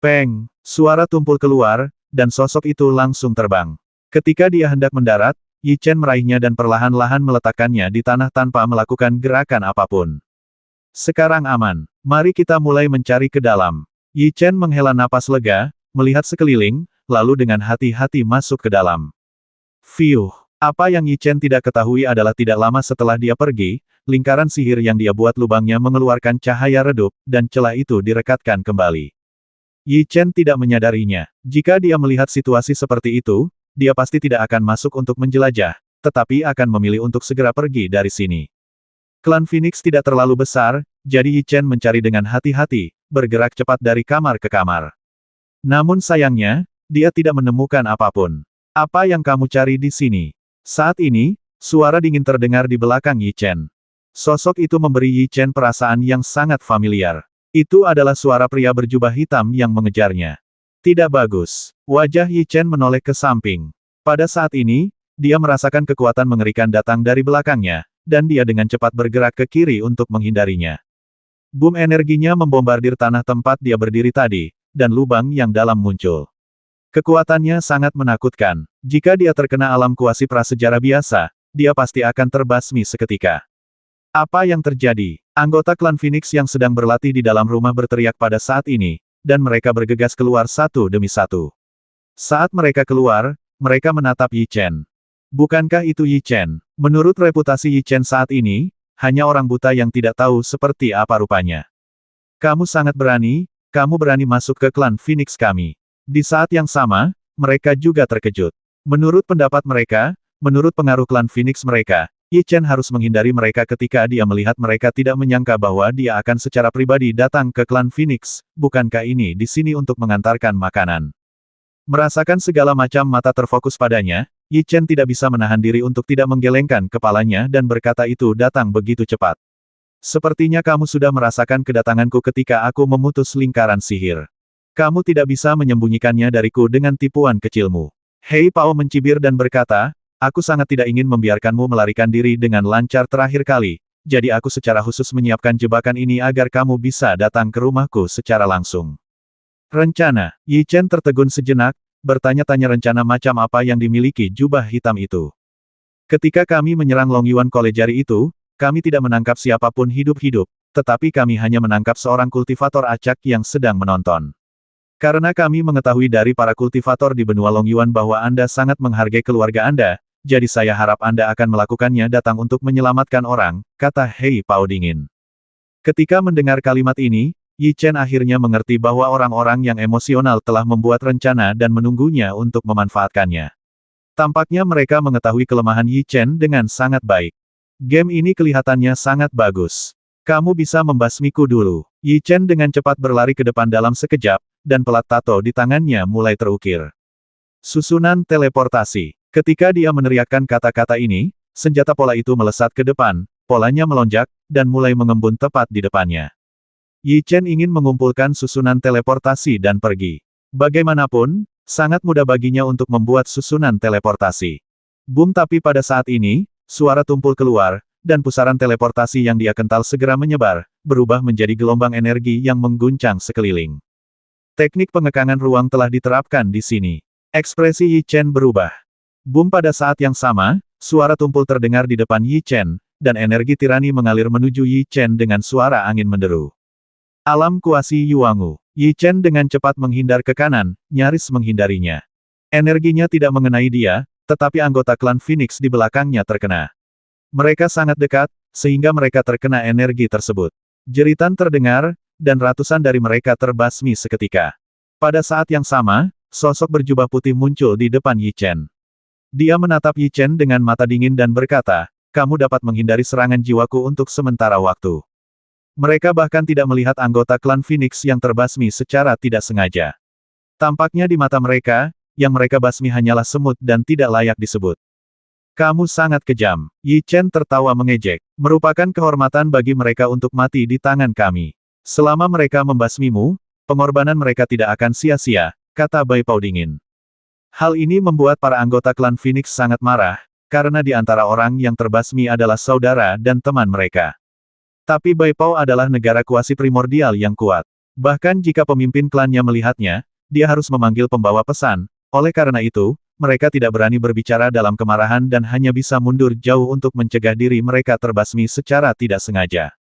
Peng! Suara tumpul keluar, dan sosok itu langsung terbang. Ketika dia hendak mendarat, Yi Chen meraihnya dan perlahan-lahan meletakkannya di tanah tanpa melakukan gerakan apapun. Sekarang aman. Mari kita mulai mencari ke dalam. Yi Chen menghela napas lega, melihat sekeliling, lalu dengan hati-hati masuk ke dalam. Fiuh! Apa yang Yi Chen tidak ketahui adalah tidak lama setelah dia pergi, lingkaran sihir yang dia buat lubangnya mengeluarkan cahaya redup, dan celah itu direkatkan kembali. Yi Chen tidak menyadarinya. Jika dia melihat situasi seperti itu, dia pasti tidak akan masuk untuk menjelajah, tetapi akan memilih untuk segera pergi dari sini. Klan Phoenix tidak terlalu besar, jadi Yi Chen mencari dengan hati-hati, bergerak cepat dari kamar ke kamar. Namun sayangnya, dia tidak menemukan apapun. Apa yang kamu cari di sini? Saat ini, suara dingin terdengar di belakang Yi Chen. Sosok itu memberi Yi Chen perasaan yang sangat familiar. Itu adalah suara pria berjubah hitam yang mengejarnya. Tidak bagus. Wajah Yi Chen menoleh ke samping. Pada saat ini, dia merasakan kekuatan mengerikan datang dari belakangnya, dan dia dengan cepat bergerak ke kiri untuk menghindarinya. Boom energinya membombardir tanah tempat dia berdiri tadi, dan lubang yang dalam muncul. Kekuatannya sangat menakutkan. Jika dia terkena alam kuasi prasejarah biasa, dia pasti akan terbasmi seketika. Apa yang terjadi? Anggota klan Phoenix yang sedang berlatih di dalam rumah berteriak pada saat ini, dan mereka bergegas keluar satu demi satu. Saat mereka keluar, mereka menatap Yi Chen. Bukankah itu Yi Chen? Menurut reputasi Yi Chen saat ini, hanya orang buta yang tidak tahu seperti apa rupanya. Kamu sangat berani, kamu berani masuk ke klan Phoenix kami. Di saat yang sama, mereka juga terkejut. Menurut pendapat mereka, menurut pengaruh klan Phoenix mereka, Yi Chen harus menghindari mereka ketika dia melihat mereka tidak menyangka bahwa dia akan secara pribadi datang ke klan Phoenix. Bukankah ini di sini untuk mengantarkan makanan? Merasakan segala macam mata terfokus padanya, Yi Chen tidak bisa menahan diri untuk tidak menggelengkan kepalanya dan berkata itu datang begitu cepat. Sepertinya kamu sudah merasakan kedatanganku ketika aku memutus lingkaran sihir. Kamu tidak bisa menyembunyikannya dariku dengan tipuan kecilmu. Hei Pao mencibir dan berkata, aku sangat tidak ingin membiarkanmu melarikan diri dengan lancar terakhir kali, jadi aku secara khusus menyiapkan jebakan ini agar kamu bisa datang ke rumahku secara langsung. Rencana, Yi Chen tertegun sejenak, bertanya-tanya rencana macam apa yang dimiliki jubah hitam itu. Ketika kami menyerang Long Yuan Kolejari itu, kami tidak menangkap siapapun hidup-hidup, tetapi kami hanya menangkap seorang kultivator acak yang sedang menonton. Karena kami mengetahui dari para kultivator di benua Long Yuan bahwa Anda sangat menghargai keluarga Anda, jadi saya harap Anda akan melakukannya datang untuk menyelamatkan orang, kata Hei Pao dingin. Ketika mendengar kalimat ini, Yi Chen akhirnya mengerti bahwa orang-orang yang emosional telah membuat rencana dan menunggunya untuk memanfaatkannya. Tampaknya mereka mengetahui kelemahan Yi Chen dengan sangat baik. Game ini kelihatannya sangat bagus. Kamu bisa membasmiku dulu. Yi Chen dengan cepat berlari ke depan dalam sekejap, dan pelat tato di tangannya mulai terukir. Susunan teleportasi. Ketika dia meneriakkan kata-kata ini, senjata pola itu melesat ke depan, polanya melonjak, dan mulai mengembun tepat di depannya. Yi Chen ingin mengumpulkan susunan teleportasi dan pergi. Bagaimanapun, sangat mudah baginya untuk membuat susunan teleportasi. Boom, tapi pada saat ini, suara tumpul keluar, dan pusaran teleportasi yang dia kental segera menyebar, berubah menjadi gelombang energi yang mengguncang sekeliling. Teknik pengekangan ruang telah diterapkan di sini. Ekspresi Yi Chen berubah. Boom, pada saat yang sama, suara tumpul terdengar di depan Yi Chen, dan energi tirani mengalir menuju Yi Chen dengan suara angin menderu. Alam kuasi Yuangu. Yi Chen dengan cepat menghindar ke kanan, nyaris menghindarinya. Energinya tidak mengenai dia, tetapi anggota klan Phoenix di belakangnya terkena. Mereka sangat dekat, sehingga mereka terkena energi tersebut. Jeritan terdengar, dan ratusan dari mereka terbasmi seketika. Pada saat yang sama, sosok berjubah putih muncul di depan Yi Chen. Dia menatap Yi Chen dengan mata dingin dan berkata, kamu dapat menghindari serangan jiwaku untuk sementara waktu. Mereka bahkan tidak melihat anggota klan Phoenix yang terbasmi secara tidak sengaja. Tampaknya di mata mereka, yang mereka basmi hanyalah semut dan tidak layak disebut. Kamu sangat kejam. Yi Chen tertawa mengejek. Merupakan kehormatan bagi mereka untuk mati di tangan kami. Selama mereka membasmimu, pengorbanan mereka tidak akan sia-sia, kata Bai Pao dingin. Hal ini membuat para anggota klan Phoenix sangat marah, karena di antara orang yang terbasmi adalah saudara dan teman mereka. Tapi Bai Pao adalah negara kuasi primordial yang kuat. Bahkan jika pemimpin klannya melihatnya, dia harus memanggil pembawa pesan. Oleh karena itu, mereka tidak berani berbicara dalam kemarahan dan hanya bisa mundur jauh untuk mencegah diri mereka terbasmi secara tidak sengaja.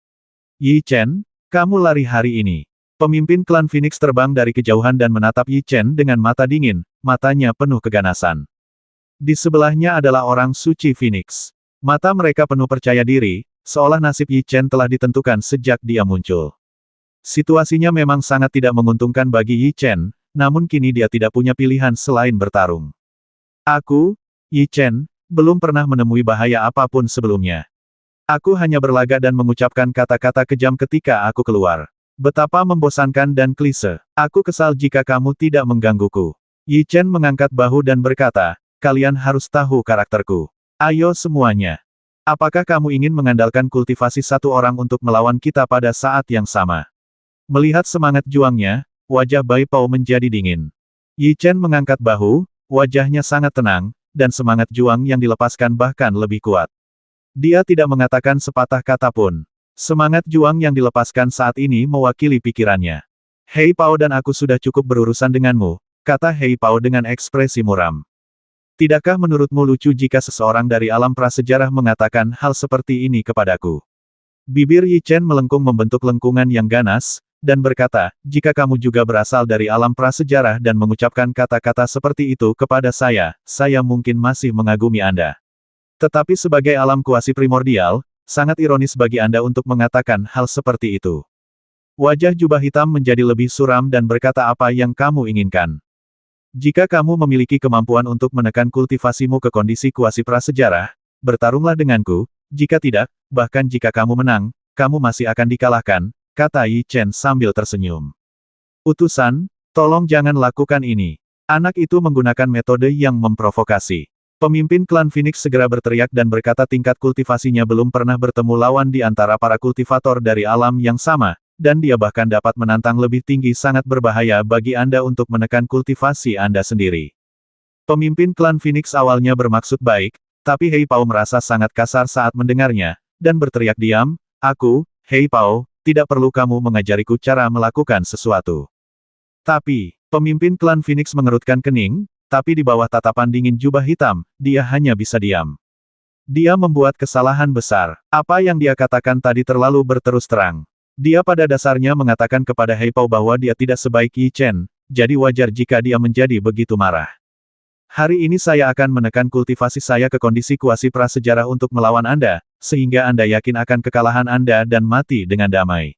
Yi Chen, kamu lari hari ini. Pemimpin klan Phoenix terbang dari kejauhan dan menatap Yi Chen dengan mata dingin, matanya penuh keganasan. Di sebelahnya adalah orang suci Phoenix. Mata mereka penuh percaya diri, seolah nasib Yi Chen telah ditentukan sejak dia muncul. Situasinya memang sangat tidak menguntungkan bagi Yi Chen, namun kini dia tidak punya pilihan selain bertarung. Aku, Yi Chen, belum pernah menemui bahaya apapun sebelumnya. Aku hanya berlagak dan mengucapkan kata-kata kejam ketika aku keluar. Betapa membosankan dan klise. Aku kesal jika kamu tidak menggangguku. Yi Chen mengangkat bahu dan berkata, kalian harus tahu karakterku. Ayo semuanya. Apakah kamu ingin mengandalkan kultivasi satu orang untuk melawan kita pada saat yang sama? Melihat semangat juangnya, wajah Bai Pao menjadi dingin. Yi Chen mengangkat bahu, wajahnya sangat tenang, dan semangat juang yang dilepaskan bahkan lebih kuat. Dia tidak mengatakan sepatah kata pun. Semangat juang yang dilepaskan saat ini mewakili pikirannya. Hei Pao dan aku sudah cukup berurusan denganmu, kata Hei Pao dengan ekspresi muram. Tidakkah menurutmu lucu jika seseorang dari alam prasejarah mengatakan hal seperti ini kepadaku? Bibir Yi Chen melengkung membentuk lengkungan yang ganas, dan berkata, jika kamu juga berasal dari alam prasejarah dan mengucapkan kata-kata seperti itu kepada saya mungkin masih mengagumi Anda. Tetapi sebagai alam kuasi primordial, sangat ironis bagi Anda untuk mengatakan hal seperti itu. Wajah jubah hitam menjadi lebih suram dan berkata apa yang kamu inginkan. Jika kamu memiliki kemampuan untuk menekan kultivasimu ke kondisi kuasi prasejarah, bertarunglah denganku, jika tidak, bahkan jika kamu menang, kamu masih akan dikalahkan, kata Yi Chen sambil tersenyum. Utusan, tolong jangan lakukan ini. Anak itu menggunakan metode yang memprovokasi. Pemimpin klan Phoenix segera berteriak dan berkata tingkat kultivasinya belum pernah bertemu lawan di antara para kultivator dari alam yang sama, dan dia bahkan dapat menantang lebih tinggi sangat berbahaya bagi Anda untuk menekan kultivasi Anda sendiri. Pemimpin klan Phoenix awalnya bermaksud baik, tapi Hei Pao merasa sangat kasar saat mendengarnya, dan berteriak diam, aku, Hei Pao, tidak perlu kamu mengajariku cara melakukan sesuatu. Tapi, pemimpin klan Phoenix mengerutkan kening, tapi di bawah tatapan dingin jubah hitam, dia hanya bisa diam. Dia membuat kesalahan besar. Apa yang dia katakan tadi terlalu berterus terang. Dia pada dasarnya mengatakan kepada Hei Pao bahwa dia tidak sebaik Yi Chen, jadi wajar jika dia menjadi begitu marah. Hari ini saya akan menekan kultivasi saya ke kondisi kuasi prasejarah untuk melawan Anda, sehingga Anda yakin akan kekalahan Anda dan mati dengan damai.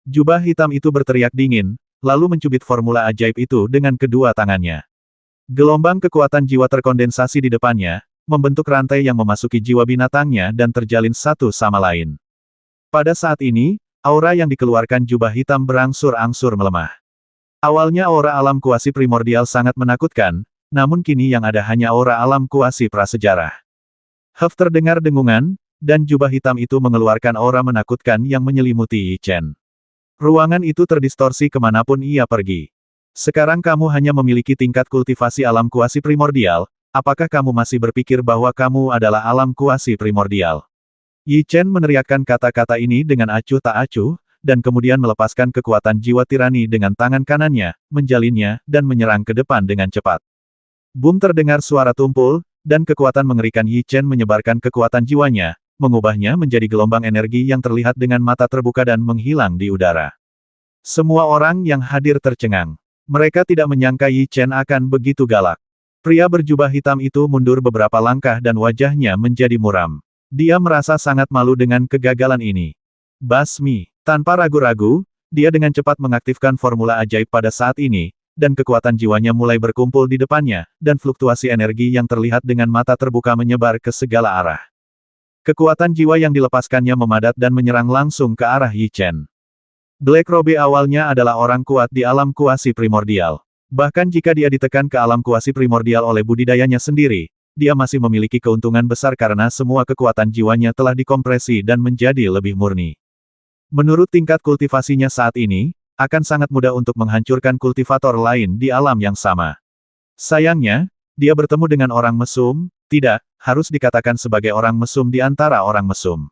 Jubah hitam itu berteriak dingin, lalu mencubit formula ajaib itu dengan kedua tangannya. Gelombang kekuatan jiwa terkondensasi di depannya, membentuk rantai yang memasuki jiwa binatangnya dan terjalin satu sama lain. Pada saat ini, aura yang dikeluarkan jubah hitam berangsur-angsur melemah. Awalnya aura alam kuasi primordial sangat menakutkan, namun kini yang ada hanya aura alam kuasi prasejarah. Huff terdengar dengungan, dan jubah hitam itu mengeluarkan aura menakutkan yang menyelimuti Yi Chen. Ruangan itu terdistorsi kemanapun ia pergi. Sekarang kamu hanya memiliki tingkat kultivasi alam kuasi primordial, apakah kamu masih berpikir bahwa kamu adalah alam kuasi primordial? Yi Chen meneriakkan kata-kata ini dengan acuh tak acuh, dan kemudian melepaskan kekuatan jiwa tirani dengan tangan kanannya, menjalinnya, dan menyerang ke depan dengan cepat. Boom terdengar suara tumpul, dan kekuatan mengerikan Yi Chen menyebarkan kekuatan jiwanya, mengubahnya menjadi gelombang energi yang terlihat dengan mata terbuka dan menghilang di udara. Semua orang yang hadir tercengang. Mereka tidak menyangka Yi Chen akan begitu galak. Pria berjubah hitam itu mundur beberapa langkah dan wajahnya menjadi muram. Dia merasa sangat malu dengan kegagalan ini. Basmi. Tanpa ragu-ragu, dia dengan cepat mengaktifkan formula ajaib pada saat ini, dan kekuatan jiwanya mulai berkumpul di depannya, dan fluktuasi energi yang terlihat dengan mata terbuka menyebar ke segala arah. Kekuatan jiwa yang dilepaskannya memadat dan menyerang langsung ke arah Yi Chen. Black Robe awalnya adalah orang kuat di alam kuasi primordial. Bahkan jika dia ditekan ke alam kuasi primordial oleh budidayanya sendiri, dia masih memiliki keuntungan besar karena semua kekuatan jiwanya telah dikompresi dan menjadi lebih murni. Menurut tingkat kultivasinya saat ini, akan sangat mudah untuk menghancurkan kultivator lain di alam yang sama. Sayangnya, dia bertemu dengan orang mesum, tidak, harus dikatakan sebagai orang mesum di antara orang mesum.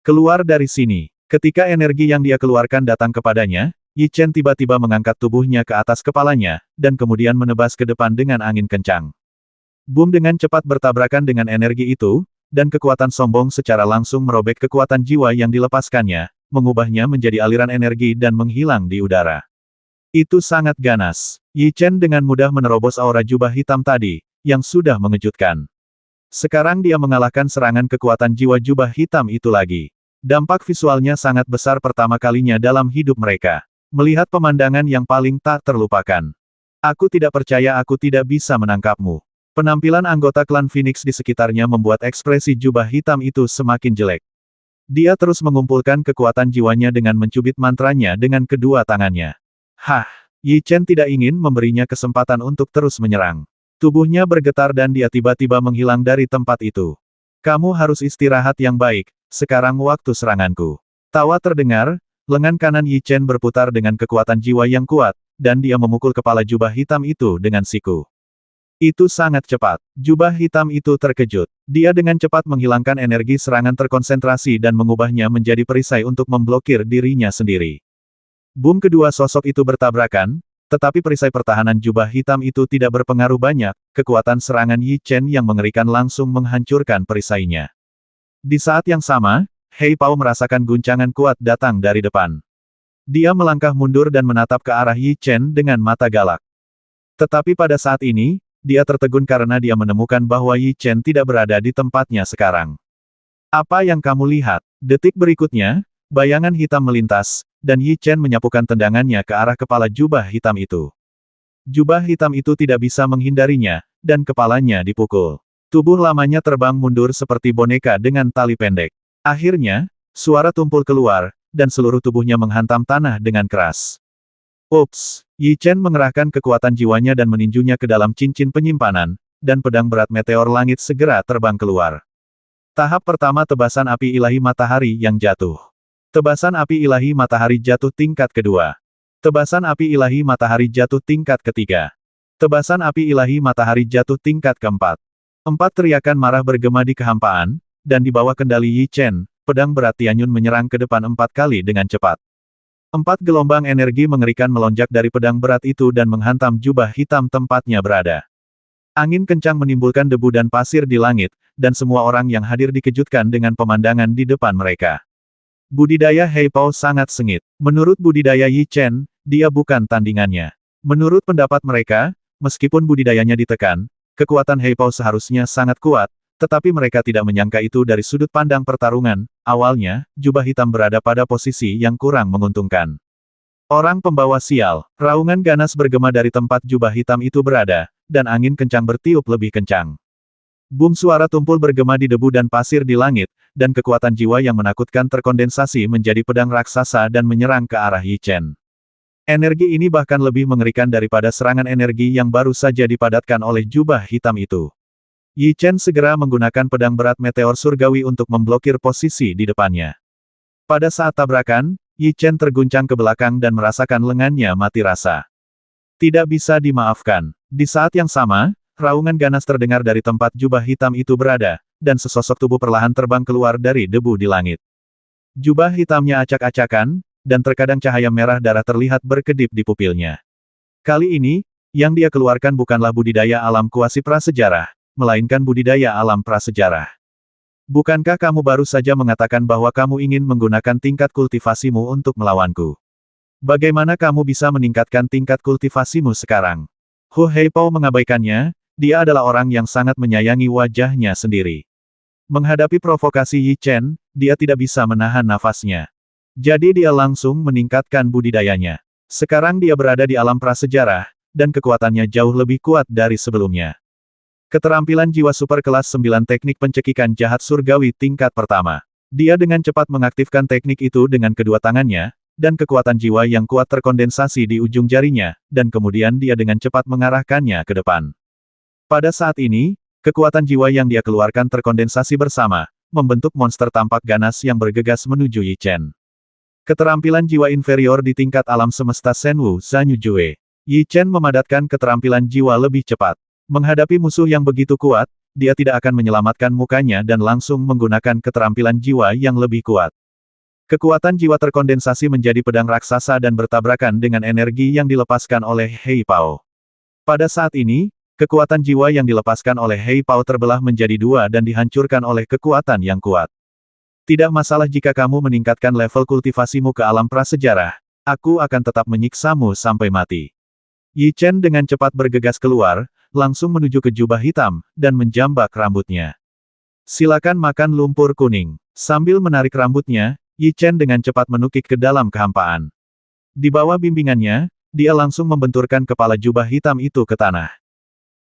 Keluar dari sini. Ketika energi yang dia keluarkan datang kepadanya, Yi Chen tiba-tiba mengangkat tubuhnya ke atas kepalanya, dan kemudian menebas ke depan dengan angin kencang. Boom dengan cepat bertabrakan dengan energi itu, dan kekuatan sombong secara langsung merobek kekuatan jiwa yang dilepaskannya, mengubahnya menjadi aliran energi dan menghilang di udara. Itu sangat ganas. Yi Chen dengan mudah menerobos aura jubah hitam tadi, yang sudah mengejutkan. Sekarang dia mengalahkan serangan kekuatan jiwa jubah hitam itu lagi. Dampak visualnya sangat besar pertama kalinya dalam hidup mereka. Melihat pemandangan yang paling tak terlupakan. Aku tidak percaya aku tidak bisa menangkapmu. Penampilan anggota klan Phoenix di sekitarnya membuat ekspresi jubah hitam itu semakin jelek. Dia terus mengumpulkan kekuatan jiwanya dengan mencubit mantranya dengan kedua tangannya. Hah! Yi Chen tidak ingin memberinya kesempatan untuk terus menyerang. Tubuhnya bergetar dan dia tiba-tiba menghilang dari tempat itu. Kamu harus istirahat yang baik, sekarang waktu seranganku. Tawa terdengar, lengan kanan Yi Chen berputar dengan kekuatan jiwa yang kuat, dan dia memukul kepala jubah hitam itu dengan siku. Itu sangat cepat. Jubah hitam itu terkejut. Dia dengan cepat menghilangkan energi serangan terkonsentrasi dan mengubahnya menjadi perisai untuk memblokir dirinya sendiri. Boom, kedua sosok itu bertabrakan, tetapi perisai pertahanan jubah hitam itu tidak berpengaruh banyak, kekuatan serangan Yi Chen yang mengerikan langsung menghancurkan perisainya. Di saat yang sama, Hei Pao merasakan guncangan kuat datang dari depan. Dia melangkah mundur dan menatap ke arah Yi Chen dengan mata galak. Tetapi pada saat ini, dia tertegun karena dia menemukan bahwa Yi Chen tidak berada di tempatnya sekarang. Apa yang kamu lihat? Detik berikutnya, bayangan hitam melintas, dan Yi Chen menyapukan tendangannya ke arah kepala jubah hitam itu. Jubah hitam itu tidak bisa menghindarinya, dan kepalanya dipukul. Tubuh lamanya terbang mundur seperti boneka dengan tali pendek. Akhirnya, suara tumpul keluar, dan seluruh tubuhnya menghantam tanah dengan keras. Ups! Yi Chen mengerahkan kekuatan jiwanya dan meninjunya ke dalam cincin penyimpanan, dan pedang berat meteor langit segera terbang keluar. Tahap pertama, tebasan api ilahi matahari yang jatuh. Tebasan api ilahi matahari jatuh tingkat kedua. Tebasan api ilahi matahari jatuh tingkat ketiga. Tebasan api ilahi matahari jatuh tingkat keempat. 4 teriakan marah bergema di kehampaan, dan di bawah kendali Yi Chen, pedang berat Tianyun menyerang ke depan 4 kali dengan cepat. 4 gelombang energi mengerikan melonjak dari pedang berat itu dan menghantam jubah hitam tempatnya berada. Angin kencang menimbulkan debu dan pasir di langit, dan semua orang yang hadir dikejutkan dengan pemandangan di depan mereka. Budidaya Hei Pao sangat sengit. Menurut budidaya Yi Chen, dia bukan tandingannya. Menurut pendapat mereka, meskipun budidayanya ditekan, kekuatan Hei Pao seharusnya sangat kuat, tetapi mereka tidak menyangka itu dari sudut pandang pertarungan. Awalnya, jubah hitam berada pada posisi yang kurang menguntungkan. Orang pembawa sial, raungan ganas bergema dari tempat jubah hitam itu berada, dan angin kencang bertiup lebih kencang. Boom, suara tumpul bergema di debu dan pasir di langit, dan kekuatan jiwa yang menakutkan terkondensasi menjadi pedang raksasa dan menyerang ke arah Yi Chen. Energi ini bahkan lebih mengerikan daripada serangan energi yang baru saja dipadatkan oleh jubah hitam itu. Yi Chen segera menggunakan pedang berat meteor surgawi untuk memblokir posisi di depannya. Pada saat tabrakan, Yi Chen terguncang ke belakang dan merasakan lengannya mati rasa. Tidak bisa dimaafkan. Di saat yang sama, raungan ganas terdengar dari tempat jubah hitam itu berada, dan sesosok tubuh perlahan terbang keluar dari debu di langit. Jubah hitamnya acak-acakan, dan terkadang cahaya merah darah terlihat berkedip di pupilnya. Kali ini, yang dia keluarkan bukanlah budidaya alam kuasi prasejarah, melainkan budidaya alam prasejarah. Bukankah kamu baru saja mengatakan bahwa kamu ingin menggunakan tingkat kultivasimu untuk melawanku? Bagaimana kamu bisa meningkatkan tingkat kultivasimu sekarang? Hu Hei Pao mengabaikannya, dia adalah orang yang sangat menyayangi wajahnya sendiri. Menghadapi provokasi Yi Chen, dia tidak bisa menahan nafasnya. Jadi dia langsung meningkatkan budidayanya. Sekarang dia berada di alam prasejarah, dan kekuatannya jauh lebih kuat dari sebelumnya. Keterampilan jiwa super kelas 9 teknik pencekikan jahat surgawi tingkat pertama. Dia dengan cepat mengaktifkan teknik itu dengan kedua tangannya, dan kekuatan jiwa yang kuat terkondensasi di ujung jarinya, dan kemudian dia dengan cepat mengarahkannya ke depan. Pada saat ini, kekuatan jiwa yang dia keluarkan terkondensasi bersama, membentuk monster tampak ganas yang bergegas menuju Yi Chen. Keterampilan jiwa inferior di tingkat alam semesta Senwu Zanyu Jue. Yi Chen memadatkan keterampilan jiwa lebih cepat. Menghadapi musuh yang begitu kuat, dia tidak akan menyelamatkan mukanya dan langsung menggunakan keterampilan jiwa yang lebih kuat. Kekuatan jiwa terkondensasi menjadi pedang raksasa dan bertabrakan dengan energi yang dilepaskan oleh Hei Pao. Pada saat ini, kekuatan jiwa yang dilepaskan oleh Hei Pao terbelah menjadi dua dan dihancurkan oleh kekuatan yang kuat. Tidak masalah jika kamu meningkatkan level kultivasimu ke alam prasejarah, aku akan tetap menyiksamu sampai mati. Yi Chen dengan cepat bergegas keluar, langsung menuju ke jubah hitam, dan menjambak rambutnya. Silakan makan lumpur kuning. Sambil menarik rambutnya, Yi Chen dengan cepat menukik ke dalam kehampaan. Di bawah bimbingannya, dia langsung membenturkan kepala jubah hitam itu ke tanah.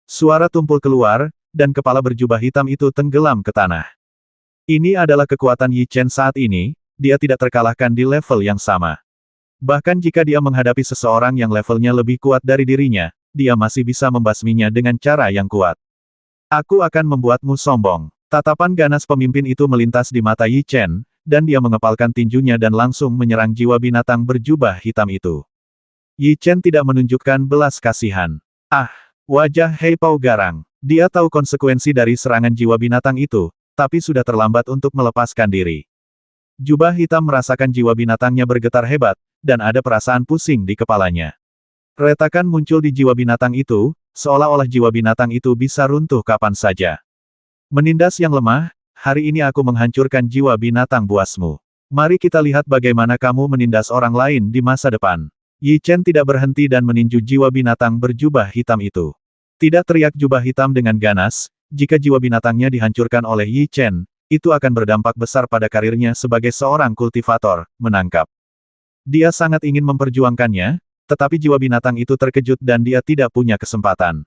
Suara tumpul keluar, dan kepala berjubah hitam itu tenggelam ke tanah. Ini adalah kekuatan Yi Chen saat ini, dia tidak terkalahkan di level yang sama. Bahkan jika dia menghadapi seseorang yang levelnya lebih kuat dari dirinya, dia masih bisa membasminya dengan cara yang kuat. Aku akan membuatmu sombong. Tatapan ganas pemimpin itu melintas di mata Yi Chen, dan dia mengepalkan tinjunya dan langsung menyerang jiwa binatang berjubah hitam itu. Yi Chen tidak menunjukkan belas kasihan. Ah, wajah Hei Pao garang. Dia tahu konsekuensi dari serangan jiwa binatang itu, tapi sudah terlambat untuk melepaskan diri. Jubah hitam merasakan jiwa binatangnya bergetar hebat, dan ada perasaan pusing di kepalanya. Retakan muncul di jiwa binatang itu, seolah-olah jiwa binatang itu bisa runtuh kapan saja. Menindas yang lemah, hari ini aku menghancurkan jiwa binatang buasmu. Mari kita lihat bagaimana kamu menindas orang lain di masa depan. Yi Chen tidak berhenti dan meninju jiwa binatang berjubah hitam itu. Tidak teriak jubah hitam dengan ganas, jika jiwa binatangnya dihancurkan oleh Yi Chen, itu akan berdampak besar pada karirnya sebagai seorang kultivator, menangkap. Dia sangat ingin memperjuangkannya, tetapi jiwa binatang itu terkejut dan dia tidak punya kesempatan.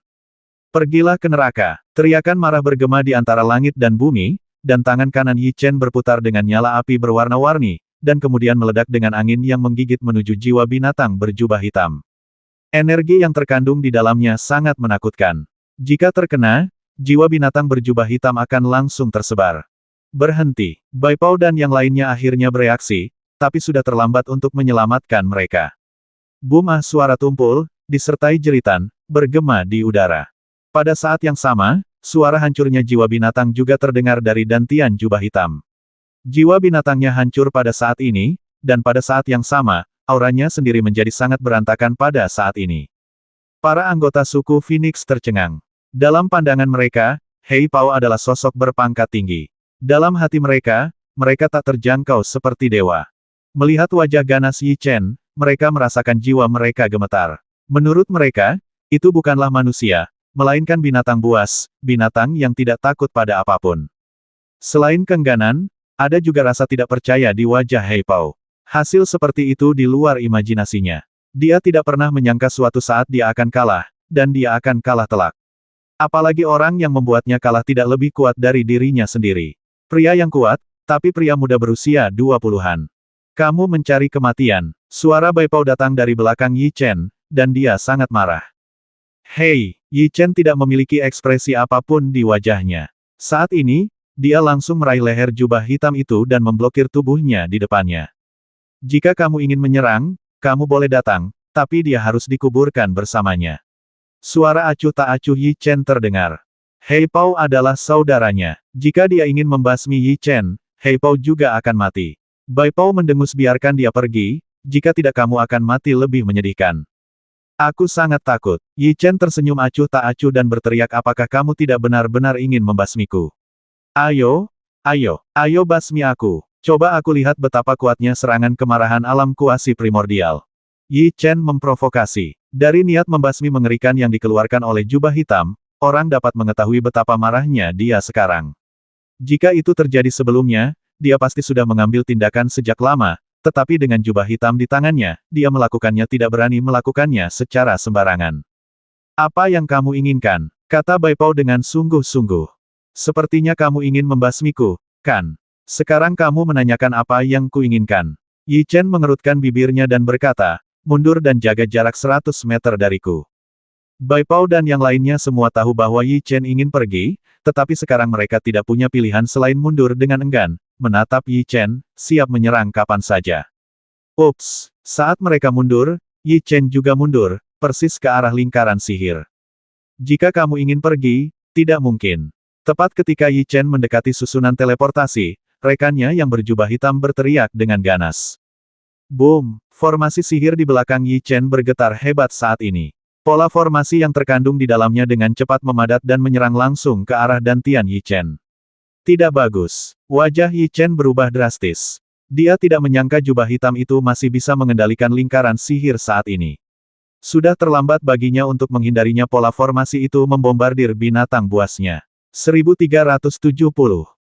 Pergilah ke neraka. Teriakan marah bergema di antara langit dan bumi, dan tangan kanan Yi Chen berputar dengan nyala api berwarna-warni, dan kemudian meledak dengan angin yang menggigit menuju jiwa binatang berjubah hitam. Energi yang terkandung di dalamnya sangat menakutkan. Jika terkena, jiwa binatang berjubah hitam akan langsung tersebar. Berhenti. Bai Pao dan yang lainnya akhirnya bereaksi, tapi sudah terlambat untuk menyelamatkan mereka. Bumah suara tumpul, disertai jeritan, bergema di udara. Pada saat yang sama, suara hancurnya jiwa binatang juga terdengar dari dantian jubah hitam. Jiwa binatangnya hancur pada saat ini, dan pada saat yang sama, auranya sendiri menjadi sangat berantakan pada saat ini. Para anggota suku Phoenix tercengang. Dalam pandangan mereka, Hei Pao adalah sosok berpangkat tinggi. Dalam hati mereka, mereka tak terjangkau seperti dewa. Melihat wajah ganas Yi Chen, mereka merasakan jiwa mereka gemetar. Menurut mereka, itu bukanlah manusia, melainkan binatang buas, binatang yang tidak takut pada apapun. Selain keengganan, ada juga rasa tidak percaya di wajah Hei Pao. Hasil seperti itu di luar imajinasinya. Dia tidak pernah menyangka suatu saat dia akan kalah, dan dia akan kalah telak. Apalagi orang yang membuatnya kalah tidak lebih kuat dari dirinya sendiri. Pria yang kuat, tapi pria muda berusia 20-an. Kamu mencari kematian. Suara Bai Pao datang dari belakang Yi Chen, dan dia sangat marah. Hei, Yi Chen tidak memiliki ekspresi apapun di wajahnya. Saat ini, dia langsung meraih leher jubah hitam itu dan memblokir tubuhnya di depannya. Jika kamu ingin menyerang, kamu boleh datang, tapi dia harus dikuburkan bersamanya. Suara acuh tak acuh Yi Chen terdengar. Hei Pao adalah saudaranya. Jika dia ingin membasmi Yi Chen, Hei Pao juga akan mati. Bai Pao mendengus biarkan dia pergi, jika tidak kamu akan mati lebih menyedihkan. Aku sangat takut. Yi Chen tersenyum acuh tak acuh dan berteriak apakah kamu tidak benar-benar ingin membasmiku? Ayo, ayo basmi aku. Coba aku lihat betapa kuatnya serangan kemarahan alam kuasi primordial. Yi Chen memprovokasi. Dari niat membasmi mengerikan yang dikeluarkan oleh jubah hitam, orang dapat mengetahui betapa marahnya dia sekarang. Jika itu terjadi sebelumnya, dia pasti sudah mengambil tindakan sejak lama, tetapi dengan jubah hitam di tangannya, dia melakukannya tidak berani melakukannya secara sembarangan. Apa yang kamu inginkan? Kata Bai Pao dengan sungguh-sungguh. Sepertinya kamu ingin membasmiku, kan? Sekarang kamu menanyakan apa yang kuinginkan. Yi Chen mengerutkan bibirnya dan berkata, mundur dan jaga jarak 100 meter dariku. Bai Pao dan yang lainnya semua tahu bahwa Yi Chen ingin pergi, tetapi sekarang mereka tidak punya pilihan selain mundur dengan enggan, menatap Yi Chen, siap menyerang kapan saja. Ups, saat mereka mundur, Yi Chen juga mundur, persis ke arah lingkaran sihir. Jika kamu ingin pergi, tidak mungkin. Tepat ketika Yi Chen mendekati susunan teleportasi, rekannya yang berjubah hitam berteriak dengan ganas. Boom! Formasi sihir di belakang Yi Chen bergetar hebat saat ini. Pola formasi yang terkandung di dalamnya dengan cepat memadat dan menyerang langsung ke arah dantian Yi Chen. Tidak bagus. Wajah Yi Chen berubah drastis. Dia tidak menyangka jubah hitam itu masih bisa mengendalikan lingkaran sihir saat ini. Sudah terlambat baginya untuk menghindarinya pola formasi itu membombardir binatang buasnya. 1370